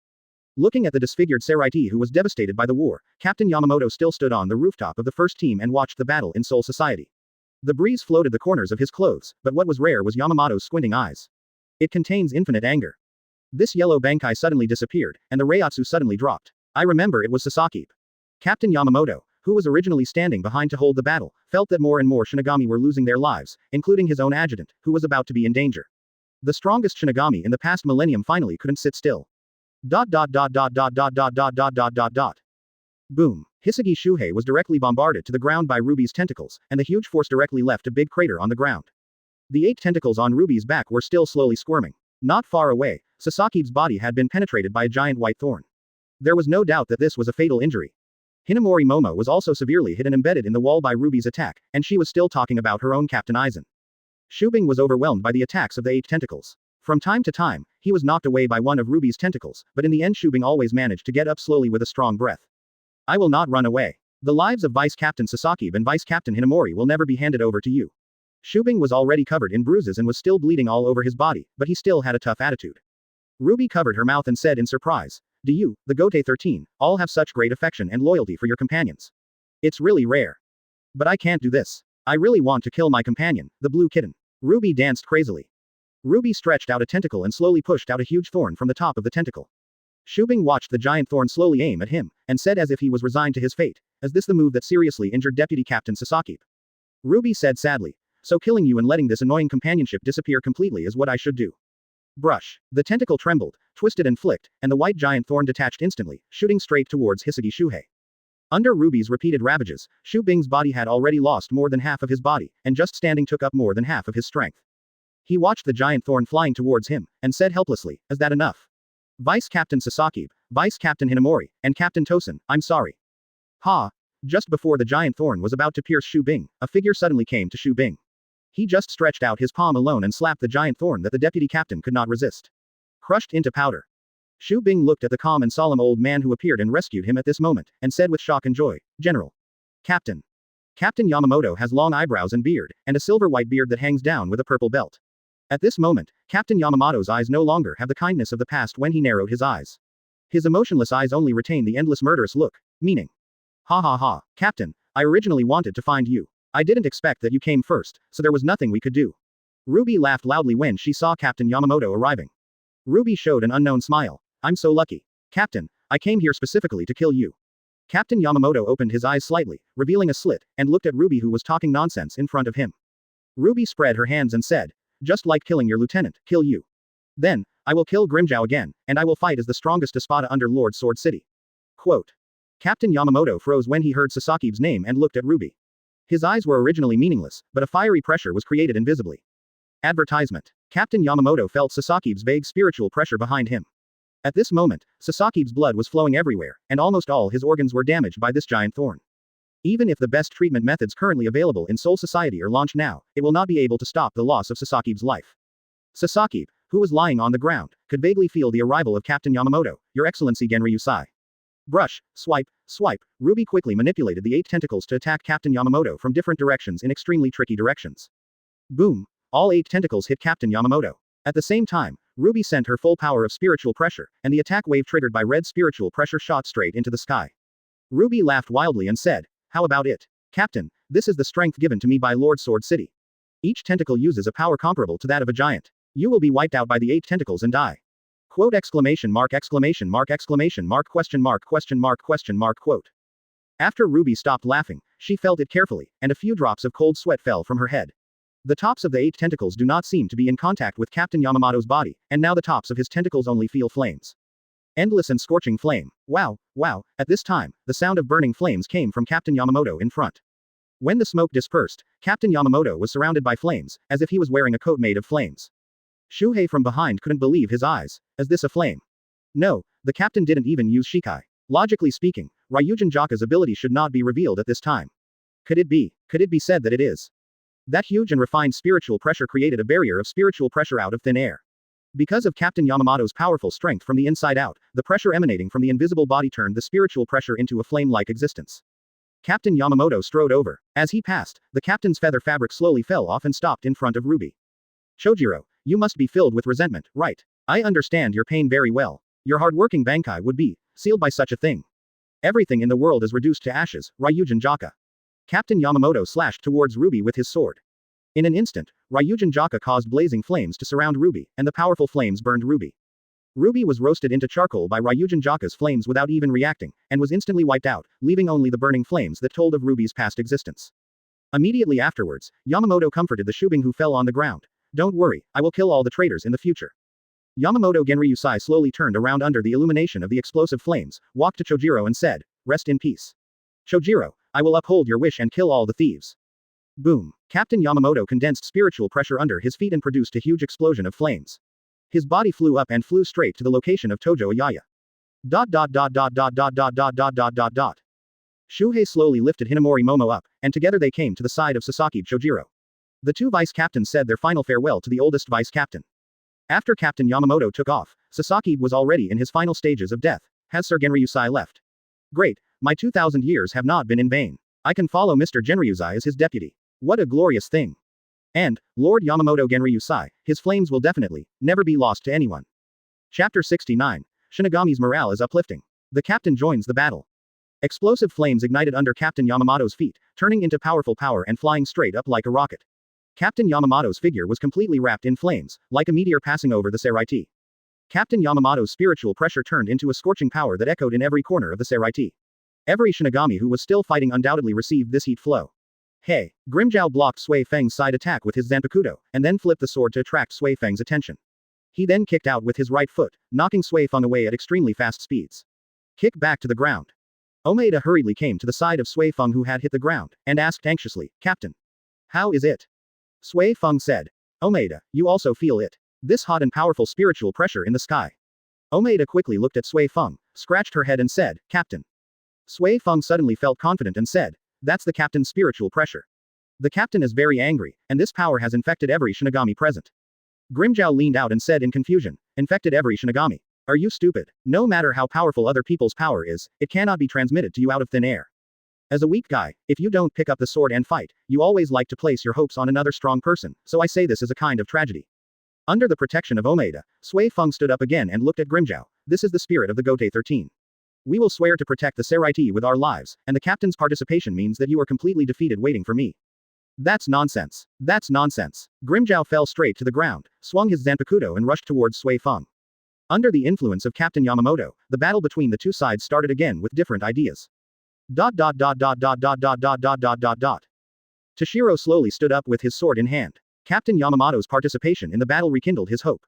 Speaker 2: Looking at the disfigured Seraiti who was devastated by the war, Captain Yamamoto still stood on the rooftop of the first team and watched the battle in Soul Society. The breeze floated the corners of his clothes, but what was rare was Yamamoto's squinting eyes. It contains infinite anger. This yellow Bankai suddenly disappeared, and the Reiatsu suddenly dropped. I remember it was Sasaki. Captain Yamamoto, who was originally standing behind to hold the battle, felt that more and more Shinigami were losing their lives, including his own adjutant, who was about to be in danger. The strongest Shinigami in the past millennium finally couldn't sit still. Boom. Hisagi Shuhei was directly bombarded to the ground by Ruby's tentacles, and the huge force directly left a big crater on the ground. The 8 tentacles on Ruby's back were still slowly squirming. Not far away, Sasaki's body had been penetrated by a giant white thorn. There was no doubt that this was a fatal injury. Hinamori Momo was also severely hit and embedded in the wall by Ruby's attack, and she was still talking about her own Captain Aizen. Shubing was overwhelmed by the attacks of the 8 tentacles. From time to time, he was knocked away by one of Ruby's tentacles, but in the end Shubing always managed to get up slowly with a strong breath. I will not run away. The lives of Vice Captain Sasaki and Vice Captain Hinamori will never be handed over to you. Shubing was already covered in bruises and was still bleeding all over his body, but he still had a tough attitude. Ruby covered her mouth and said in surprise, "Do you, the Gotei 13, all have such great affection and loyalty for your companions? It's really rare. But I can't do this. I really want to kill my companion, the blue kitten." Ruby danced crazily. Ruby stretched out a tentacle and slowly pushed out a huge thorn from the top of the tentacle. Shubing watched the giant thorn slowly aim at him, and said as if he was resigned to his fate, "Is this the move that seriously injured Deputy Captain Sasaki?" Ruby said sadly, So killing you and letting this annoying companionship disappear completely is what I should do. Brush. The tentacle trembled, twisted and flicked, and the white giant thorn detached instantly, shooting straight towards Hisagi Shuhei. Under Ruby's repeated ravages, Shu Bing's body had already lost more than half of his body, and just standing took up more than half of his strength. He watched the giant thorn flying towards him, and said helplessly, "Is that enough?" Vice Captain Sasaki, Vice Captain Hinamori, and Captain Tosen, I'm sorry. Ha! Just before the giant thorn was about to pierce Shu Bing, a figure suddenly came to Shu Bing. He just stretched out his palm alone and slapped the giant thorn that the deputy captain could not resist. Crushed into powder. Shu Bing looked at the calm and solemn old man who appeared and rescued him at this moment, and said with shock and joy, "General. Captain. Captain Yamamoto has long eyebrows and beard, and a silver-white beard that hangs down with a purple belt." At this moment, Captain Yamamoto's eyes no longer have the kindness of the past when he narrowed his eyes. His emotionless eyes only retain the endless murderous look, meaning. Ha ha ha, Captain, I originally wanted to find you. I didn't expect that you came first, so there was nothing we could do. Ruby laughed loudly when she saw Captain Yamamoto arriving. Ruby showed an unknown smile. I'm so lucky. Captain, I came here specifically to kill you. Captain Yamamoto opened his eyes slightly, revealing a slit, and looked at Ruby who was talking nonsense in front of him. Ruby spread her hands and said, "Just like killing your lieutenant, kill you. Then, I will kill Grimjow again, and I will fight as the strongest Espada under Lord Sword City." Quote. Captain Yamamoto froze when he heard Sasaki's name and looked at Ruby. His eyes were originally meaningless, but a fiery pressure was created invisibly. Advertisement. Captain Yamamoto felt Sasaki's vague spiritual pressure behind him. At this moment, Sasaki's blood was flowing everywhere, and almost all his organs were damaged by this giant thorn. Even if the best treatment methods currently available in Soul Society are launched now, it will not be able to stop the loss of Sasaki's life. Sasaki, who was lying on the ground, could vaguely feel the arrival of Captain Yamamoto, Your Excellency Genryusai. Brush, swipe, swipe, Ruby quickly manipulated the 8 tentacles to attack Captain Yamamoto from different directions in extremely tricky directions. Boom! All 8 tentacles hit Captain Yamamoto. At the same time, Ruby sent her full power of spiritual pressure, and the attack wave triggered by red spiritual pressure shot straight into the sky. Ruby laughed wildly and said, "How about it? Captain, this is the strength given to me by Lord Sword City. Each tentacle uses a power comparable to that of a giant. You will be wiped out by the 8 tentacles and die." Quote exclamation mark exclamation mark exclamation mark question mark quote. After Ruby stopped laughing, she felt it carefully, and a few drops of cold sweat fell from her head. The tops of the 8 tentacles do not seem to be in contact with Captain Yamamoto's body, and now the tops of his tentacles only feel flames. Endless and scorching flame. Wow, wow, at this time, the sound of burning flames came from Captain Yamamoto in front. When the smoke dispersed, Captain Yamamoto was surrounded by flames, as if he was wearing a coat made of flames. Shuhei from behind couldn't believe his eyes. Is this a flame? No, the captain didn't even use Shikai. Logically speaking, Ryujin Jaka's ability should not be revealed at this time. Could it be said that it is? That huge and refined spiritual pressure created a barrier of spiritual pressure out of thin air. Because of Captain Yamamoto's powerful strength from the inside out, the pressure emanating from the invisible body turned the spiritual pressure into a flame-like existence. Captain Yamamoto strode over. As he passed, the captain's feather fabric slowly fell off and stopped in front of Ruby. Chojiro, you must be filled with resentment, right? I understand your pain very well. Your hard-working Bankai would be sealed by such a thing. Everything in the world is reduced to ashes, Ryujin Jaka. Captain Yamamoto slashed towards Ruby with his sword. In an instant, Ryujin Jaka caused blazing flames to surround Ruby, and the powerful flames burned Ruby. Ruby was roasted into charcoal by Ryujin Jaka's flames without even reacting, and was instantly wiped out, leaving only the burning flames that told of Ruby's past existence. Immediately afterwards, Yamamoto comforted the Shubing who fell on the ground. Don't worry, I will kill all the traitors in the future. Yamamoto Genryusai slowly turned around under the illumination of the explosive flames, walked to Chojiro and said, Rest in peace. Chojiro, I will uphold your wish and kill all the thieves. Boom. Captain Yamamoto condensed spiritual pressure under his feet and produced a huge explosion of flames. His body flew up and flew straight to the location of Tojo Ayaya. Shuhei slowly lifted Hinamori Momo up, and together they came to the side of Sasaki Chojiro. The 2 vice captains said their final farewell to the oldest vice captain. After Captain Yamamoto took off, Sasaki was already in his final stages of death. Has Sir Genryusai left? Great, my 2,000 years have not been in vain. I can follow Mr. Genryusai as his deputy. What a glorious thing. And, Lord Yamamoto Genryusai, his flames will definitely never be lost to anyone. Chapter 69. Shinigami's morale is uplifting. The captain joins the battle. Explosive flames ignited under Captain Yamamoto's feet, turning into powerful power and flying straight up like a rocket. Captain Yamamoto's figure was completely wrapped in flames, like a meteor passing over the Seraiti. Captain Yamamoto's spiritual pressure turned into a scorching power that echoed in every corner of the Seraiti. Every Shinigami who was still fighting undoubtedly received this heat flow. Hey! Grimjow blocked Sui Feng's side attack with his Zanpakuto, and then flipped the sword to attract Sui Feng's attention. He then kicked out with his right foot, knocking Sui Feng away at extremely fast speeds. Kick back to the ground. Omaeda hurriedly came to the side of Sui Feng who had hit the ground, and asked anxiously, Captain. How is it? Sui Feng said. Omaeda, you also feel it. This hot and powerful spiritual pressure in the sky. Omaeda quickly looked at Sui Feng, scratched her head and said, Captain. Sui Feng suddenly felt confident and said, that's the captain's spiritual pressure. The captain is very angry, and this power has infected every Shinigami present. Grimjow leaned out and said in confusion, infected every Shinigami. Are you stupid? No matter how powerful other people's power is, it cannot be transmitted to you out of thin air. As a weak guy, if you don't pick up the sword and fight, you always like to place your hopes on another strong person, so I say this is a kind of tragedy. Under the protection of Omaeda, Sui Feng stood up again and looked at Grimjow. This is the spirit of the Gotei 13. We will swear to protect the Seraiti with our lives, and the captain's participation means that you are completely defeated waiting for me. That's nonsense. That's nonsense. Grimjow fell straight to the ground, swung his Zanpakuto and rushed towards Sui Feng. Under the influence of Captain Yamamoto, the battle between the two sides started again with different ideas. Toshiro slowly stood up with his sword in hand. Captain Yamamoto's participation in the battle rekindled his hope.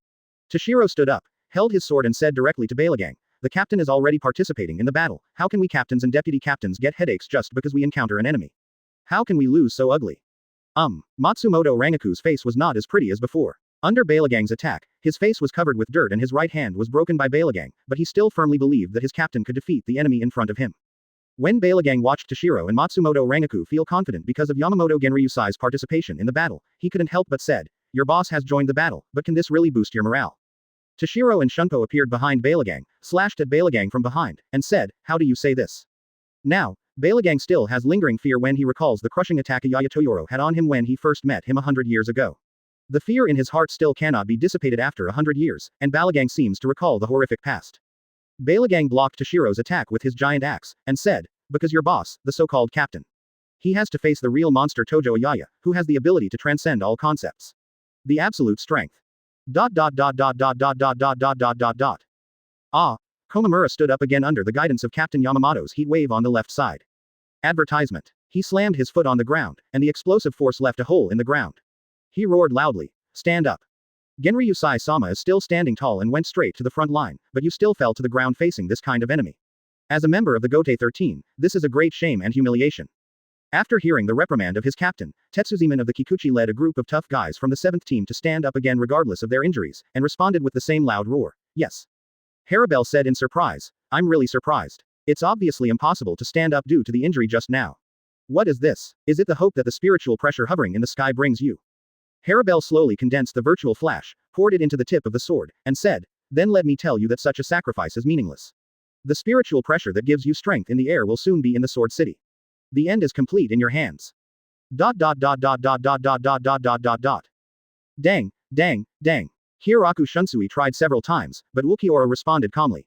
Speaker 2: Toshiro stood up, held his sword and said directly to Beilagang, the captain is already participating in the battle, how can we captains and deputy captains get headaches just because we encounter an enemy? How can we lose so ugly? Matsumoto Rangaku's face was not as pretty as before. Under Beilagang's attack, his face was covered with dirt and his right hand was broken by Beilagang, but he still firmly believed that his captain could defeat the enemy in front of him. When Beilagang watched Toshiro and Matsumoto Rangaku feel confident because of Yamamoto Genryusai's participation in the battle, he couldn't help but said, your boss has joined the battle, but can this really boost your morale? Toshiro and Shunpo appeared behind Beilagang, slashed at Beilagang from behind, and said, how do you say this? Now, Beilagang still has lingering fear when he recalls the crushing attack Ayaya Toyoro had on him when he first met him 100 years ago. The fear in his heart still cannot be dissipated after 100 years, and Beilagang seems to recall the horrific past. Beilagang blocked Toshiro's attack with his giant axe, and said, because your boss, the so-called captain. He has to face the real monster Tojo Ayaya, who has the ability to transcend all concepts. The absolute strength. Komamura stood up again under the guidance of Captain Yamamoto's heat wave on the left side. Advertisement. He slammed his foot on the ground, and the explosive force left a hole in the ground. He roared loudly, stand up. Genryusai-sama is still standing tall and went straight to the front line, but you still fell to the ground facing this kind of enemy. As a member of the Gotei 13, this is a great shame and humiliation. After hearing the reprimand of his captain, Tetsuziman of the Kikuchi led a group of tough guys from the 7th team to stand up again regardless of their injuries, and responded with the same loud roar, yes. Harabel said in surprise, I'm really surprised. It's obviously impossible to stand up due to the injury just now. What is this? Is it the hope that the spiritual pressure hovering in the sky brings you? Harabel slowly condensed the virtual flash, poured it into the tip of the sword, and said, then let me tell you that such a sacrifice is meaningless. The spiritual pressure that gives you strength in the air will soon be in the Sword City. The end is complete in your hands. Dang, dang. Hieraku Shunsui tried several times, but Ulquiorra responded calmly.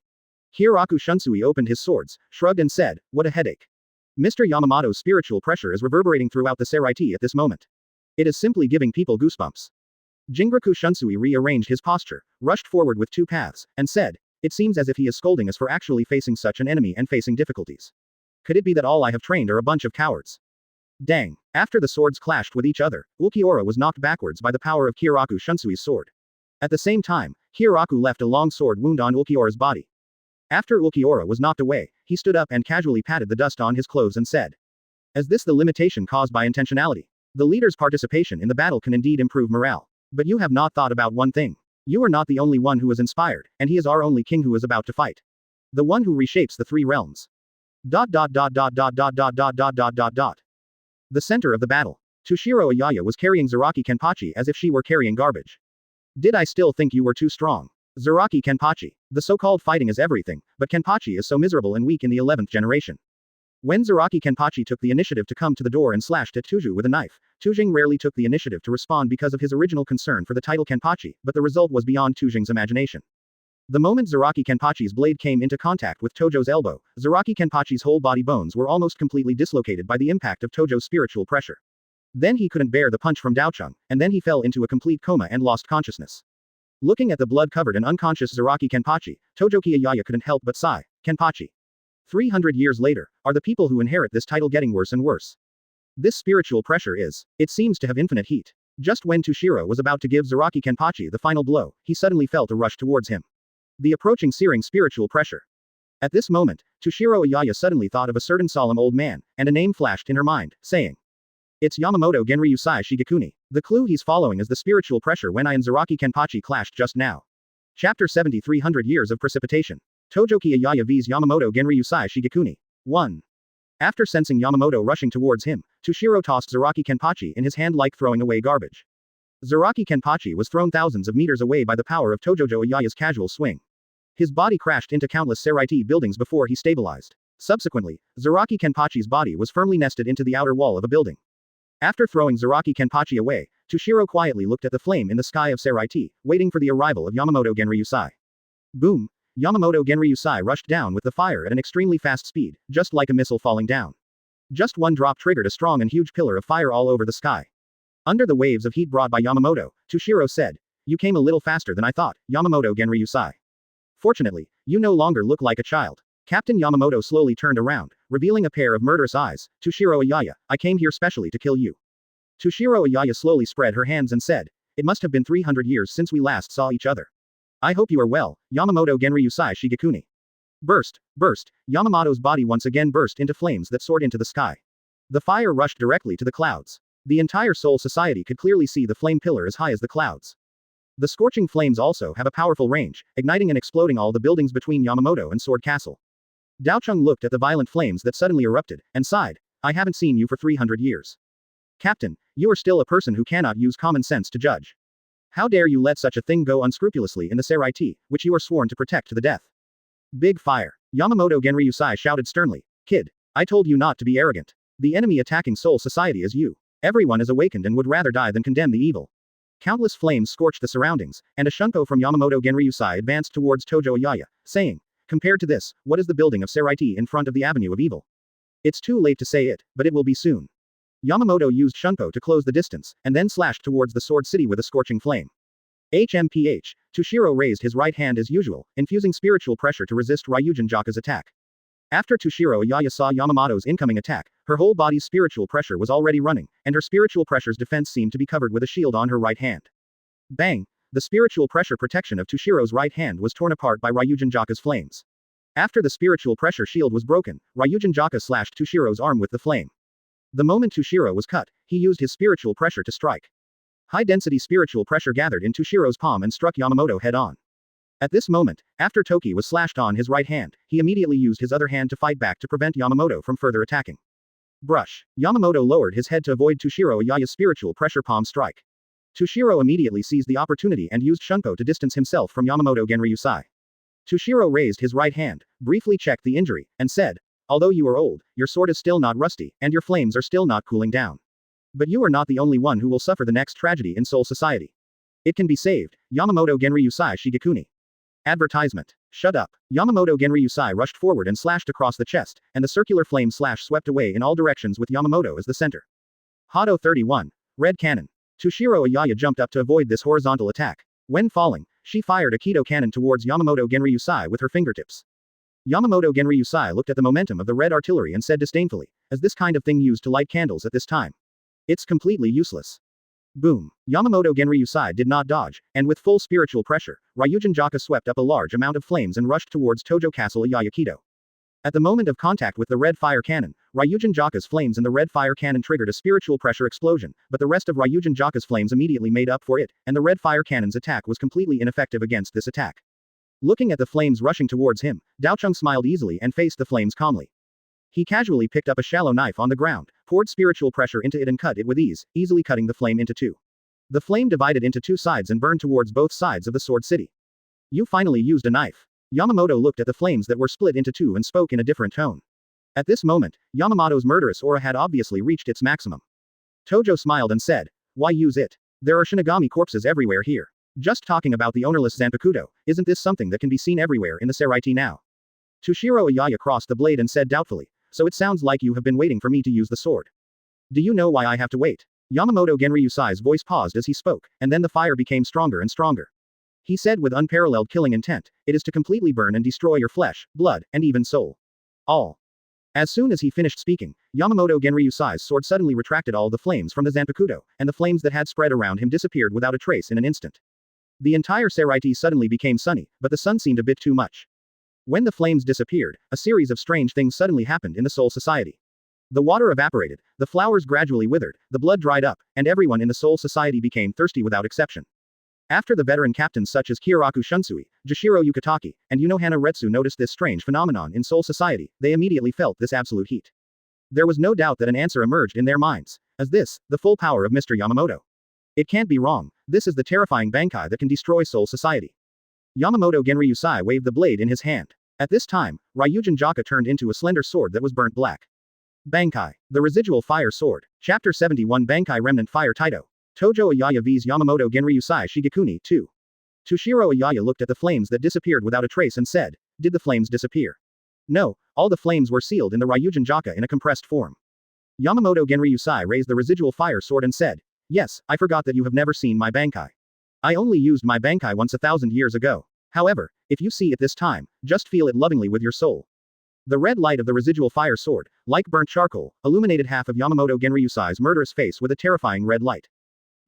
Speaker 2: Hieraku Shunsui opened his swords, shrugged and said, what a headache. Mr. Yamamoto's spiritual pressure is reverberating throughout the Seraiti at this moment. It is simply giving people goosebumps. Jingaku Shunsui rearranged his posture, rushed forward with two paths, and said, it seems as if he is scolding us for actually facing such an enemy and facing difficulties. Could it be that all I have trained are a bunch of cowards? Dang. After the swords clashed with each other, Ulquiorra was knocked backwards by the power of Hieraku Shunsui's sword. At the same time, Hieraku left a long sword wound on Ulquiorra's body. After Ulquiorra was knocked away, he stood up and casually patted the dust on his clothes and said, is this the limitation caused by intentionality? The leader's participation in the battle can indeed improve morale. But you have not thought about one thing. You are not the only one who is inspired, and he is our only king who is about to fight. The one who reshapes the three realms. The center of the battle. Toshiro Ayaya was carrying Zaraki Kenpachi as if she were carrying garbage. Did I still think you were too strong? Zaraki Kenpachi. The so-called fighting is everything, but Kenpachi is so miserable and weak in the 11th generation. When Zaraki Kenpachi took the initiative to come to the door and slashed at Tuju with a knife, Tujing rarely took the initiative to respond because of his original concern for the title Kenpachi, but the result was beyond Tujing's imagination. The moment Zaraki Kenpachi's blade came into contact with Tojo's elbow, Zaraki Kenpachi's whole body bones were almost completely dislocated by the impact of Tojo's spiritual pressure. Then he couldn't bear the punch from Daochung, and then he fell into a complete coma and lost consciousness. Looking at the blood-covered and unconscious Zaraki Kenpachi, Tojoki Ayaya couldn't help but sigh. Kenpachi. 300 years later, are the people who inherit this title getting worse and worse? This spiritual pressure is. It seems to have infinite heat. Just when Toshiro was about to give Zaraki Kenpachi the final blow, he suddenly felt a rush towards him. The approaching searing spiritual pressure. At this moment, Toshiro Ayaya suddenly thought of a certain solemn old man, and a name flashed in her mind, saying, "It's Yamamoto Genryusai Shigekuni. The clue he's following is the spiritual pressure when I and Zaraki Kenpachi clashed just now." Chapter 70 300 Years of Precipitation. Tojoki Ayaya vs Yamamoto Genryusai Shigekuni. 1. After sensing Yamamoto rushing towards him, Toshiro tossed Zaraki Kenpachi in his hand like throwing away garbage. Zaraki Kenpachi was thrown thousands of meters away by the power of Tojojo Ayaya's casual swing. His body crashed into countless Seraiti buildings before he stabilized. Subsequently, Zaraki Kenpachi's body was firmly nested into the outer wall of a building. After throwing Zaraki Kenpachi away, Toshiro quietly looked at the flame in the sky of Seraiti, waiting for the arrival of Yamamoto Genryusai. Boom! Yamamoto Genryusai rushed down with the fire at an extremely fast speed, just like a missile falling down. Just one drop triggered a strong and huge pillar of fire all over the sky. Under the waves of heat brought by Yamamoto, Toshiro said, "You came a little faster than I thought, Yamamoto Genryusai. Fortunately, you no longer look like a child." Captain Yamamoto slowly turned around, revealing a pair of murderous eyes. "Toshiro Ayaya, I came here specially to kill you." Toshiro Ayaya slowly spread her hands and said, "It must have been 300 years since we last saw each other. I hope you are well, Yamamoto Genryusai Shigekuni." Burst, burst, Yamamoto's body once again burst into flames that soared into the sky. The fire rushed directly to the clouds. The entire Soul Society could clearly see the flame pillar as high as the clouds. The scorching flames also have a powerful range, igniting and exploding all the buildings between Yamamoto and Sword Castle. Daocheng looked at the violent flames that suddenly erupted, and sighed, "I haven't seen you for 300 years. Captain, you are still a person who cannot use common sense to judge. How dare you let such a thing go unscrupulously in the Seraiti, which you are sworn to protect to the death?" Big fire. Yamamoto Genryusai shouted sternly, "Kid, I told you not to be arrogant. The enemy attacking Soul Society is you. Everyone is awakened and would rather die than condemn the evil." Countless flames scorched the surroundings, and a shunko from Yamamoto Genryusai advanced towards Tojo Ayaya, saying, "Compared to this, what is the building of Seraiti in front of the Avenue of Evil? It's too late to say it, but it will be soon." Yamamoto used shunko to close the distance, and then slashed towards the Sword City with a scorching flame. HMPH, Toshiro raised his right hand as usual, infusing spiritual pressure to resist Ryujin Jaka's attack. After Toshiro Ayaya saw Yamamoto's incoming attack, her whole body's spiritual pressure was already running, and her spiritual pressure's defense seemed to be covered with a shield on her right hand. Bang! The spiritual pressure protection of Toshiro's right hand was torn apart by Ryujin Jaka's flames. After the spiritual pressure shield was broken, Ryujin Jaka slashed Toshiro's arm with the flame. The moment Toshiro was cut, he used his spiritual pressure to strike. High-density spiritual pressure gathered in Toshiro's palm and struck Yamamoto head-on. At this moment, after Toki was slashed on his right hand, he immediately used his other hand to fight back to prevent Yamamoto from further attacking. Brush. Yamamoto lowered his head to avoid Toshiro Ayaya's spiritual pressure palm strike. Toshiro immediately seized the opportunity and used shunko to distance himself from Yamamoto Genryusai. Toshiro raised his right hand, briefly checked the injury, and said, "Although you are old, your sword is still not rusty, and your flames are still not cooling down. But you are not the only one who will suffer the next tragedy in Soul Society. It can be saved, Yamamoto Genryusai Shigekuni." Advertisement. Shut up. Yamamoto Genryusai rushed forward and slashed across the chest, and the circular flame slash swept away in all directions with Yamamoto as the center. Hado 31. Red Cannon. Toshiro Ayaya jumped up to avoid this horizontal attack. When falling, she fired a Kidō cannon towards Yamamoto Genryusai with her fingertips. Yamamoto Genryusai looked at the momentum of the red artillery and said disdainfully, "Is this kind of thing used to light candles at this time? It's completely useless." Boom. Yamamoto Genryusai did not dodge, and with full spiritual pressure, Ryujin Jaka swept up a large amount of flames and rushed towards Tojo Castle Ayaya Kidō. At the moment of contact with the red fire cannon, Ryujin Jaka's flames and the red fire cannon triggered a spiritual pressure explosion, but the rest of Ryujin Jaka's flames immediately made up for it, and the red fire cannon's attack was completely ineffective against this attack. Looking at the flames rushing towards him, Daocheng smiled easily and faced the flames calmly. He casually picked up a shallow knife on the ground, poured spiritual pressure into it and cut it with ease, easily cutting the flame into two. The flame divided into two sides and burned towards both sides of the Sword City. "You finally used a knife." Yamamoto looked at the flames that were split into two and spoke in a different tone. At this moment, Yamamoto's murderous aura had obviously reached its maximum. Tojo smiled and said, "Why use it? There are Shinigami corpses everywhere here. Just talking about the ownerless Zanpakuto, isn't this something that can be seen everywhere in the Seraiti now?" Toshiro Ayaya crossed the blade and said doubtfully, "So it sounds like you have been waiting for me to use the sword. Do you know why I have to wait?" Yamamoto Genryusai's voice paused as he spoke, and then the fire became stronger and stronger. He said with unparalleled killing intent, "It is to completely burn and destroy your flesh, blood, and even soul. All." As soon as he finished speaking, Yamamoto Genryusai's sword suddenly retracted all the flames from the Zanpakuto, and the flames that had spread around him disappeared without a trace in an instant. The entire Seraiti suddenly became sunny, but the sun seemed a bit too much. When the flames disappeared, a series of strange things suddenly happened in the Soul Society. The water evaporated, the flowers gradually withered, the blood dried up, and everyone in the Soul Society became thirsty without exception. After the veteran captains such as Kyoraku Shunsui, Jashiro Yukitaki, and Unohana Retsu noticed this strange phenomenon in Soul Society, they immediately felt this absolute heat. There was no doubt that an answer emerged in their minds. As this, the full power of Mr. Yamamoto. It can't be wrong, this is the terrifying Bankai that can destroy Soul Society. Yamamoto Genryusai waved the blade in his hand. At this time, Ryujin Jaka turned into a slender sword that was burnt black. Bankai, the residual fire sword. Chapter 71 Bankai Remnant Fire Taito. Tojo Ayaya vs Yamamoto Genryusai Shigekuni 2. Toshiro Ayaya looked at the flames that disappeared without a trace and said, "Did the flames disappear?" No, all the flames were sealed in the Ryujin Jaka in a compressed form. Yamamoto Genryusai raised the residual fire sword and said, "Yes, I forgot that you have never seen my Bankai. I only used my Bankai once 1,000 years ago. However, if you see it this time, just feel it lovingly with your soul." The red light of the residual fire sword, like burnt charcoal, illuminated half of Yamamoto Genryusai's murderous face with a terrifying red light.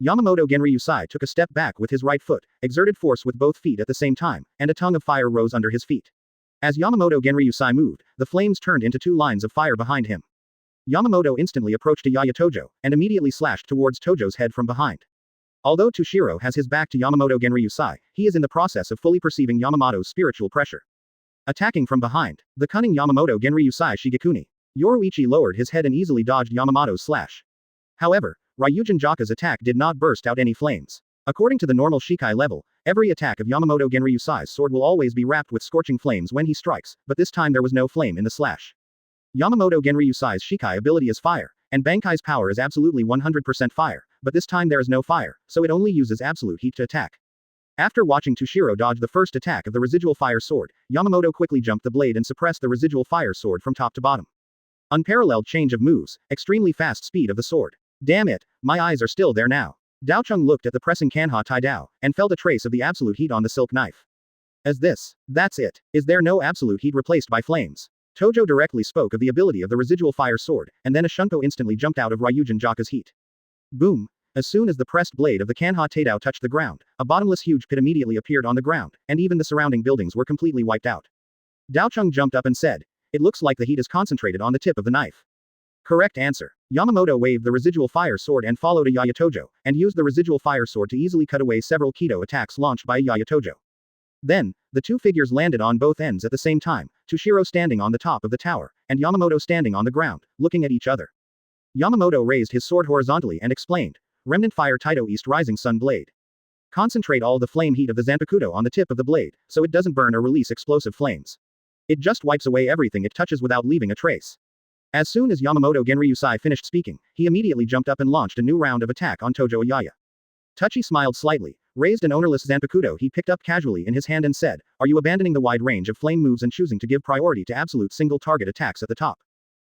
Speaker 2: Yamamoto Genryusai took a step back with his right foot, exerted force with both feet at the same time, and a tongue of fire rose under his feet. As Yamamoto Genryusai moved, the flames turned into two lines of fire behind him. Yamamoto instantly approached Ayaya Tojo, and immediately slashed towards Tojo's head from behind. Although Toshiro has his back to Yamamoto Genryusai, he is in the process of fully perceiving Yamamoto's spiritual pressure. Attacking from behind, the cunning Yamamoto Genryusai Shigekuni. Yoruichi lowered his head and easily dodged Yamamoto's slash. However, Ryujin Jaka's attack did not burst out any flames. According to the normal Shikai level, every attack of Yamamoto Genryusai's sword will always be wrapped with scorching flames when he strikes, but this time there was no flame in the slash. Yamamoto Genryusai's Shikai ability is fire, and Bankai's power is absolutely 100% fire, but this time there is no fire, so it only uses absolute heat to attack. After watching Toshiro dodge the first attack of the residual fire sword, Yamamoto quickly jumped the blade and suppressed the residual fire sword from top to bottom. Unparalleled change of moves, extremely fast speed of the sword. Damn it, my eyes are still there now. Daochung looked at the pressing Kanha Taidao, and felt a trace of the absolute heat on the silk knife. That's it. Is there no absolute heat replaced by flames? Tojo directly spoke of the ability of the residual fire sword, and then a Shunko instantly jumped out of Ryujin Jaka's heat. Boom. As soon as the pressed blade of the Kanha Taidao touched the ground, a bottomless huge pit immediately appeared on the ground, and even the surrounding buildings were completely wiped out. Daochung jumped up and said, "It looks like the heat is concentrated on the tip of the knife." Correct answer. Yamamoto waved the residual fire sword and followed Ayaya Tojo, and used the residual fire sword to easily cut away several Kidō attacks launched by Ayaya Tojo. Then, the two figures landed on both ends at the same time, Toshiro standing on the top of the tower, and Yamamoto standing on the ground, looking at each other. Yamamoto raised his sword horizontally and explained, "Remnant Fire Taito East Rising Sun Blade. Concentrate all the flame heat of the Zanpakuto on the tip of the blade, so it doesn't burn or release explosive flames. It just wipes away everything it touches without leaving a trace." As soon as Yamamoto Genryusai finished speaking, he immediately jumped up and launched a new round of attack on Tojo Ayaya. Tachi smiled slightly, raised an ownerless Zanpakuto he picked up casually in his hand and said, "Are you abandoning the wide range of flame moves and choosing to give priority to absolute single target attacks at the top?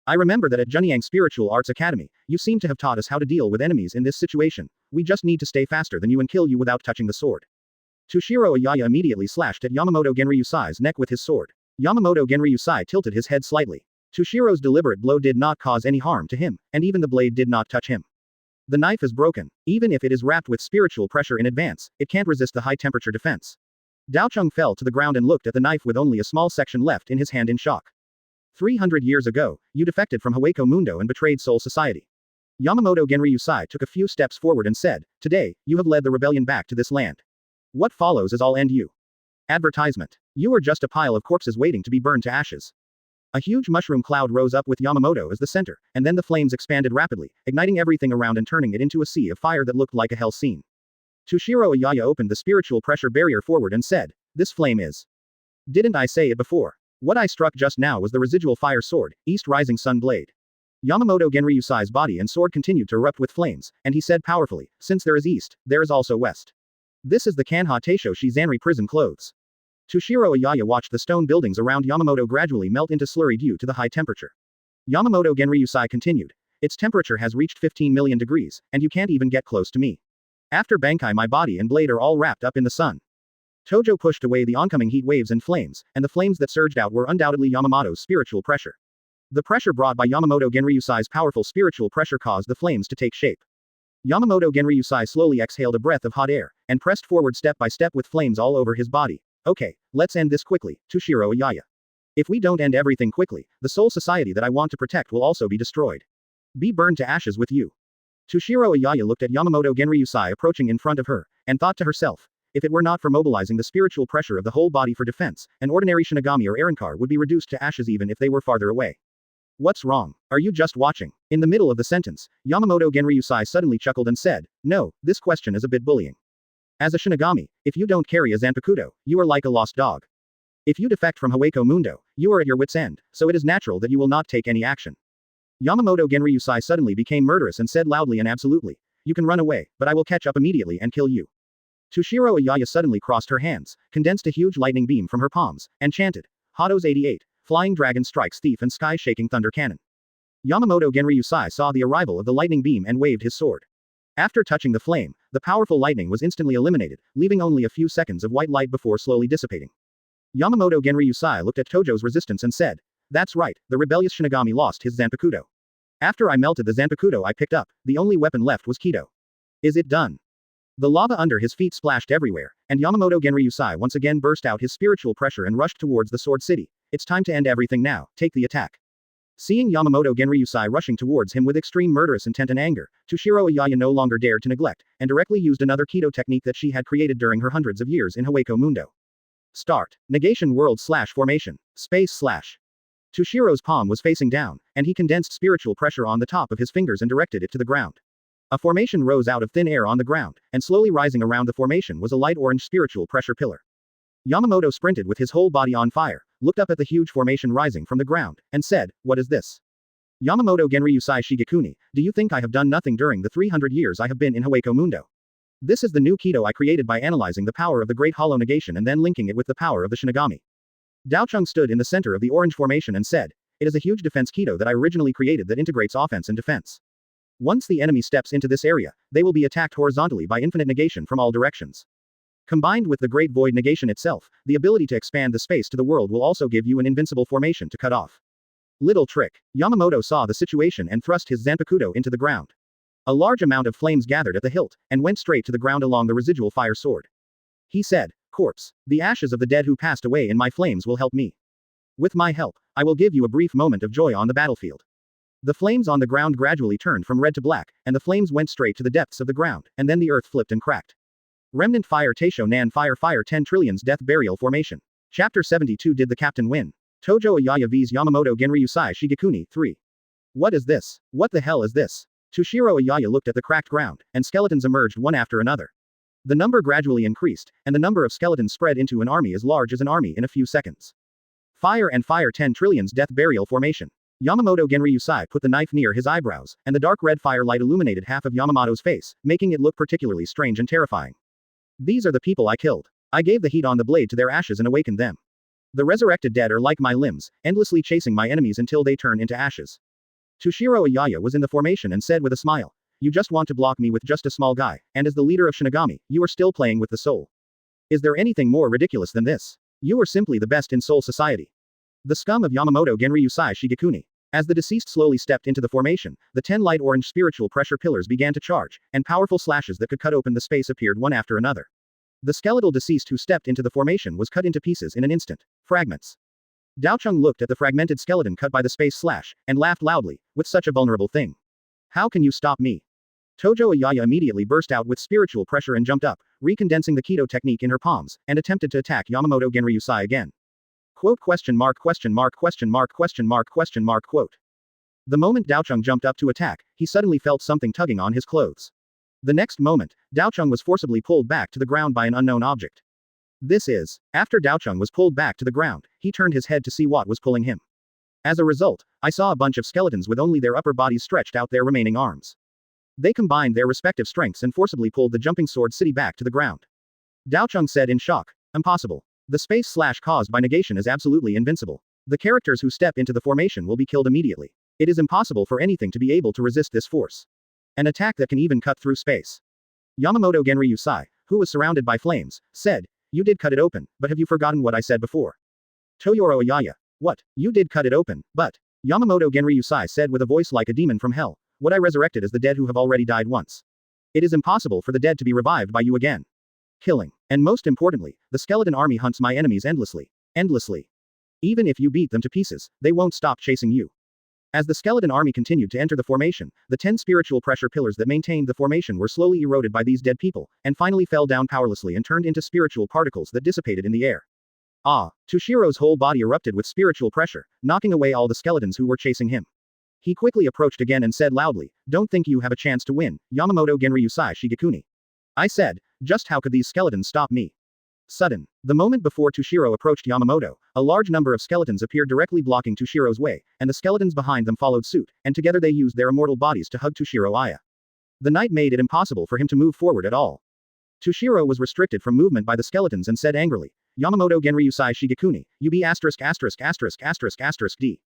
Speaker 2: I remember that at Junyang Spiritual Arts Academy, you seem to have taught us how to deal with enemies in this situation. We just need to stay faster than you and kill you without touching the sword." Toshiro Ayaya immediately slashed at Yamamoto Genryusai's neck with his sword. Yamamoto Genryusai tilted his head slightly. Toshiro's deliberate blow did not cause any harm to him, and even the blade did not touch him. The knife is broken. Even if it is wrapped with spiritual pressure in advance, it can't resist the high-temperature defense. Daochung fell to the ground and looked at the knife with only a small section left in his hand in shock. 300 years ago, you defected from Hueco Mundo and betrayed Soul Society. Yamamoto Genryusai took a few steps forward and said, "Today, you have led the rebellion back to this land. What follows is all end you. Advertisement. You are just a pile of corpses waiting to be burned to ashes." A huge mushroom cloud rose up with Yamamoto as the center, and then the flames expanded rapidly, igniting everything around and turning it into a sea of fire that looked like a hell scene. Toshiro Ayaya opened the spiritual pressure barrier forward and said, "This flame is. Didn't I say it before? What I struck just now was the residual fire sword, East Rising Sun Blade." Yamamoto Genryusai's body and sword continued to erupt with flames, and he said powerfully, "Since there is east, there is also west. This is the Kanha Teisho Shizanri prison clothes." Toshiro Ayaya watched the stone buildings around Yamamoto gradually melt into slurry due to the high temperature. Yamamoto Genryusai continued, "Its temperature has reached 15 million degrees, and you can't even get close to me. After Bankai, my body and blade are all wrapped up in the sun." Tojo pushed away the oncoming heat waves and flames, and the flames that surged out were undoubtedly Yamamoto's spiritual pressure. The pressure brought by Yamamoto Genryusai's powerful spiritual pressure caused the flames to take shape. Yamamoto Genryusai slowly exhaled a breath of hot air, and pressed forward step by step with flames all over his body. Okay, let's end this quickly, Toshiro Ayaya. If we don't end everything quickly, the soul society that I want to protect will also be destroyed. Be burned to ashes with you. Toshiro Ayaya looked at Yamamoto Genryusai approaching in front of her, and thought to herself, if it were not for mobilizing the spiritual pressure of the whole body for defense, an ordinary Shinigami or Arankar would be reduced to ashes even if they were farther away. What's wrong? Are you just watching? In the middle of the sentence, Yamamoto Genryusai suddenly chuckled and said, no, this question is a bit bullying. As a Shinigami, if you don't carry a Zanpakuto, you are like a lost dog. If you defect from Hueco Mundo, you are at your wit's end, so it is natural that you will not take any action. Yamamoto Genryusai suddenly became murderous and said loudly and absolutely, you can run away, but I will catch up immediately and kill you. Toshiro Ayaya suddenly crossed her hands, condensed a huge lightning beam from her palms, and chanted, Hados 88, Flying Dragon Strikes Thief and Sky-Shaking Thunder Cannon. Yamamoto Genryusai saw the arrival of the lightning beam and waved his sword. After touching the flame, the powerful lightning was instantly eliminated, leaving only a few seconds of white light before slowly dissipating. Yamamoto Genryusai looked at Tojo's resistance and said, that's right, the rebellious Shinigami lost his Zanpakuto. After I melted the Zanpakuto I picked up, the only weapon left was Kidō. Is it done? The lava under his feet splashed everywhere, and Yamamoto Genryusai once again burst out his spiritual pressure and rushed towards the Sword City. It's time to end everything now, take the attack. Seeing Yamamoto Genryusai rushing towards him with extreme murderous intent and anger, Toshiro Ayaya no longer dared to neglect, and directly used another Kidō technique that she had created during her hundreds of years in Hueco Mundo. Start. Negation world / formation. Space / Toshiro's palm was facing down, and he condensed spiritual pressure on the top of his fingers and directed it to the ground. A formation rose out of thin air on the ground, and slowly rising around the formation was a light orange spiritual pressure pillar. Yamamoto sprinted with his whole body on fire, looked up at the huge formation rising from the ground, and said, what is this? Yamamoto Genryusai Shigekuni, do you think I have done nothing during the 300 years I have been in Hueco Mundo? This is the new Kidō I created by analyzing the power of the Great Hollow Negation and then linking it with the power of the Shinigami. Daochung stood in the center of the orange formation and said, it is a huge defense Kidō that I originally created that integrates offense and defense. Once the enemy steps into this area, they will be attacked horizontally by infinite negation from all directions. Combined with the Great Void Negation itself, the ability to expand the space to the world will also give you an invincible formation to cut off. Little trick. Yamamoto saw the situation and thrust his Zanpakuto into the ground. A large amount of flames gathered at the hilt, and went straight to the ground along the residual fire sword. He said, corpse, the ashes of the dead who passed away in my flames will help me. With my help, I will give you a brief moment of joy on the battlefield. The flames on the ground gradually turned from red to black, and the flames went straight to the depths of the ground, and then the earth flipped and cracked. Remnant Fire Teisho Nan Fire 10 Trillions Death Burial Formation. Chapter 72 Did the Captain Win? Tojo Ayaya vs Yamamoto Genryusai Shigekuni 3. What is this? What the hell is this? Toshiro Ayaya looked at the cracked ground, and skeletons emerged one after another. The number gradually increased, and the number of skeletons spread into an army as large as an army in a few seconds. Fire and Fire 10 Trillions Death Burial Formation. Yamamoto Genryusai put the knife near his eyebrows, and the dark red firelight illuminated half of Yamamoto's face, making it look particularly strange and terrifying. These are the people I killed. I gave the heat on the blade to their ashes and awakened them. The resurrected dead are like my limbs, endlessly chasing my enemies until they turn into ashes. Toshiro Ayaya was in the formation and said with a smile, you just want to block me with just a small guy, and as the leader of Shinigami, you are still playing with the soul. Is there anything more ridiculous than this? You are simply the best in soul society. The scum of Yamamoto Genryusai Shigekuni. As the deceased slowly stepped into the formation, the 10 light orange spiritual pressure pillars began to charge, and powerful slashes that could cut open the space appeared one after another. The skeletal deceased who stepped into the formation was cut into pieces in an instant. Fragments. Daochung looked at the fragmented skeleton cut by the space slash, and laughed loudly, with such a vulnerable thing. How can you stop me? Tojo Ayaya immediately burst out with spiritual pressure and jumped up, recondensing the Kidō technique in her palms, and attempted to attack Yamamoto Genryusai again. Quote question mark question mark question mark question mark question mark quote. The moment Daochung jumped up to attack, he suddenly felt something tugging on his clothes. The next moment, Daochung was forcibly pulled back to the ground by an unknown object. This is. After Daochung was pulled back to the ground, he turned his head to see what was pulling him. As a result, I saw a bunch of skeletons with only their upper bodies stretched out their remaining arms. They combined their respective strengths and forcibly pulled the jumping sword city back to the ground. Daochung said in shock, impossible. The space slash caused by negation is absolutely invincible. The characters who step into the formation will be killed immediately. It is impossible for anything to be able to resist this force. An attack that can even cut through space. Yamamoto Genryusai, who was surrounded by flames, said, you did cut it open, but have you forgotten what I said before? Toyoro Ayaya. What? You did cut it open, but. Yamamoto Genryusai said with a voice like a demon from hell, "What I resurrected is the dead who have already died once. It is impossible for the dead to be revived by you again. Killing. And most importantly, the skeleton army hunts my enemies endlessly. Endlessly. Even if you beat them to pieces, they won't stop chasing you." As the skeleton army continued to enter the formation, the 10 spiritual pressure pillars that maintained the formation were slowly eroded by these dead people, and finally fell down powerlessly and turned into spiritual particles that dissipated in the air. Toshiro's whole body erupted with spiritual pressure, knocking away all the skeletons who were chasing him. He quickly approached again and said loudly, "Don't think you have a chance to win, Yamamoto Genryusai Shigekuni." I said, "Just how could these skeletons stop me?" Sudden. The moment before Toshiro approached Yamamoto, a large number of skeletons appeared directly blocking Toshiro's way, and the skeletons behind them followed suit, and together they used their immortal bodies to hug Tojo Ayaya. The night made it impossible for him to move forward at all. Toshiro was restricted from movement by the skeletons and said angrily, "Yamamoto Genryusai Shigekuni, UB**************** D.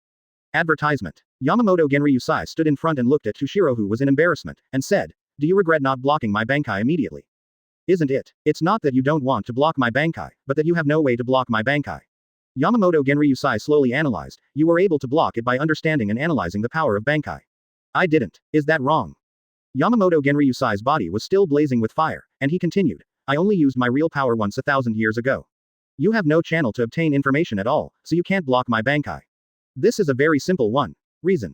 Speaker 2: Advertisement. Yamamoto Genryusai stood in front and looked at Toshiro, who was in embarrassment, and said, "Do you regret not blocking my Bankai immediately? Isn't it? It's not that you don't want to block my Bankai, but that you have no way to block my Bankai." Yamamoto Genryusai slowly analyzed, "You were able to block it by understanding and analyzing the power of Bankai. I didn't. Is that wrong?" Yamamoto Genryusai's body was still blazing with fire, and he continued, "I only used my real power once 1,000 years ago. You have no channel to obtain information at all, so you can't block my Bankai. This is a very simple one. Reason."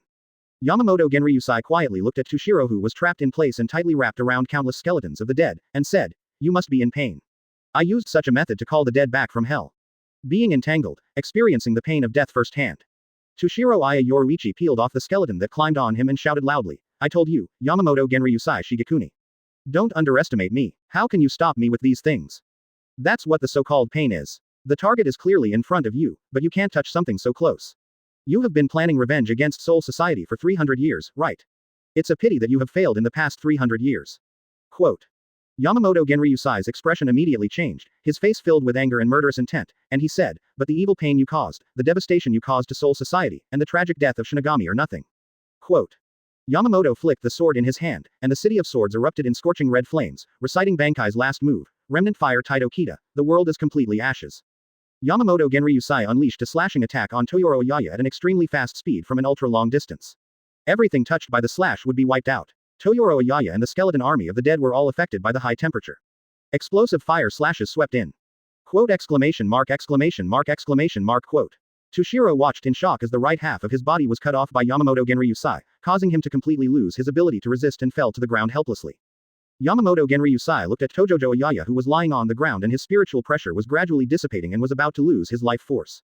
Speaker 2: Yamamoto Genryusai quietly looked at Toshiro, who was trapped in place and tightly wrapped around countless skeletons of the dead, and said, "You must be in pain. I used such a method to call the dead back from hell. Being entangled, experiencing the pain of death firsthand." Toshiro Ayaya Yoruichi peeled off the skeleton that climbed on him and shouted loudly, "I told you, Yamamoto Genryusai Shigekuni. Don't underestimate me. How can you stop me with these things? That's what the so-called pain is. The target is clearly in front of you, but you can't touch something so close. You have been planning revenge against Soul Society for 300 years, right? It's a pity that you have failed in the past 300 years. Quote. Yamamoto Genryusai's expression immediately changed, his face filled with anger and murderous intent, and he said, "But the evil pain you caused, the devastation you caused to Soul Society, and the tragic death of Shinigami are nothing." Quote. Yamamoto flicked the sword in his hand, and the City of Swords erupted in scorching red flames, reciting Bankai's last move, Remnant Fire Taito Kita, the world is completely ashes. Yamamoto Genryusai unleashed a slashing attack on Tojo Ayaya at an extremely fast speed from an ultra-long distance. Everything touched by the slash would be wiped out. Tojo Ayaya and the skeleton army of the dead were all affected by the high temperature. Explosive fire slashes swept in. Quote exclamation mark exclamation mark exclamation mark quote. Toshiro watched in shock as the right half of his body was cut off by Yamamoto Genryusai, causing him to completely lose his ability to resist and fell to the ground helplessly. Yamamoto Genryusai looked at Tojo Ayaya, who was lying on the ground, and his spiritual pressure was gradually dissipating and was about to lose his life force.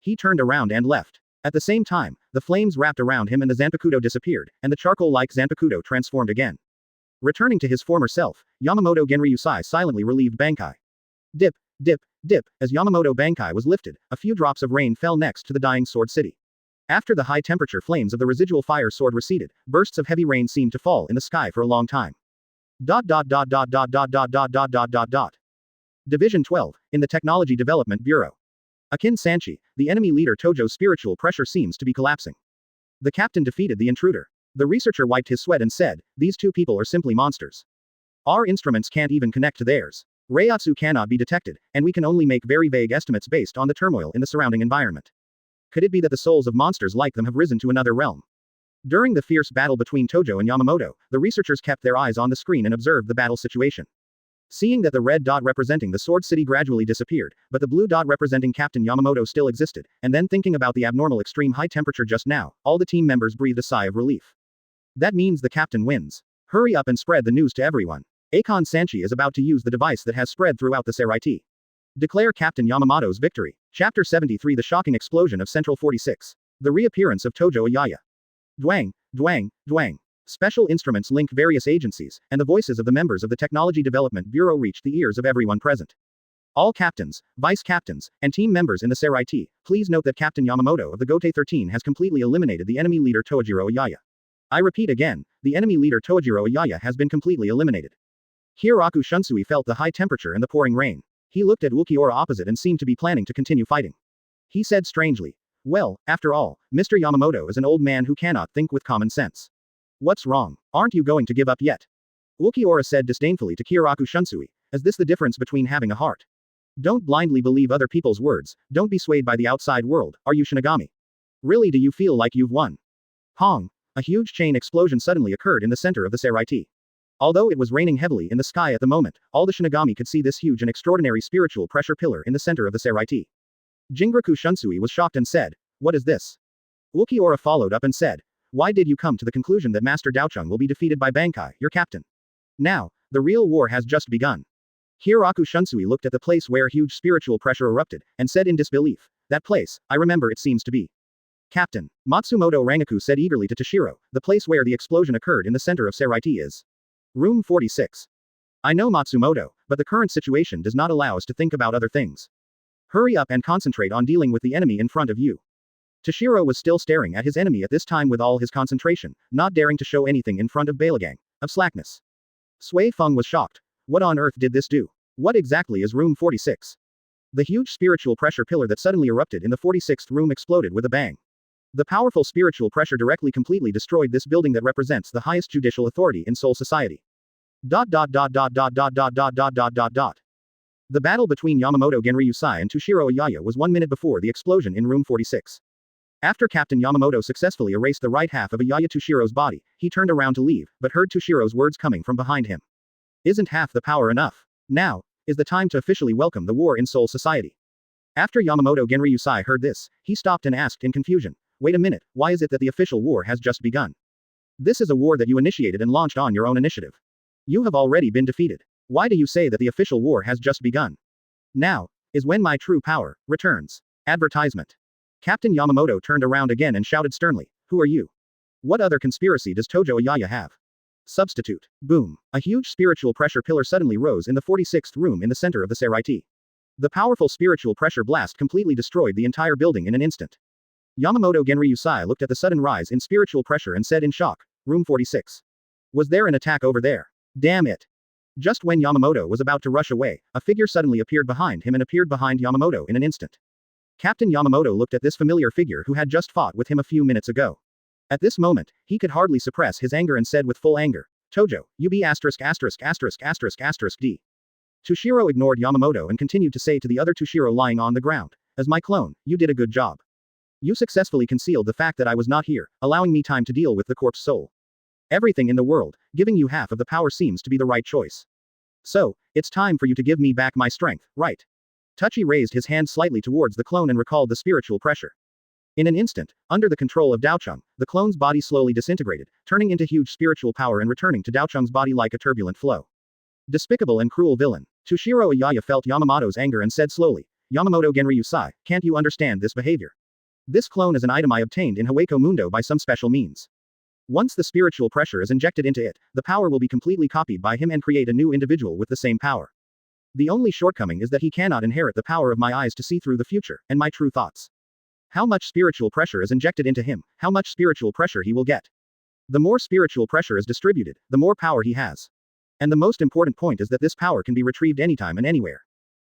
Speaker 2: He turned around and left. At the same time, the flames wrapped around him and the Zanpakuto disappeared, and the charcoal-like Zanpakuto transformed again. Returning to his former self, Yamamoto Genryusai silently relieved Bankai. Dip, dip, dip, as Yamamoto Bankai was lifted, a few drops of rain fell next to the dying sword city. After the high-temperature flames of the residual fire sword receded, bursts of heavy rain seemed to fall in the sky for a long time. Division 12, in the Technology Development Bureau. Akin Sanchi, the enemy leader Tojo's spiritual pressure seems to be collapsing. The captain defeated the intruder. The researcher wiped his sweat and said, "These two people are simply monsters. Our instruments can't even connect to theirs. Reiatsu cannot be detected, and we can only make very vague estimates based on the turmoil in the surrounding environment. Could it be that the souls of monsters like them have risen to another realm?" During the fierce battle between Tojo and Yamamoto, the researchers kept their eyes on the screen and observed the battle situation. Seeing that the red dot representing the Sword City gradually disappeared, but the blue dot representing Captain Yamamoto still existed, and then thinking about the abnormal extreme high temperature just now, all the team members breathed a sigh of relief. That means the captain wins. Hurry up and spread the news to everyone. Akon Sanchi is about to use the device that has spread throughout the Seraiti. Declare Captain Yamamoto's victory. Chapter 73, The Shocking Explosion of Central 46. The reappearance of Tojo Ayaya. Dwang, dwang, dwang. Special instruments link various agencies, and the voices of the members of the Technology Development Bureau reached the ears of everyone present. All captains, vice captains, and team members in the Seraiti, please note that Captain Yamamoto of the Gotei 13 has completely eliminated the enemy leader Tojo Ayaya. I repeat again, the enemy leader Tojo Ayaya has been completely eliminated. Hiraku Shunsui felt the high temperature and the pouring rain. He looked at Ulquiorra opposite and seemed to be planning to continue fighting. He said strangely, "Well, after all, Mr. Yamamoto is an old man who cannot think with common sense. What's wrong? Aren't you going to give up yet?" Ulquiorra said disdainfully to Hiraku Shunsui, "Is this the difference between having a heart? Don't blindly believe other people's words, don't be swayed by the outside world, are you Shinigami? Really, do you feel like you've won? Pong! A huge chain explosion suddenly occurred in the center of the Seraiti. Although it was raining heavily in the sky at the moment, all the Shinigami could see this huge and extraordinary spiritual pressure pillar in the center of the Seraiti. Jinraku Shunsui was shocked and said, "What is this?" Ulquiorra followed up and said, "Why did you come to the conclusion that Master Daocheng will be defeated by Bankai, your captain? Now, the real war has just begun." Hieraku Shunsui looked at the place where huge spiritual pressure erupted, and said in disbelief, "That place, I remember it seems to be." Captain, Matsumoto Rangaku said eagerly to Toshiro, "The place where the explosion occurred in the center of Seraiti is Room 46. I know Matsumoto, but the current situation does not allow us to think about other things. Hurry up and concentrate on dealing with the enemy in front of you." Toshiro was still staring at his enemy at this time with all his concentration, not daring to show anything in front of Balagang, of slackness. Sui Feng was shocked. What on earth did this do? What exactly is Room 46? The huge spiritual pressure pillar that suddenly erupted in the 46th room exploded with a bang. The powerful spiritual pressure directly completely destroyed this building that represents the highest judicial authority in Soul Society. The battle between Yamamoto Genryusai and Toshiro Ayaya was 1 minute before the explosion in Room 46. After Captain Yamamoto successfully erased the right half of Ayaya Toshiro's body, he turned around to leave, but heard Toshiro's words coming from behind him. "Isn't half the power enough? Now is the time to officially welcome the war in Soul Society." After Yamamoto Genryusai heard this, he stopped and asked in confusion, "Wait a minute, why is it that the official war has just begun? This is a war that you initiated and launched on your own initiative. You have already been defeated. Why do you say that the official war has just begun? Now is when my true power returns." Advertisement. Captain Yamamoto turned around again and shouted sternly, "Who are you? What other conspiracy does Tojo Ayaya have?" Substitute. Boom. A huge spiritual pressure pillar suddenly rose in the 46th room in the center of the Seraiti. The powerful spiritual pressure blast completely destroyed the entire building in an instant. Yamamoto Genryusai looked at the sudden rise in spiritual pressure and said in shock, "Room 46. Was there an attack over there? Damn it." Just when Yamamoto was about to rush away, a figure suddenly appeared behind him and appeared behind Yamamoto in an instant. Captain Yamamoto looked at this familiar figure who had just fought with him a few minutes ago. At this moment, he could hardly suppress his anger and said with full anger, "Tojo, you be asterisk asterisk asterisk asterisk asterisk D." Toshiro ignored Yamamoto and continued to say to the other Toshiro lying on the ground, "As my clone, you did a good job. You successfully concealed the fact that I was not here, allowing me time to deal with the corpse soul. Everything in the world, giving you half of the power seems to be the right choice. So, it's time for you to give me back my strength, right?" Tachi raised his hand slightly towards the clone and recalled the spiritual pressure. In an instant, under the control of Daocheng, the clone's body slowly disintegrated, turning into huge spiritual power and returning to Daocheng's body like a turbulent flow. Despicable and cruel villain. Toshiro Ayaya felt Yamamoto's anger and said slowly, "Yamamoto Genryusai, can't you understand this behavior? This clone is an item I obtained in Hueco Mundo by some special means. Once the spiritual pressure is injected into it, the power will be completely copied by him and create a new individual with the same power. The only shortcoming is that he cannot inherit the power of my eyes to see through the future, and my true thoughts. How much spiritual pressure is injected into him, how much spiritual pressure he will get. The more spiritual pressure is distributed, the more power he has. And the most important point is that this power can be retrieved anytime and anywhere.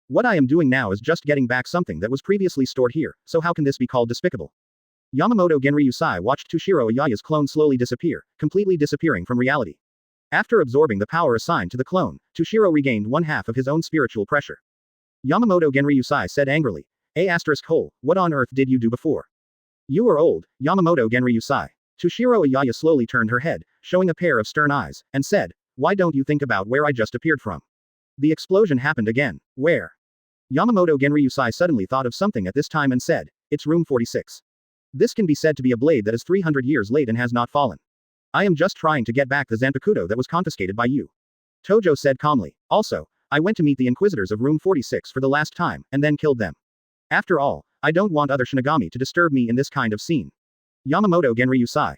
Speaker 2: What I am doing now is just getting back something that was previously stored here, so how can this be called despicable?" Yamamoto Genryusai watched Toshiro Ayaya's clone slowly disappear, completely disappearing from reality. After absorbing the power assigned to the clone, Toshiro regained 1/2 of his own spiritual pressure. Yamamoto Genryusai said angrily, "Hole, what on earth did you do before? You are old, Yamamoto Genryusai." Toshiro Ayaya slowly turned her head, showing a pair of stern eyes, and said, "Why don't you think about where I just appeared from? The explosion happened again. Where?" Yamamoto Genryusai suddenly thought of something at this time and said, "It's Room 46. This can be said to be a blade that is 300 years late and has not fallen. I am just trying to get back the Zanpakuto that was confiscated by you." Tojo said calmly, "Also, I went to meet the Inquisitors of Room 46 for the last time, and then killed them. After all, I don't want other Shinigami to disturb me in this kind of scene." Yamamoto Genryusai.